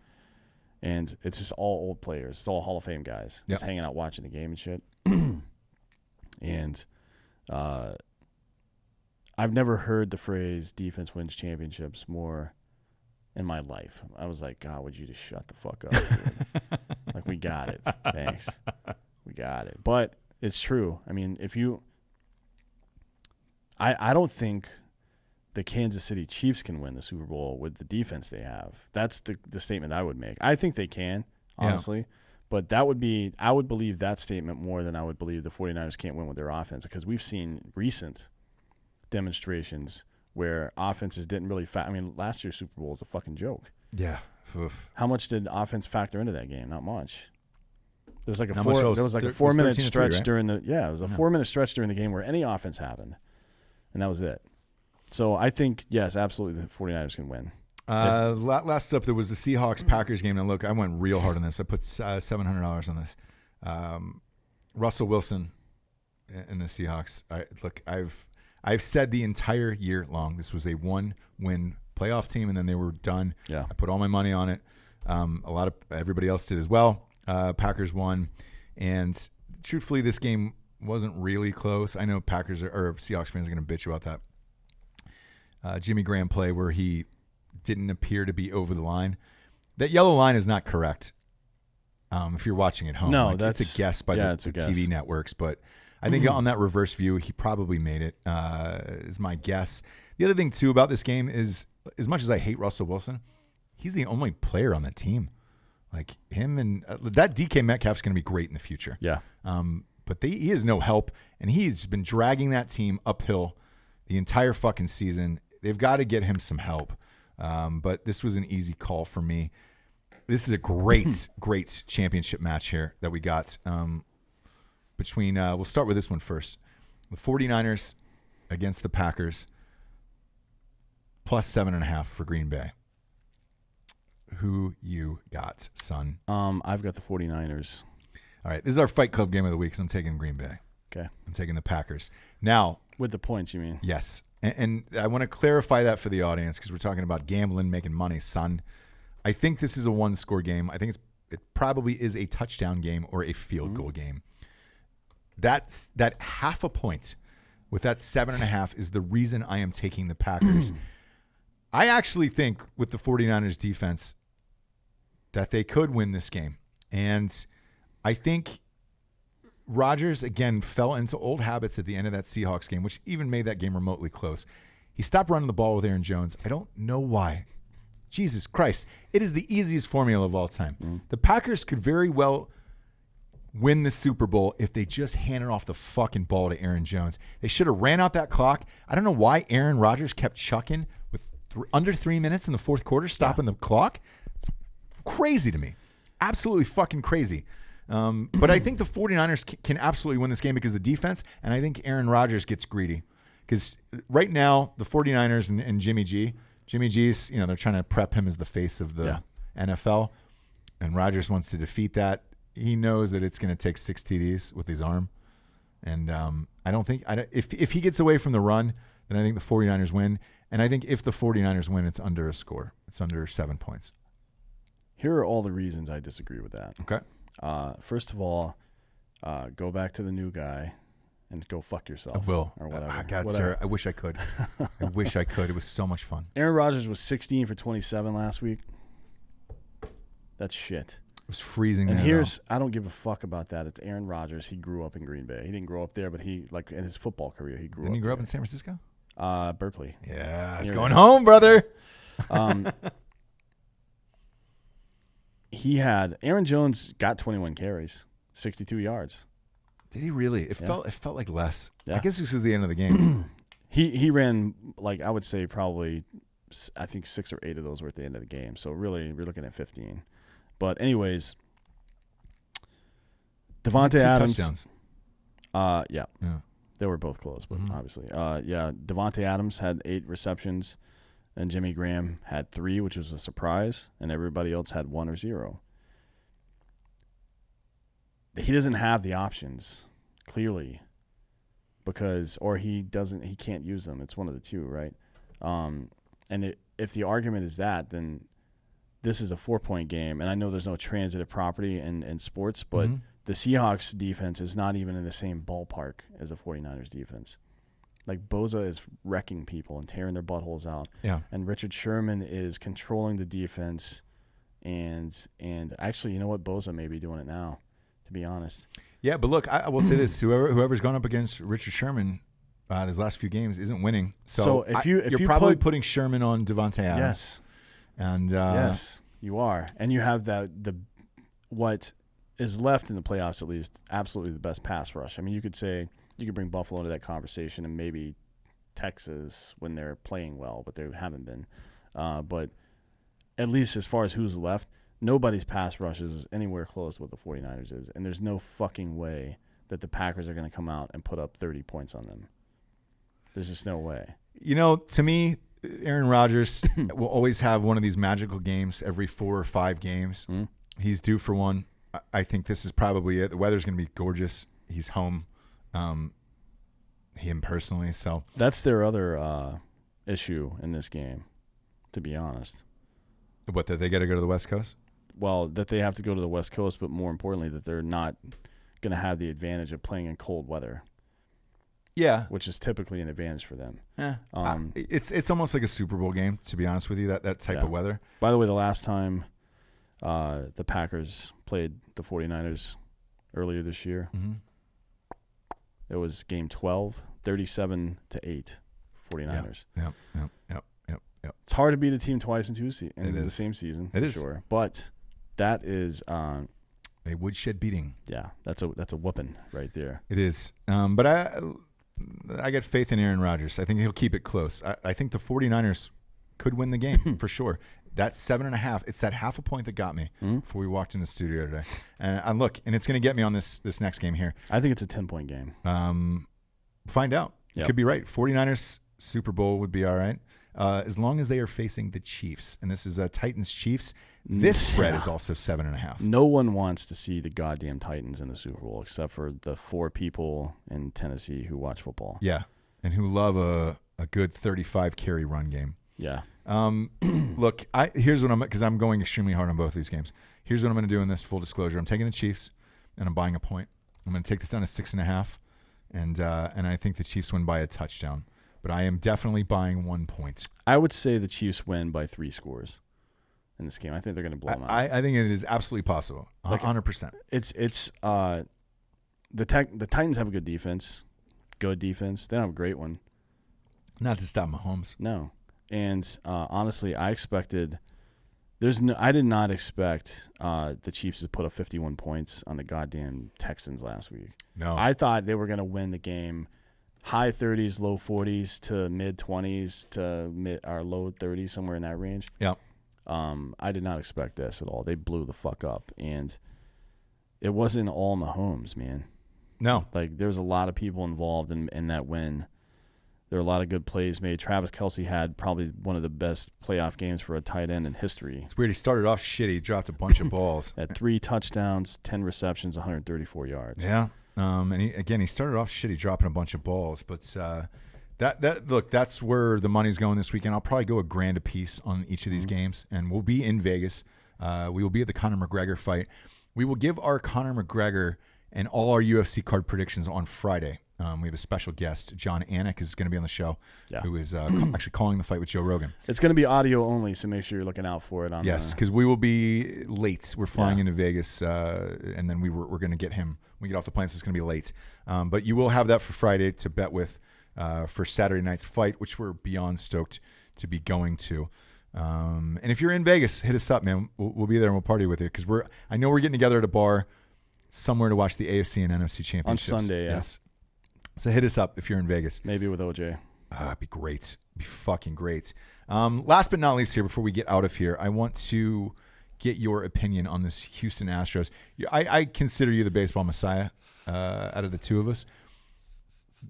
And it's just all old players. It's all Hall of Fame guys just hanging out watching the game and shit. And I've never heard the phrase defense wins championships more in my life. I was like, God, would you just shut the fuck up? Like, we got it. Thanks. We got it. But it's true. I mean, I don't think the Kansas City Chiefs can win the Super Bowl with the defense they have. That's the statement I would make. I think they can, honestly. But I would believe that statement more than I would believe the 49ers can't win with their offense, because we've seen recent demonstrations where offenses didn't really I mean, last year's Super Bowl was a fucking joke. Yeah. Oof. How much did offense factor into that game? Not much. There was like a 4-minute stretch right? during the it was a 4-minute stretch during the game where any offense happened, and that was it. So I think, yes, absolutely, the 49ers can win. Last up, there was the Seahawks-Packers game. And look, I went real hard on this. I put $700 on this. Russell Wilson in the Seahawks. I've said the entire year long this was a one-win playoff team, and then they were done. Yeah. I put all my money on it. Everybody else did as well. Packers won, and truthfully, this game wasn't really close. I know Seahawks fans are going to bitch about that. Jimmy Graham play where he didn't appear to be over the line. That yellow line is not correct. If you're watching at home, no, it's a guess by the TV networks. But I think on that reverse view, he probably made it. Is my guess. The other thing too about this game is, as much as I hate Russell Wilson, he's the only player on that team. Like him and that DK Metcalf's going to be great in the future. Yeah. But he has no help, and he's been dragging that team uphill the entire fucking season. They've got to get him some help. But this was an easy call for me. This is a great championship match here that we got between we'll start with this one first. The 49ers against the Packers, plus 7.5 for Green Bay. Who you got, son? I've got the 49ers. All right, this is our Fight Club game of the week, so I'm taking Green Bay. Okay. I'm taking the Packers. Now, with the points, you mean? Yes. And I want to clarify that for the audience because we're talking about gambling, making money, son. I think this is a one-score game. I think it probably is a touchdown game or a field goal game. That half a point with that 7.5 is the reason I am taking the Packers. I actually think with the 49ers defense that they could win this game. And I think Rodgers, again, fell into old habits at the end of that Seahawks game, which even made that game remotely close. He stopped running the ball with Aaron Jones. I don't know why. Jesus Christ. It is the easiest formula of all time. The Packers could very well win the Super Bowl if they just handed off the fucking ball to Aaron Jones. They should have ran out that clock. I don't know why Aaron Rodgers kept chucking with under 3 minutes in the fourth quarter, stopping the clock. It's crazy to me. Absolutely fucking crazy. But I think the 49ers can absolutely win this game because of the defense, and I think Aaron Rodgers gets greedy. Because right now, the 49ers and Jimmy G's, they're trying to prep him as the face of the NFL, and Rodgers wants to defeat that. He knows that it's going to take 6 TDs with his arm, and I don't think if he gets away from the run, then I think the 49ers win, and I think if the 49ers win, it's under a score. It's under 7 points. Here are all the reasons I disagree with that. Okay. First of all, go back to the new guy and go fuck yourself. I will. Or whatever. God, sir, I wish I could. I wish I could. It was so much fun. Aaron Rodgers was 16 for 27 last week. That's shit. It was freezing. And there, I don't give a fuck about that. It's Aaron Rodgers. He grew up in Green Bay. He didn't grow up there, but in his football career, he grew up. Didn't he grow up there. in San Francisco? Berkeley. Yeah, it's going home, brother. Aaron Jones got 21 carries, 62 yards. Did he really? It felt like less. Yeah. I guess this is the end of the game. He ran, I would say probably, I think 6 or 8 of those were at the end of the game. So really, we're looking at 15. But anyways, Devontae Adams. Touchdowns. Yeah. They were both close, but obviously. Devontae Adams had 8 receptions, and Jimmy Graham had 3, which was a surprise, and everybody else had 1 or 0. He doesn't have the options, clearly, he can't use them. It's one of the two, right? If the argument is that, then this is a 4-point game, and I know there's no transitive property in sports, but the Seahawks defense is not even in the same ballpark as the 49ers defense. Like, Bosa is wrecking people and tearing their buttholes out. Yeah. And Richard Sherman is controlling the defense, and actually, you know what? Bosa may be doing it now, to be honest. Yeah, but look, I will say this: whoever's gone up against Richard Sherman these last few games isn't winning. So if you're probably putting Sherman on Devontae Adams. Yes. And yes, you are, and you have what is left in the playoffs, at least, absolutely the best pass rush. I mean, you could bring Buffalo into that conversation, and maybe Texas when they're playing well, but they haven't been. But at least as far as who's left, nobody's pass rush is anywhere close to what the 49ers is, and there's no fucking way that the Packers are going to come out and put up 30 points on them. There's just no way. To me, Aaron Rodgers will always have one of these magical games every 4 or 5 games. He's due for one. I think this is probably it. The weather's going to be gorgeous. He's home, him personally. So that's their other issue in this game, to be honest. What, that they got to go to the West Coast? Well, that they have to go to the West Coast, but more importantly, that they're not going to have the advantage of playing in cold weather. Yeah, which is typically an advantage for them. It's almost like a Super Bowl game, to be honest with you. That type of weather. By the way, the last time the Packers played the 49ers earlier this year, it was game 12, 37-8, 49ers. Yep. It's hard to beat a team twice in the same season. It is. Sure, but that is a woodshed beating. Yeah, that's a whooping right there. It is. But I got faith in Aaron Rodgers. I think he'll keep it close. I think the 49ers could win the game for sure. That 7.5, it's that half a point that got me before we walked in the studio today. And it's going to get me on this next game here. I think it's a 10-point game. Find out. You could be right. 49ers Super Bowl would be all right. As long as they are facing the Chiefs. And this is Titans-Chiefs. This spread is also 7.5. No one wants to see the goddamn Titans in the Super Bowl except for the 4 people in Tennessee who watch football. Yeah, and who love a good 35-carry run game. Yeah. Look, here's what because I'm going extremely hard on both these games. Here's what I'm going to do in this full disclosure. I'm taking the Chiefs, and I'm buying a point. I'm going to take this down to 6.5, and I think the Chiefs win by a touchdown. But I am definitely buying 1 point. I would say the Chiefs win by 3 scores in this game. I think they're going to blow them out. I think it is absolutely possible, 100%. It's the Titans have a good defense. Good defense. They don't have a great one. Not to stop Mahomes. No. And honestly, I expected I did not expect the Chiefs to put up 51 points on the goddamn Texans last week. No. I thought they were going to win the game high 30s, low 40s to mid 20s to low 30s, somewhere in that range. Yeah. I did not expect this at all. They blew the fuck up, and it wasn't all Mahomes, man. No. Like, there's a lot of people involved in that win. There were a lot of good plays made. Travis Kelce had probably one of the best playoff games for a tight end in history. It's weird. He started off shitty. He dropped a bunch of balls. At 3 touchdowns, 10 receptions, 134 yards. Yeah. And he started off shitty, dropping a bunch of balls. But look, that's where the money's going this weekend. I'll probably go $1,000 a piece on each of these games, and we'll be in Vegas. We will be at the Conor McGregor fight. We will give our Conor McGregor and all our UFC card predictions on Friday. We have a special guest, John Anik, is going to be on the show, who is actually calling the fight with Joe Rogan. It's going to be audio only, so make sure you're looking out for it. Yes, because we will be late. We're flying into Vegas, and then we're going to get him. When we get off the plane, so it's going to be late. But you will have that for Friday to bet with for Saturday night's fight, which we're beyond stoked to be going to. And if you're in Vegas, hit us up, man. We'll be there and we'll party with you because I know we're getting together at a bar somewhere to watch the AFC and NFC championships on Sunday. Yes. So hit us up if you're in Vegas. Maybe with OJ. It'd be great. It'd be fucking great. Last but not least here, before we get out of here, I want to get your opinion on this Houston Astros. I consider you the baseball messiah out of the two of us.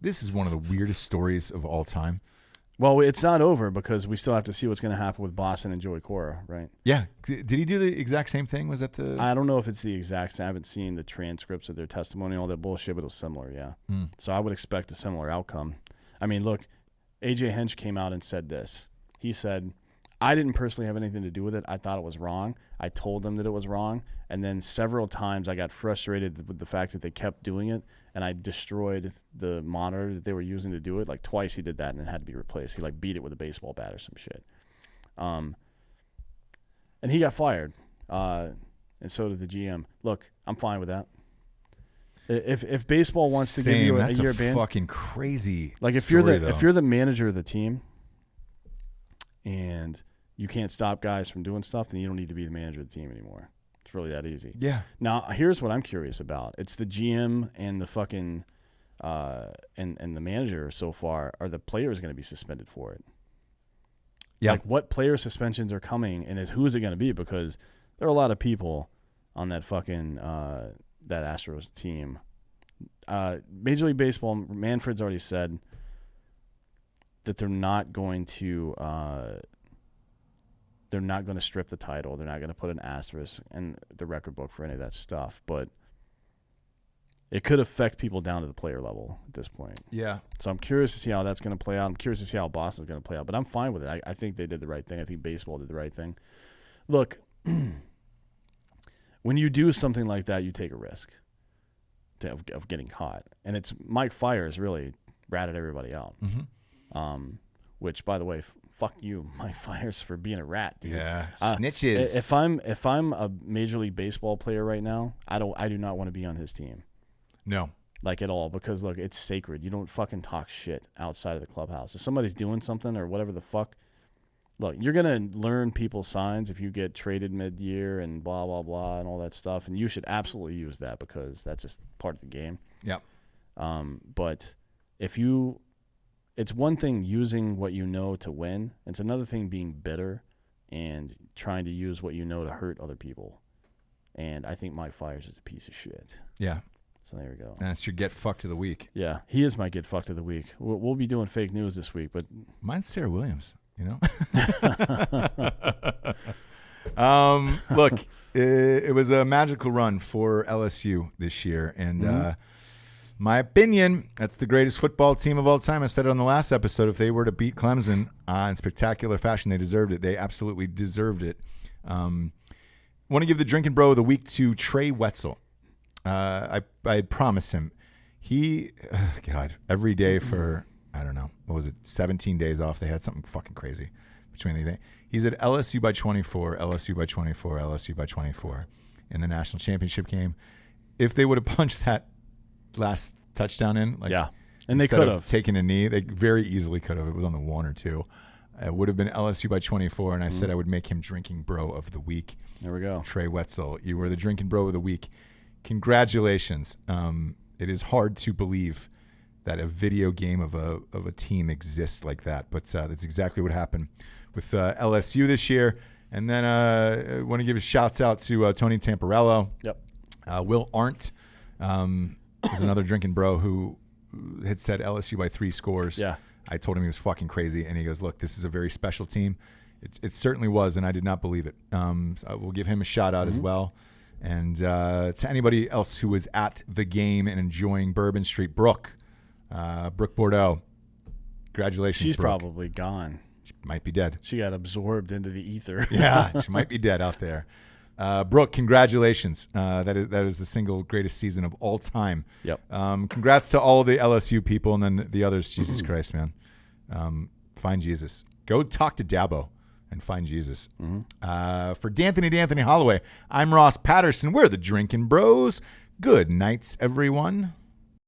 This is one of the weirdest stories of all time. Well, it's not over because we still have to see what's going to happen with Boston and Joey Cora, right? Yeah. Did he do the exact same thing? Was that the... I don't know if it's the exact same. I haven't seen the transcripts of their testimony and all that bullshit, but it was similar, yeah. So I would expect a similar outcome. I mean, look, AJ Hinch came out and said this. He said, I didn't personally have anything to do with it. I thought it was wrong. I told them that it was wrong. And then several times I got frustrated with the fact that they kept doing it, and I destroyed the monitor that they were using to do it. Like twice he did that, and it had to be replaced. He beat it with a baseball bat or some shit. And he got fired. And so did the GM. Look, I'm fine with that. If baseball wants to give you a year ban, fucking crazy. Like if you're the manager of the team, and you can't stop guys from doing stuff, then you don't need to be the manager of the team anymore. It's really that easy. Yeah. Now, here's what I'm curious about. It's the GM and the fucking and the manager so far. Are the players going to be suspended for it? Yeah. Like, what player suspensions are coming, and who is it going to be? Because there are a lot of people on that fucking that Astros team. Major League Baseball, Manfred's already said that they're not going to strip the title. They're not going to put an asterisk in the record book for any of that stuff. But it could affect people down to the player level at this point. Yeah. So I'm curious to see how that's going to play out. I'm curious to see how Boston's going to play out. But I'm fine with it. I think they did the right thing. I think baseball did the right thing. Look, when you do something like that, you take a risk of getting caught. And it's Mike Fiers really ratted everybody out. Mm-hmm. Which, by the way, fuck you, Mike Fiers, for being a rat, dude. Yeah, snitches. If I'm a Major League Baseball player right now, I do not want to be on his team. No. Like at all, because look, it's sacred. You don't fucking talk shit outside of the clubhouse. If somebody's doing something or whatever the fuck, look, you're gonna learn people's signs if you get traded mid-year and blah blah blah and all that stuff, and you should absolutely use that because that's just part of the game. Yeah. But if you, it's one thing using what you know to win. It's another thing being bitter and trying to use what you know to hurt other people. And I think Mike Fiers is a piece of shit. Yeah. So there we go. That's your get fucked of the week. Yeah, he is my get fucked of the week. We'll be doing fake news this week, but mine's Sarah Williams. You know. Look, it was a magical run for LSU this year, and my opinion, that's the greatest football team of all time. I said it on the last episode. If they were to beat Clemson in spectacular fashion, they deserved it. They absolutely deserved it. Want to give the Drinkin' Bro of the week to Trey Wetzel. I had promised him. God, every day for, I don't know, what was it, 17 days off. They had something fucking crazy between the day. He's at LSU by 24, LSU by 24, LSU by 24 in the national championship game. If they would have punched that last touchdown in, and they could have taken a knee, they very easily could have. It was on the 1 or 2. It would have been LSU by 24, and I said I would make him Drinking Bro of the Week. There we go. Trey Wetzel, you were the Drinking Bro of the Week. Congratulations. It is hard to believe that a video game of a team exists like that, but that's exactly what happened with LSU this year. And then I want to give a shouts out to Tony Tamparello. Yep. Will Arndt was another Drinking Bro who had said LSU by 3 scores. Yeah. I told him he was fucking crazy, and he goes, look, this is a very special team. It certainly was, and I did not believe it. So I will give him a shout-out as well. And to anybody else who was at the game and enjoying Bourbon Street, Brooke Bordeaux, congratulations, She's Brooke. probably gone. She might be dead. She got absorbed into the ether. Yeah, she might be dead out there. Brooke, congratulations. That is the single greatest season of all time. Yep. Congrats to all the LSU people and then the others. Jesus Christ, man. Find Jesus. Go talk to Dabo and find Jesus. For D'Anthony Holloway, I'm Ross Patterson. We're the Drinkin' Bros. Good nights, everyone.